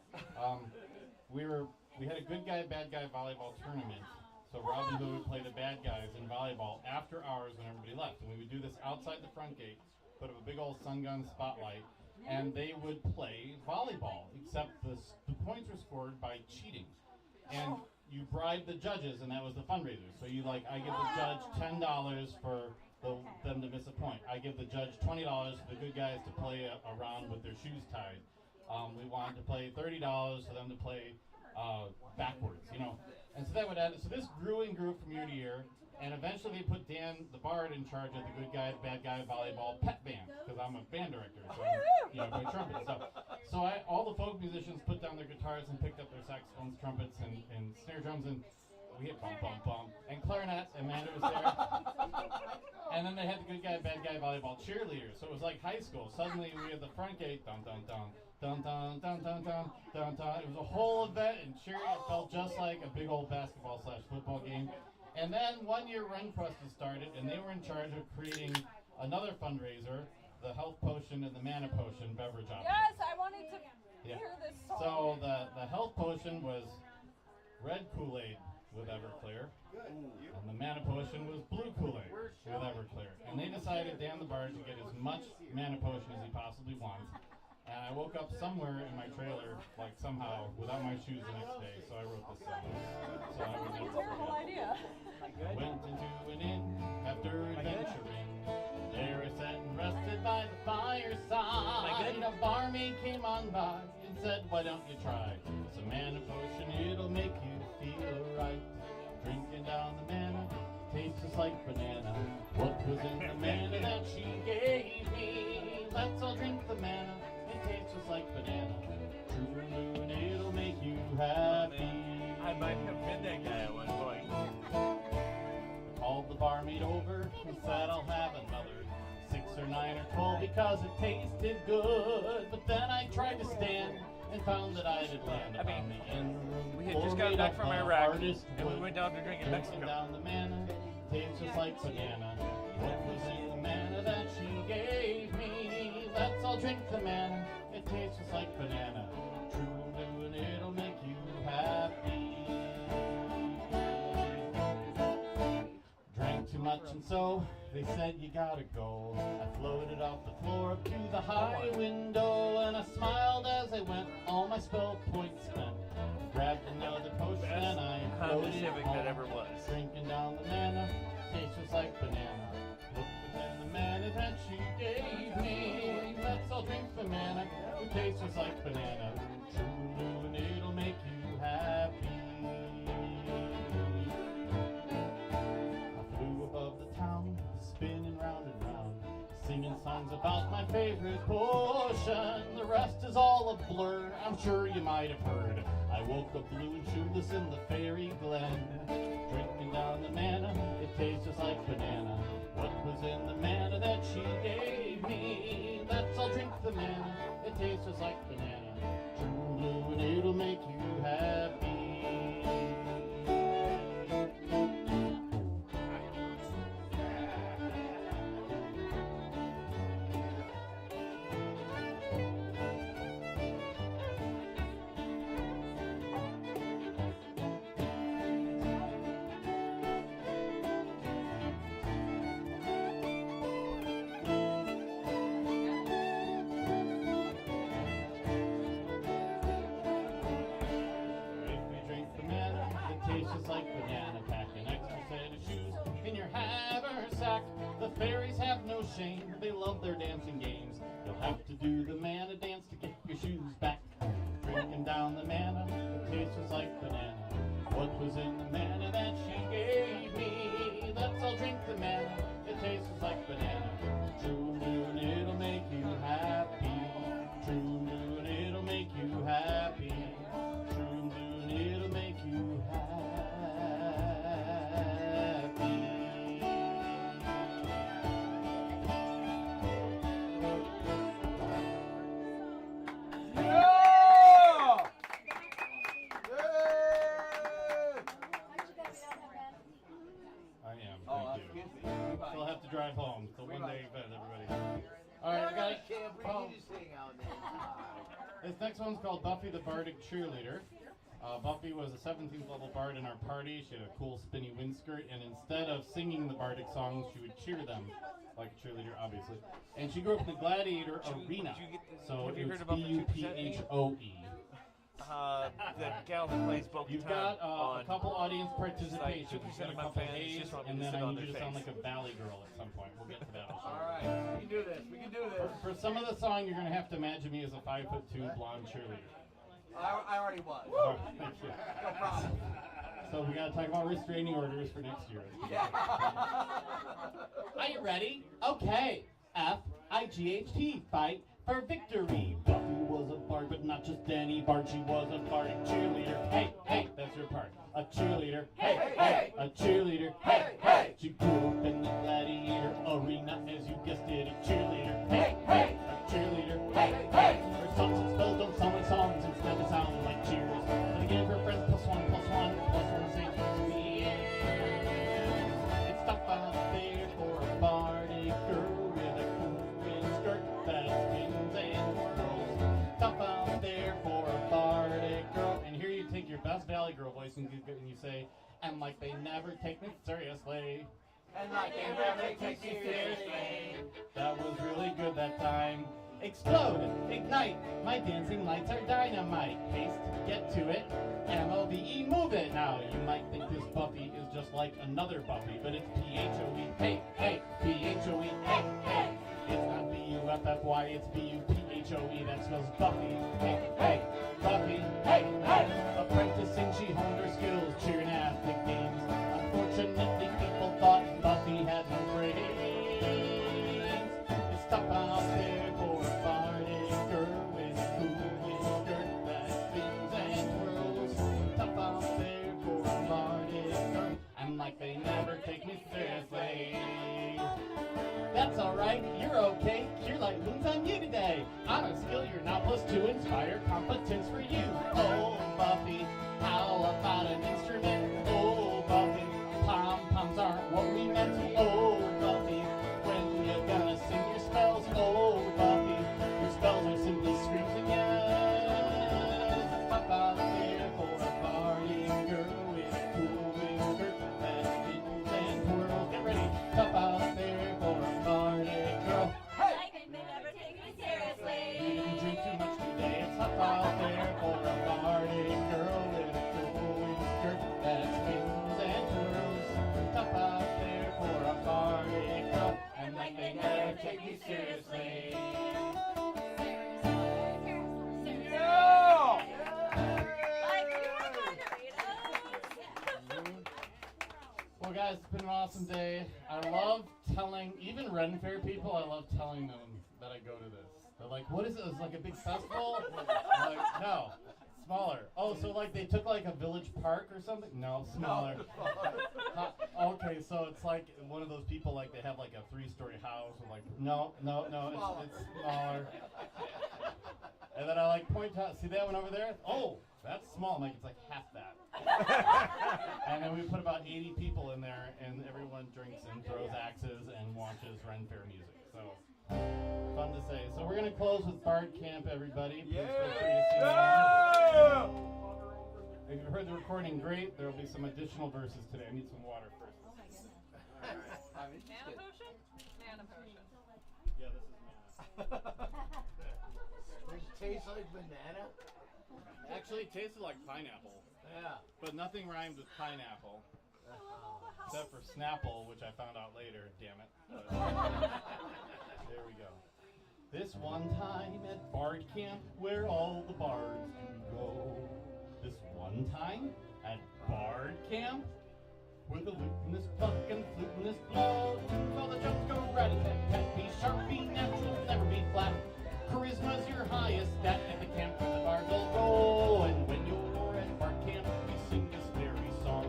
We had a good guy, bad guy volleyball tournament. So Robin Hood would play the bad guys in volleyball after hours when everybody left. And we would do this outside the front gate, put up a big old sun gun spotlight, and they would play volleyball, except the points were scored by cheating. And you bribed the judges, and that was the fundraiser. So I give the judge $10 for them to miss a point. I give the judge $20 for the good guys to play a round with their shoes tied. We wanted to play $30 for them to play backwards, And so that would add. So this grew and grew from year to year, and eventually they put Dan the Bard in charge of the good guy, bad guy volleyball pet band, because I'm a band director, so I play trumpet. So all the folk musicians put down their guitars and picked up their saxophones, trumpets, and snare drums, and we hit bum bum bum, and clarinets. Amanda was there, and then they had the good guy, bad guy volleyball cheerleaders. So it was like high school. Suddenly we had the front gate, dun dun dun. Dun dun dun dun dun dun dun. It was a whole event and cheering. It felt just like a big old basketball/football game. And then one year Run Crusted started, and they were in charge of creating another fundraiser, the Health Potion and the Mana Potion beverage option. Yes, I wanted to hear this song. So the Health Potion was red Kool-Aid with Everclear, and the mana potion was blue Kool-Aid with Everclear. And they decided Dan the Bard to get as much mana potion as he possibly wants. And I woke up somewhere in my trailer, like somehow, without my shoes the next day, so I wrote this song. So I would never Terrible forget. idea. I went into an inn after adventuring. There I sat and rested by the fireside. A barmaid came on by and said, why don't you try some mana potion, it'll make you feel right. Drinking down the mana, tastes just like banana. What was in the mana that she gave me? Let's all drink the mana, it tastes just like banana. True blue and it'll make you happy. I might have been that guy at one point. I called the barmaid over and said I'll have another 6 or 9 or 12 because it tasted good. But then I tried to stand and found that I had landed on the end room. We had just gotten back from Iraq, and we went down to drink in Mexico. Down the mana, tastes just like banana. What was in the mana that she gave me? Let's all drink the mana, it tastes just like banana. True blue and it'll make you happy. Drank too much and so they said you gotta go. I floated off the floor up to the high window and I smiled as I went, all my spell points spent. Grabbed another potion and I floated home. that ever was. Drinking down the mana, tastes just like banana. Look within the mana that she gave me. Let's all drink the mana, it tastes just like banana. True blue and it'll make you happy. I flew above the town, spinning round and round, singing songs about my favorite potion. The rest is all a blur, I'm sure you might have heard. I woke up blue and shoeless in the fairy glen. Drinking down the mana, it tastes just like banana. What was in the mana that she gave me? Let's all drink the mana, it tastes just like banana. True blue and it'll make you happy. Just like banana, pack an extra set of shoes in your haversack. The fairies have no shame, they love their dancing games. You'll have to do the mana dance to get your shoes back. Drinking down the mana, it tastes just like banana. What was in the mana that she gave me? Let's all drink the mana, it tastes just like banana. True blue and it'll make you happy. True blue and it'll make you happy. True blue and it'll make you happy. Still have to drive home. So one day, but everybody. All right, I got it. This next one's called Buffy the Bardic Cheerleader. Buffy was a 17th level bard in our party. She had a cool spinny windskirt, and instead of singing the bardic songs, she would cheer them like a cheerleader, obviously. And she grew up in the gladiator arena. So have you it's heard about the 2% BUPHOE. The gal that plays Bo-Katan. You've got a couple audience participation. Like 2% You've got of a my couple fans A's, just want me and to then sit I on need you their to sound face. like a valley girl at some point. We'll get to that. All right, we can do this. We can do this. For some of the song, you're going to have to imagine me as a 5'2" blonde cheerleader. I already was. All right, thank you. No problem. So we got to talk about restraining orders for next year. Yeah. Are you ready? Okay. F-I-G-H-T. Fight for victory. Buffy was a bard, but not just any bard. She was a bardic cheerleader. Hey, hey, that's your part. A cheerleader. Hey, hey, a cheerleader. Hey, hey. She grew up in the gladiator arena, as you guessed it, a cheerleader. Hey, hey, a cheerleader. Hey, hey. Her songs and spells don't sound like songs, instead they sound like cheers. But they gave her friends +1 +1 +1 same cheers. It's tough out there for a bardic girl with a cool skirt that spins and whirls. Tough out there for a bardic girl. And here you take your best Valley Girl voice and you say, and like they never take me seriously. And like they never take me seriously. That was really good that time. Explode, ignite, my dancing lights are dynamite. Haste, get to it, M-O-V-E, move it. Now, you might think this Buffy is just like another Buffy, but it's P-H-O-E, hey, hey, P-H-O-E, hey, hey. It's not B-U-F-F-Y, it's B-U-P-H-O-E, that spells Buffy, hey, hey, Buffy, hey, hey. Apprenticing, she honed her skills, cheering at the games. Unfortunately, people thought Buffy had no brains. It's tough out there for a Barney girl with a cool skirt that spins and twirls. Tough out there for a Barney girl, and like they never take me seriously. That's alright, you're okay. Cure light moons on you today. On a skill you're now +2, inspire competence for you. Oh, Buffy, how about an instrument? Oh, Buffy, pom-poms aren't what we meant. Oh, Buffy, when you gonna sing your spells? Oh, Buffy, your spells are simply screams and yells. Pop out there for a party girl with a cool skirt that spins and twirls. Get ready, pop out there for a party girl. Hey! Like they never take me seriously. You didn't drink too much today. It's hop out there for a party girl with a cool skirt that spins and twirls. Hop out there for a party girl, and like they never take me seriously. Well, guys, it's been an awesome day. I love telling, even Ren Fair people, I love telling them that I go to this. They're like, what is it? It's like a big festival? I'm like, no, smaller. Oh, so like they took like a village park or something? No, smaller. Okay, so it's like one of those people, like they have like a 3-story house with like, no, it's smaller. And then I like point out, see that one over there? Oh, that's small. I'm like, it's like half that. And then we put about 80 people in there, and everyone drinks and throws axes and watches Ren Fair music. So, fun to say. So we're going to close with Bard Camp, everybody. Please feel free to sing along. If you've heard the recording, great. There will be some additional verses today. I need some water first. Mana potion? Mana potion. Yeah, this is mana. Does it taste like banana? Actually, it tasted like pineapple. Yeah. But nothing rhymed with pineapple. Except for Snapple, which I found out later, damn it. But there we go. This one time at Bard Camp, where all the bards do go. This one time at Bard Camp, where the lute in this pluck and the flute in this blow. All the jumps go rat-a-tat-tat, be sharp, be natural, never be flat. Charisma's your highest stat at the camp where the bards all go. And when you're at Bard Camp, we sing this very song.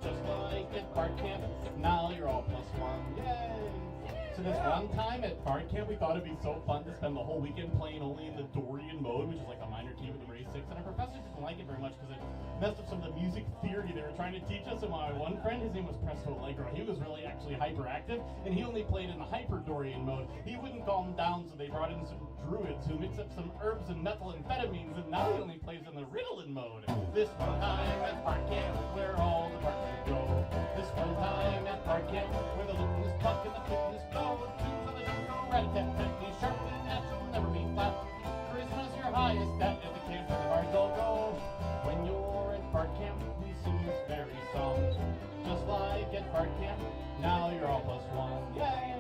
Just like at Bard Camp, now you're all +1. Yay! So this one time at Bard Camp, we thought it'd be so fun to spend the whole weekend playing only in the Dorian mode, which is like a minor key with the raise 6. And our professor didn't like it very much because it messed up some of the music theory they were trying to teach us. And my one friend, his name was Presto Allegro, he was really actually hyperactive, and he only played in the hyper Dorian mode. He wouldn't calm down, so they brought in some druids who mix up some herbs and methamphetamines, and now he only plays in the Ritalin mode. This one time at Bard Camp, where all the bards go. This one time at Bard Camp, where the lute is pluck and the flute is blow. Tunes on the drum go rat-a-tat-tat, be sharp and natural, never be flat. Charisma's your highest stat at the camp where the bards all go. When you're at Bard Camp, we sing this very song. Just like at Bard Camp, now you're all +1. Yay!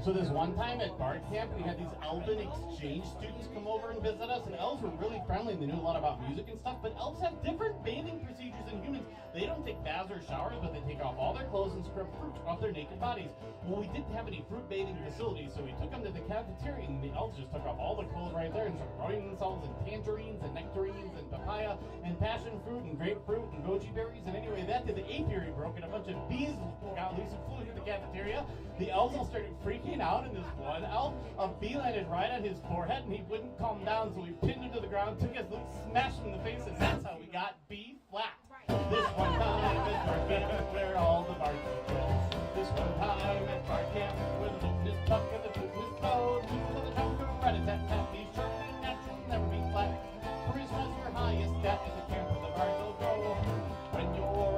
So this one time at Bard Camp, we had these elven exchange students come over and visit us, and elves were really friendly and they knew a lot about music and stuff, but elves have different bathing procedures than humans. They don't take baths or showers, but they take off all their clothes and scrub fruit off their naked bodies. Well, we didn't have any fruit bathing facilities, so we took them to the cafeteria, and the elves just took off all the clothes right there and started rubbing themselves in tangerines and nectarines and papaya and passion fruit and grapefruit and goji berries. And anyway, that did the apiary broke, and a bunch of bees got loose and flew into the cafeteria. The elves all started freaking out, and this one elf, a bee landed right on his forehead, and he wouldn't calm down, so we pinned him to the ground, took his loot, smashed him in the face, and that's how we got B flat. This one time at Bard Camp, where all the bards go. This one time at Bard Camp, where the lute is pluck and the flute is blow. Tunes on the drum go rat-a-tat-tat, be sharp and natural, never be flat. Charisma's your highest stat at the camp where the bards all go. When you're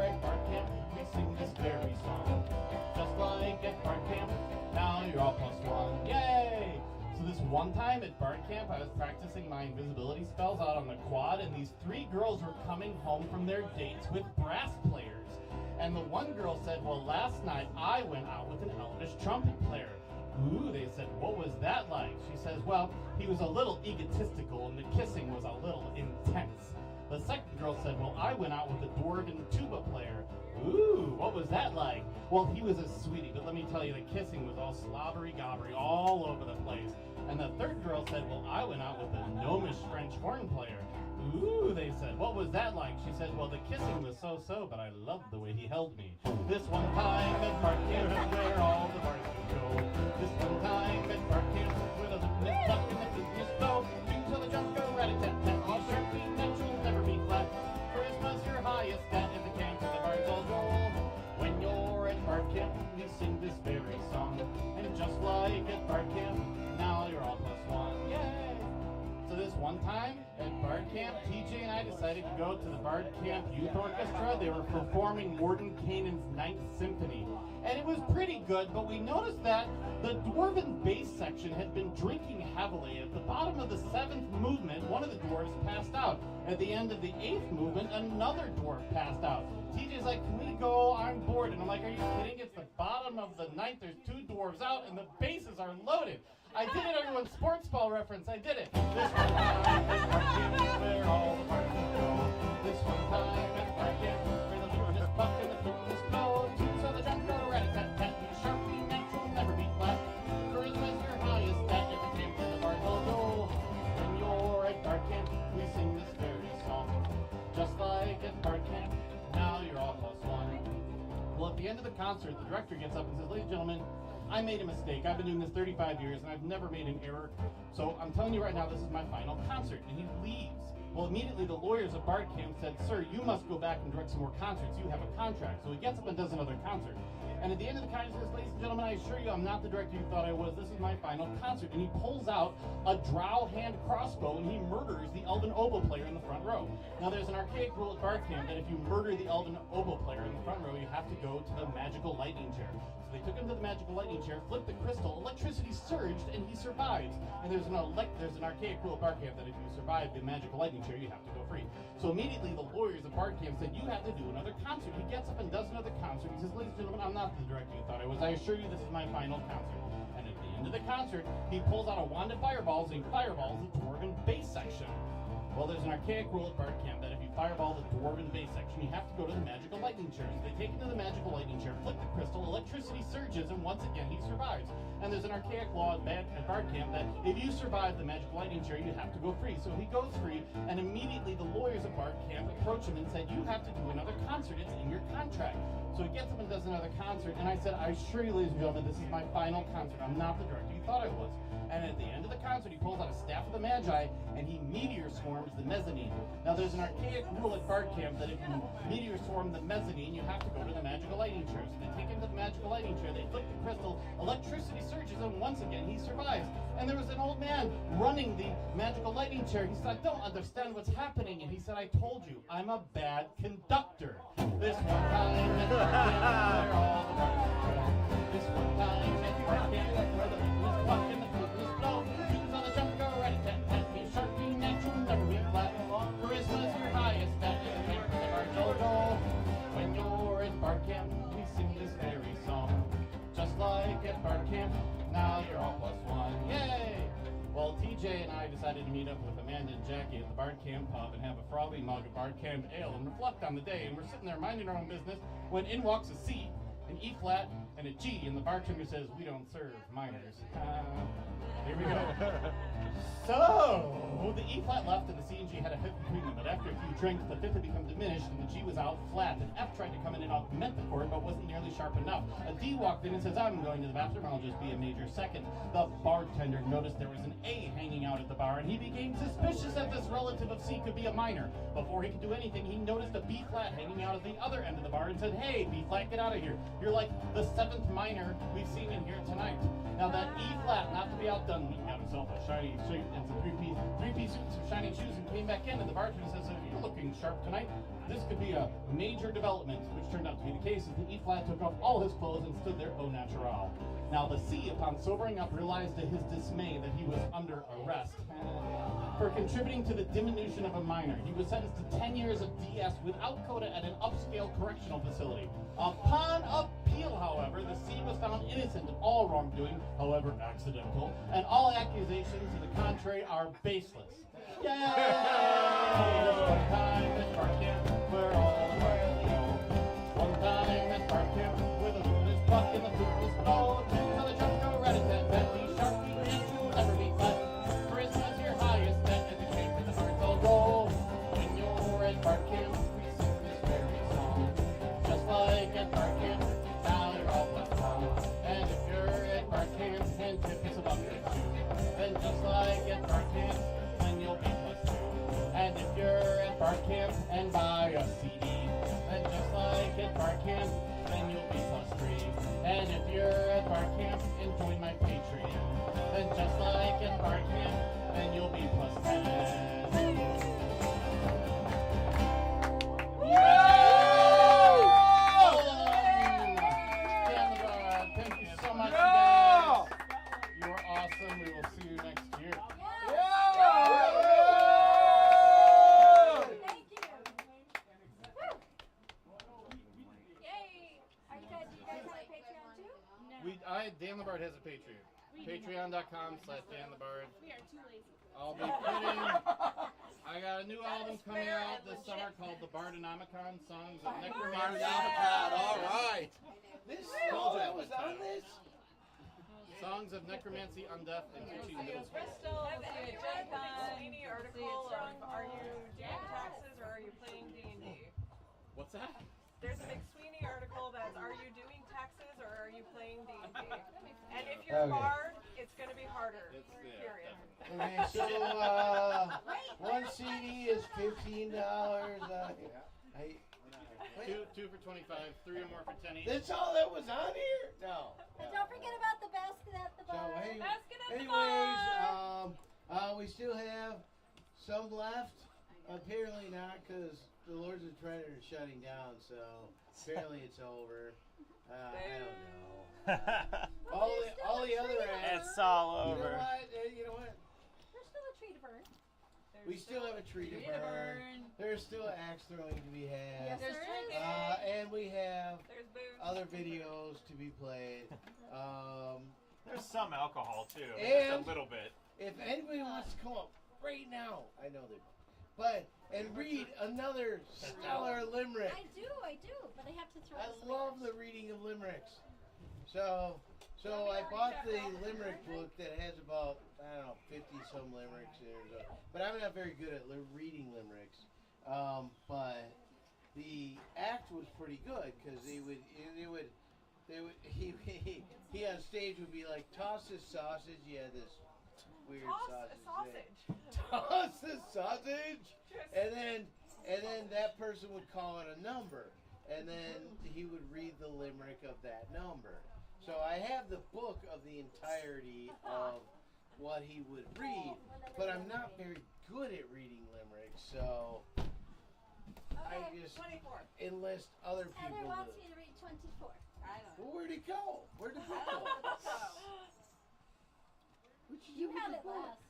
all +1. Yay! So this one time at Bard Camp, I was practicing my invisibility spells out on the quad, and these 3 girls were coming home from their dates with brass players. And the one girl said, well, last night I went out with an elvish trumpet player. Ooh, they said, what was that like? She says, well, he was a little egotistical and the kissing was a little intense. The second girl said, well, I went out with a dwarven tuba player. Ooh, what was that like? Well, he was a sweetie, but let me tell you, the kissing was all slobbery-gobbery all over the place. And the third girl said, well, I went out with a gnomish French horn player. Ooh, they said, what was that like? She said, well, the kissing was so-so, but I loved the way he held me. This one time at Bard Camp is where all the bars go. This one time at Bard Camp is where the living is stuck and the flute is slow. Tunes on the drum go rat-a-tat-tat. All sharply that you'll never be flat. Charisma's your highest stat at the camp and the bards all roll. When you're at Bard Camp, we sing this very song. And just like at Bard Camp, now you're all +1. Yay! So this one time at Bard Camp, TJ and I decided to go to the Bard Camp Youth Orchestra. They were performing Mordenkainen's Ninth Symphony. And it was pretty good, but we noticed that the dwarven bass section had been drinking heavily. At the bottom of the 7th movement, one of the dwarves passed out. At the end of the 8th movement, another dwarf passed out. TJ's like, can we go? I'm bored. And I'm like, are you kidding? It's the bottom of the 9th. There's 2 dwarves out, and the basses are loaded. I did it, everyone. Sports ball reference. I did it. This one time at Bard Camp is where all the parties go. This one time at Bard Camp where the living is buck and the flute is blow. Tunes on the drum go rat-a-tat-tat. Be sharp, be natural, never be flat. Charisma's your highest stat at the camp and the bards all go. When you're at Bard Camp, we sing this very song. Just like at Bard Camp, now you're all +1. Well, at the end of the concert, the director gets up and says, ladies and gentlemen, I made a mistake. I've been doing this 35 years, and I've never made an error. So I'm telling you right now, this is my final concert. And he leaves. Well, immediately the lawyers at Bard Camp said, sir, you must go back and direct some more concerts. You have a contract. So he gets up and does another concert. And at the end of the concert, he says, ladies and gentlemen, I assure you I'm not the director you thought I was. This is my final concert. And he pulls out a drow hand crossbow, and he murders the elven oboe player in the front row. Now, there's an archaic rule at Bard Camp that if you murder the elven oboe player in the front row, you have to go to the magical lightning chair. So they took him to the magical lightning chair, flipped the crystal, electricity surged, and he survives. And there's an archaic rule at Bard Camp that if you survive the magical lightning chair, you have to go free. So immediately the lawyers at Bard Camp said, you have to do another concert. He gets up and does another concert. He says, ladies and gentlemen, I'm not the director you thought I was. I assure you this is my final concert. And at the end of the concert, he pulls out a wand of fireballs and he fireballs the dwarven bass section. Well, there's an archaic rule at Bard Camp that if you fireball the dwarven bass section, you have to go to the magical lightning chair. So they take him to the magical lightning chair, flip the crystal, electricity surges, and once again he survives. And there's an archaic law at Bard Camp that if you survive the magical lightning chair, you have to go free. So he goes free, and immediately the lawyers at Bard Camp approach him and said, you have to do another concert. It's in your contract. So he gets up and does another concert, and I said, I assure you, ladies and gentlemen, this is my final concert. I'm not the director you thought I was. And at the end of the concert, he pulls out a staff of the Magi, and he meteor swarms the mezzanine. Now, there's an archaic rule at Bard Camp that if you meteor swarm the mezzanine, you have to go to the magical lightning chair. So they take him to the magical lightning chair, they flip the crystal, electricity surges, and once again, he survives. And there was an old man running the magical lightning chair. He said, I don't understand what's happening. And he said, I told you, I'm a bad conductor. This one time at Bard Camp, where all the parties go. This one time at Bard Camp, where the people is walking, the flute is blow. Tunes on the drum go rat-a-tat-tat. Be sharp, be natural, never be flat. Charisma's your highest stat. The camp and the bards all go. When you're at Bard Camp, we sing this very song. Just like at Bard Camp, now you're all +1. Yay! Well, TJ and I decided to meet up with Amanda and Jackie at the Bard Camp pub and have a frothy mug of Bard Camp ale and reflect on the day. And we're sitting there minding our own business when in walks a C, an E flat, and a G, and the bartender says, we don't serve minors. Here we go. So, the E flat left and the C and G had a hit between them, but after a few drinks, the fifth had become diminished and the G was out flat. An F tried to come in and augment the chord, but wasn't nearly sharp enough. A D walked in and says, I'm going to the bathroom, I'll just be a major second. The bartender noticed there was an A hanging out at the bar, and he became suspicious that this relative of C could be a minor. Before he could do anything, he noticed a B flat hanging out at the other end of the bar and said, hey, B flat, get out of here. You're like the 7th minor we've seen in here tonight. Now that E flat, not to be outdone, he got himself a shiny suit and some three-piece suit and some shiny shoes and came back in, and the bartender says, you're looking sharp tonight. this could be a major development, which turned out to be the case as the E-flat took off all his clothes and stood there au natural. Now the C, upon sobering up, realized to his dismay that he was under arrest for contributing to the diminution of a minor. He was sentenced to 10 years of DS without coda at an upscale correctional facility. Upon appeal, however, the C was found innocent of all wrongdoing, however accidental, and all accusations to the contrary are baseless. Yay! One time at bar camp, we're all royally old. One time at bar camp, with a looters buck in the fruitless bowl. Till the jump go rat-a-tat-tat, be sharp, be rich, you'll never be flat. Charisma's your highest bet, and the shape of the birds all roll. When you're at bar camp, we sing this very song. Just like at bar camp, now you're all plus one. And if you're at bar camp and tip is above your two, then just like at bar camp, you'll be plus two. And if you're at bar camp and buy a CD, then just like at bar camp, then you'll be plus three. And if you're at bar camp and join my Patreon, then just like at bar camp, then you'll be plus 10. Thank you so much, guys. You are awesome. We will see you next year. Dan the Bard has a Patreon. Patreon.com/DanTheBard. We are too lazy. I'll be putting. I got a new album coming out this summer called The Bardonomicon, Songs of Necromancy. All right. This that was on this. Songs of Necromancy, Undeath, and Teaching Middle School. Crystal, have you read the McSweeney article of Are You Doing Taxes or Are You Playing D&D? What's that? There's a McSweeney article that's Are You Doing Taxes or Are You Playing D&D? And if you're barred, it's going to be harder. Period. Okay, so one CD is $15. Two for 25, 3 or more for 10 each. That's all that was on here? No. And don't forget about the basket at the bar. We still have some left. Apparently not, because the Lords of Treasure are shutting down, so apparently it's over. I don't know. All the other acts. It's all over. You know what? There's still a tree to burn. We still have a tree to burn. There's still axe throwing to be had. Yes, there is. And we have other videos to be played. There's some alcohol too, And just a little bit. If anybody wants to come up right now, I know they and read another stellar limerick. I do, but I have to throw I this love the reading of limericks. So I bought the limerick book that has about, 50 some limericks in it. But I'm not very good at reading limericks. But the act was pretty good because he on stage would be like, toss this sausage. Yeah, this weird sausage. Toss this sausage. And then that person would call it a number. And then he would read the limerick of that number. So I have the book of the entirety of what he would read, but I'm not very good at reading limericks, so I just enlist other people Heather wants to. you to read 24. I don't know. Well, where'd it go? Where'd the book go? You had it last.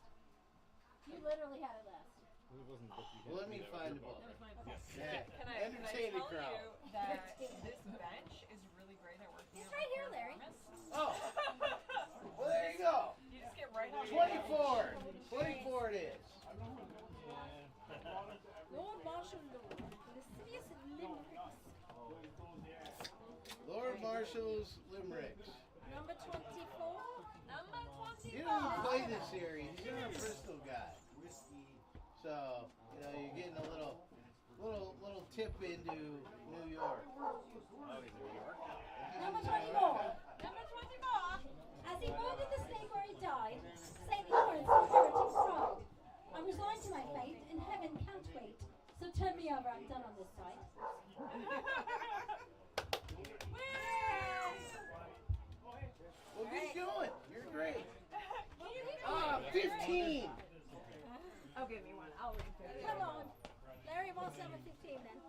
You literally had it last. Well, let me find the book. Yeah. Can I Entertain the tell crowd. you that this bench is really great at working? It's right here, Larry. Oh. Well, there you go. You just get right on 24. 24 it is. Lord Marshal Lord, lascivious limericks. Lord Marshall's limericks. Number 24. Number 24. You don't play this series. You're a Bristol guy. So, you're getting a little tip into New York. Number 24. Number 24. As he murdered the snake where he died, St. Lawrence inherited pride. I resigned to my fate, and heaven can't wait. So turn me over, I'm done on this side. Well, keep going. You're great. 15. Oh, give me one. I'll read 15. Come on. Larry wants number 15 then.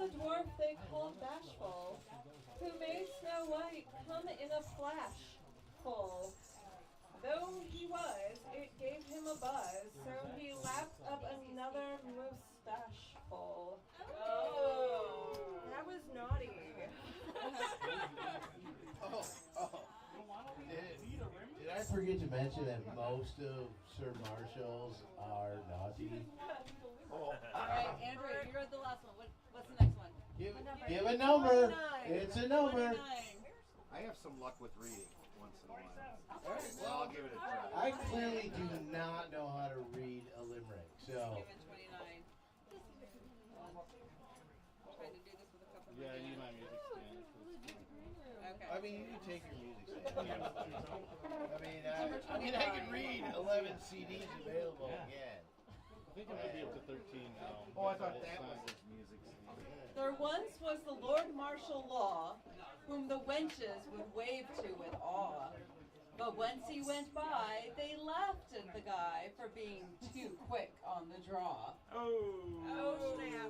a dwarf they called Bashful, who made Snow White come in a flash full. Though he was, it gave him a buzz, so he lapped up another moustache-full. Oh, that was naughty. Did I forget to mention that most of Sir Marshall's are naughty? All right, Andrew, you're the last one. What's the next one? Give a number. 29. It's a number. 29. I have some luck with reading once in a while. Well, I'll give it a try. I clearly do not know how to read a limerick, so. Give it 29. Trying to do this with a couple Yeah, I need my music stand. Okay. I mean, you can take your music stand. I can read 11 CDs available again. I think it might be up to 13 now. Oh, I thought that was his music stand. There once was the Lord Martial Law, whom the wenches would wave to with awe. But once he went by, they laughed at the guy for being too quick on the draw. Oh, snap.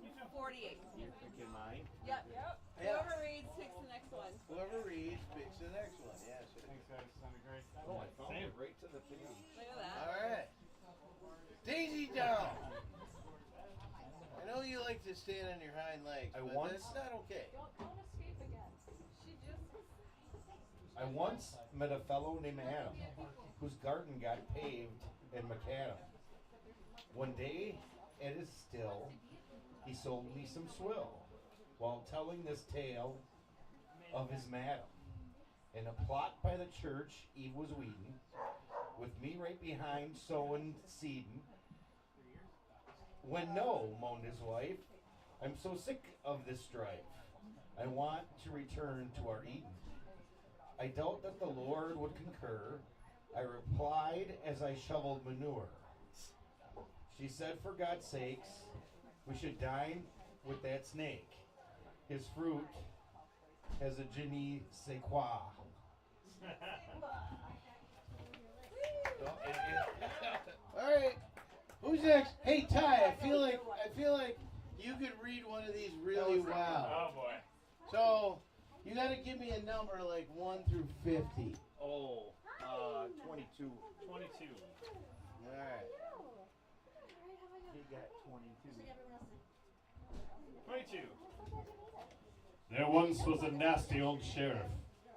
Number 48. Thinking mine? Yep. Whoever reads takes the next one. Whoever reads picks the next one. Yeah, sure. Thanks, guys. Sounded great. Oh, I found it right to the page. Look at that. All right. Daisy down. I know you like to stand on your hind legs, but that's not okay. Don't escape again. She just. I once met a fellow named Adam, whose garden got paved in macadam. One day, at his still, he sold me some swill, while telling this tale of his madam. In a plot by the church, Eve was weedin', with me right behind sowing seedin'. When no, moaned his wife, I'm so sick of this strife. I want to return to our Eden. I doubt that the Lord would concur. I replied as I shoveled manure. She said, for God's sakes, we should dine with that snake. His fruit has a je ne sais quoi. All right. Who's next? Hey Ty, I feel like you could read one of these really well. Oh boy. So you got to give me a number like 1 through 50. Oh, 22. 22. All right. He got 22. 22. There once was a nasty old sheriff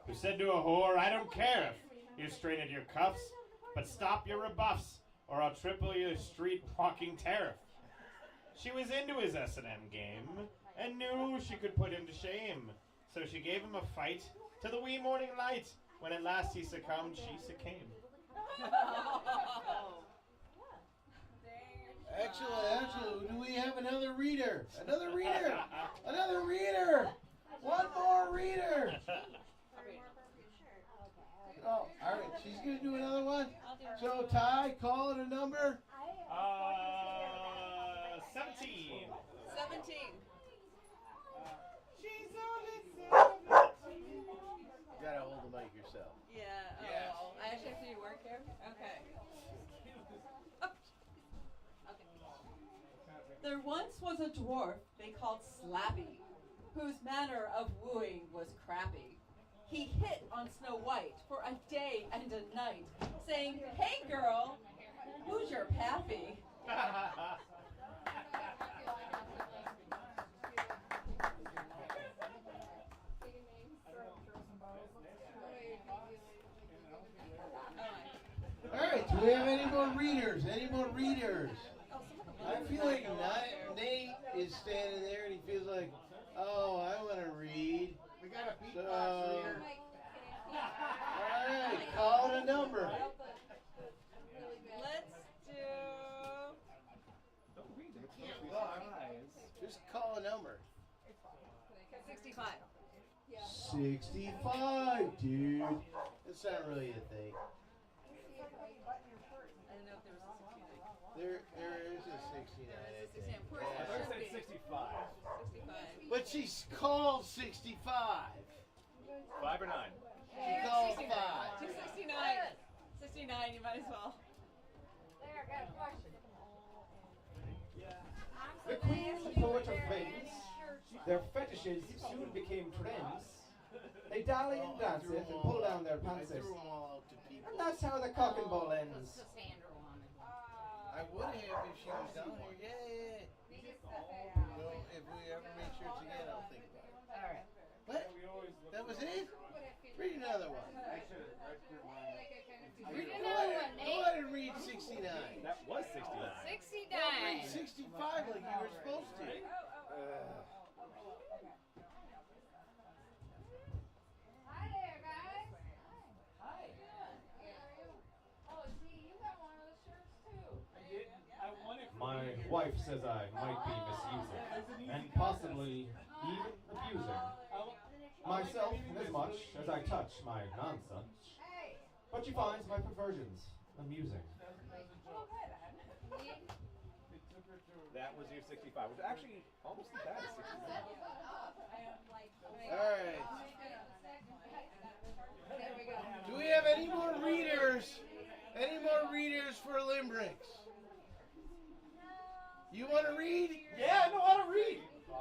who said to a whore, I don't care if you strain at your cuffs, but stop your rebuffs, or I'll triple your street walking tariff. She was into his S&M game, and knew she could put him to shame. So she gave him a fight to the wee morning light. When at last he succumbed, she succumbed. Excellent. Do we have another reader? Another reader! Another reader! One more reader! Oh, all right. She's going to do another one. So, Ty, call it a number. 17. 17. She's only 17. You got to hold the mic yourself. Yeah. Yes. Oh, I actually have to do work here? Okay. There once was a dwarf they called Slappy, whose manner of wooing was crappy. He hit on Snow White for a day and a night, saying, hey girl, who's your pappy? All right. Do we have any more readers? Any more readers? I feel like Nate is standing there and he feels like, oh, I want to read. We got a beatbox So, reader. all right, call it a number. Let's do... Don't read it. Can't Close look. your eyes. Just call a number. 65. 65, dude. That's not really a thing. I didn't know if there was a 69. There is a 69, I think. I Yeah. said 65. 65. But she's called 65. 5 or 9? She called 5. 269. 69, you might as well. There, I got a question. The queen's poet of friends, their fetishes soon became trends. They dally and dance it and pull down their I pants. threw them all out to people. And that's how the cock and bull ends. I would have if she was down here. Yeah. Well, if we ever make shirts again, I'll think about it. All right. What? That was it? Read another one. Read another one, Go Nate. ahead and read 69. That was 69. 69. Don't read 65 like you were supposed to. Hi there, guys. Hi. Oh, see, you got one of those shirts too. I did. I won it. My wife says I might be misusing and possibly even abusing myself inasmuch as I touch my nonsense. But she finds my perversions amusing. That was your 65, which actually almost as bad as 69. All right. Do we have any more readers? Any more readers for limericks? You want to read? Yeah, I know how to read.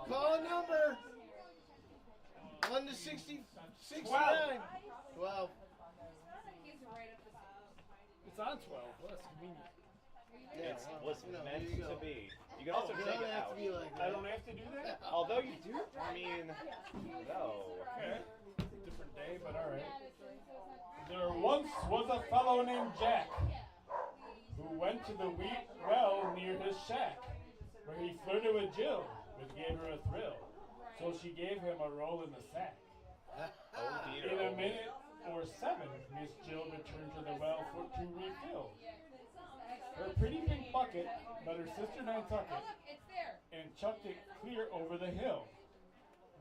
Call a number. 1 to 69. 12. It's on 12. Well, that's convenient. Yeah, It's well, was you know, meant here you to go. be. You can also You take don't it have out. to be like that. I don't have to do that? Although you do, I mean, no. Okay. Different day, but all right. There once was a fellow named Jack who went to the wheat well near his shack, where he flirted with Jill, which gave her a thrill. So she gave him a roll in the sack. Oh dear. In a minute or 7, Miss Jill returned to the well to refill her pretty pink bucket, but her sister Nantucket and chucked it clear over the hill.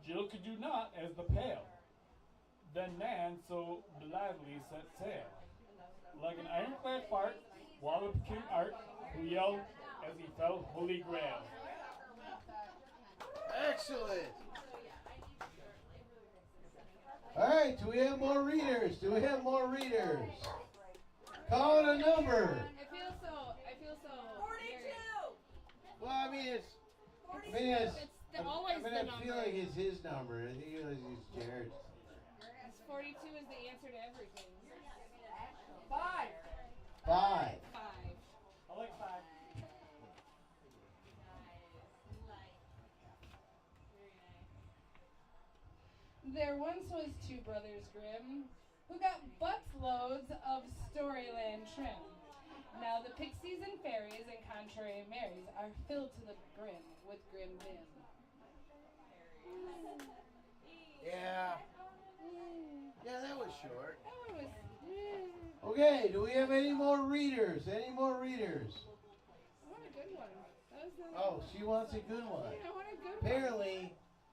Jill could do naught as the pail. Then Nan so blithely set sail. Like an ironclad fart, walloped King Art, who yelled as he fell Holy Grail. Excellent. All right, do we have more readers? Do we have more readers? Call it a number. I feel so. 42. Well, I mean, it's always I mean, the I number. feel like it's his number. I think it was Jared's. 42 is the answer to everything. 5. 5. 5. I like 5. There once was 2 brothers Grimm who got buttloads of Storyland trim. Now the pixies and fairies and contrary Marys are filled to the brim with grim vim. Yeah. Yeah, that was short. That one was. Okay, do we have any more readers? Any more readers? I want a good one. That was the Oh, she wants a good one. I want a good one. Apparently,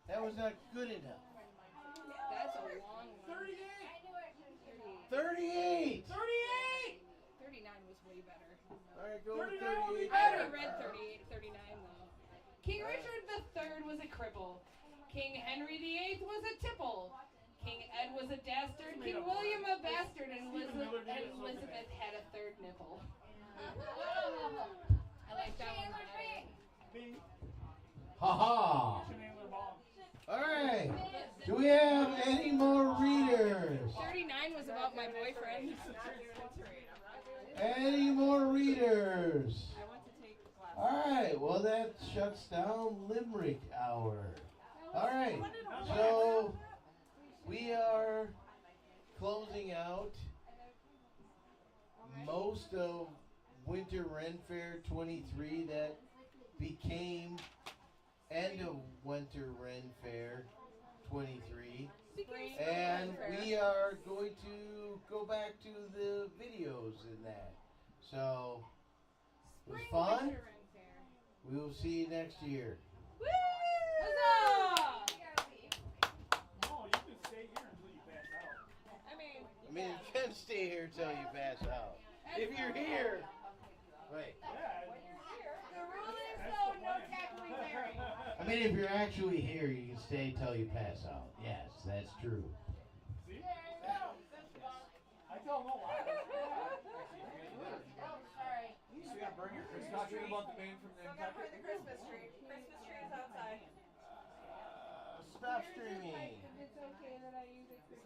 that was not good enough. That's a long one. 38. 38! 38. 39 was way better. All right, go with 39 will be 38. I already read 38, 39 though. King Richard III was a cripple. King Henry VIII was a tipple. King Ed was a dastard. King William a bastard. And Elizabeth had a 3rd nipple. I like that one better. Ha ha! All right. Do we have any more readers? 39 was about my boyfriend. Any more readers? I want to take classes. All right. Well, that shuts down Limerick Hour. All right. So we are closing out most of Winter Ren Fair 23 that became end of Winter Ren Fair 23. And we are going to go back to the videos in that. So, it was fun. We will see you next year. Huzzah! No, you can stay here until you pass out. I mean, I mean, you can stay here till you pass out. If you're here. Wait. the rule is though, no tackling Mary. I mean, if you're actually here, you can stay till you pass out. Yes, that's true. See? I tell no lie. Oh, sorry. You gonna burn your Christmas tree. about the man from Still gotta play the Christmas tree. Christmas tree is outside. Stop streaming. If it's okay that I use it for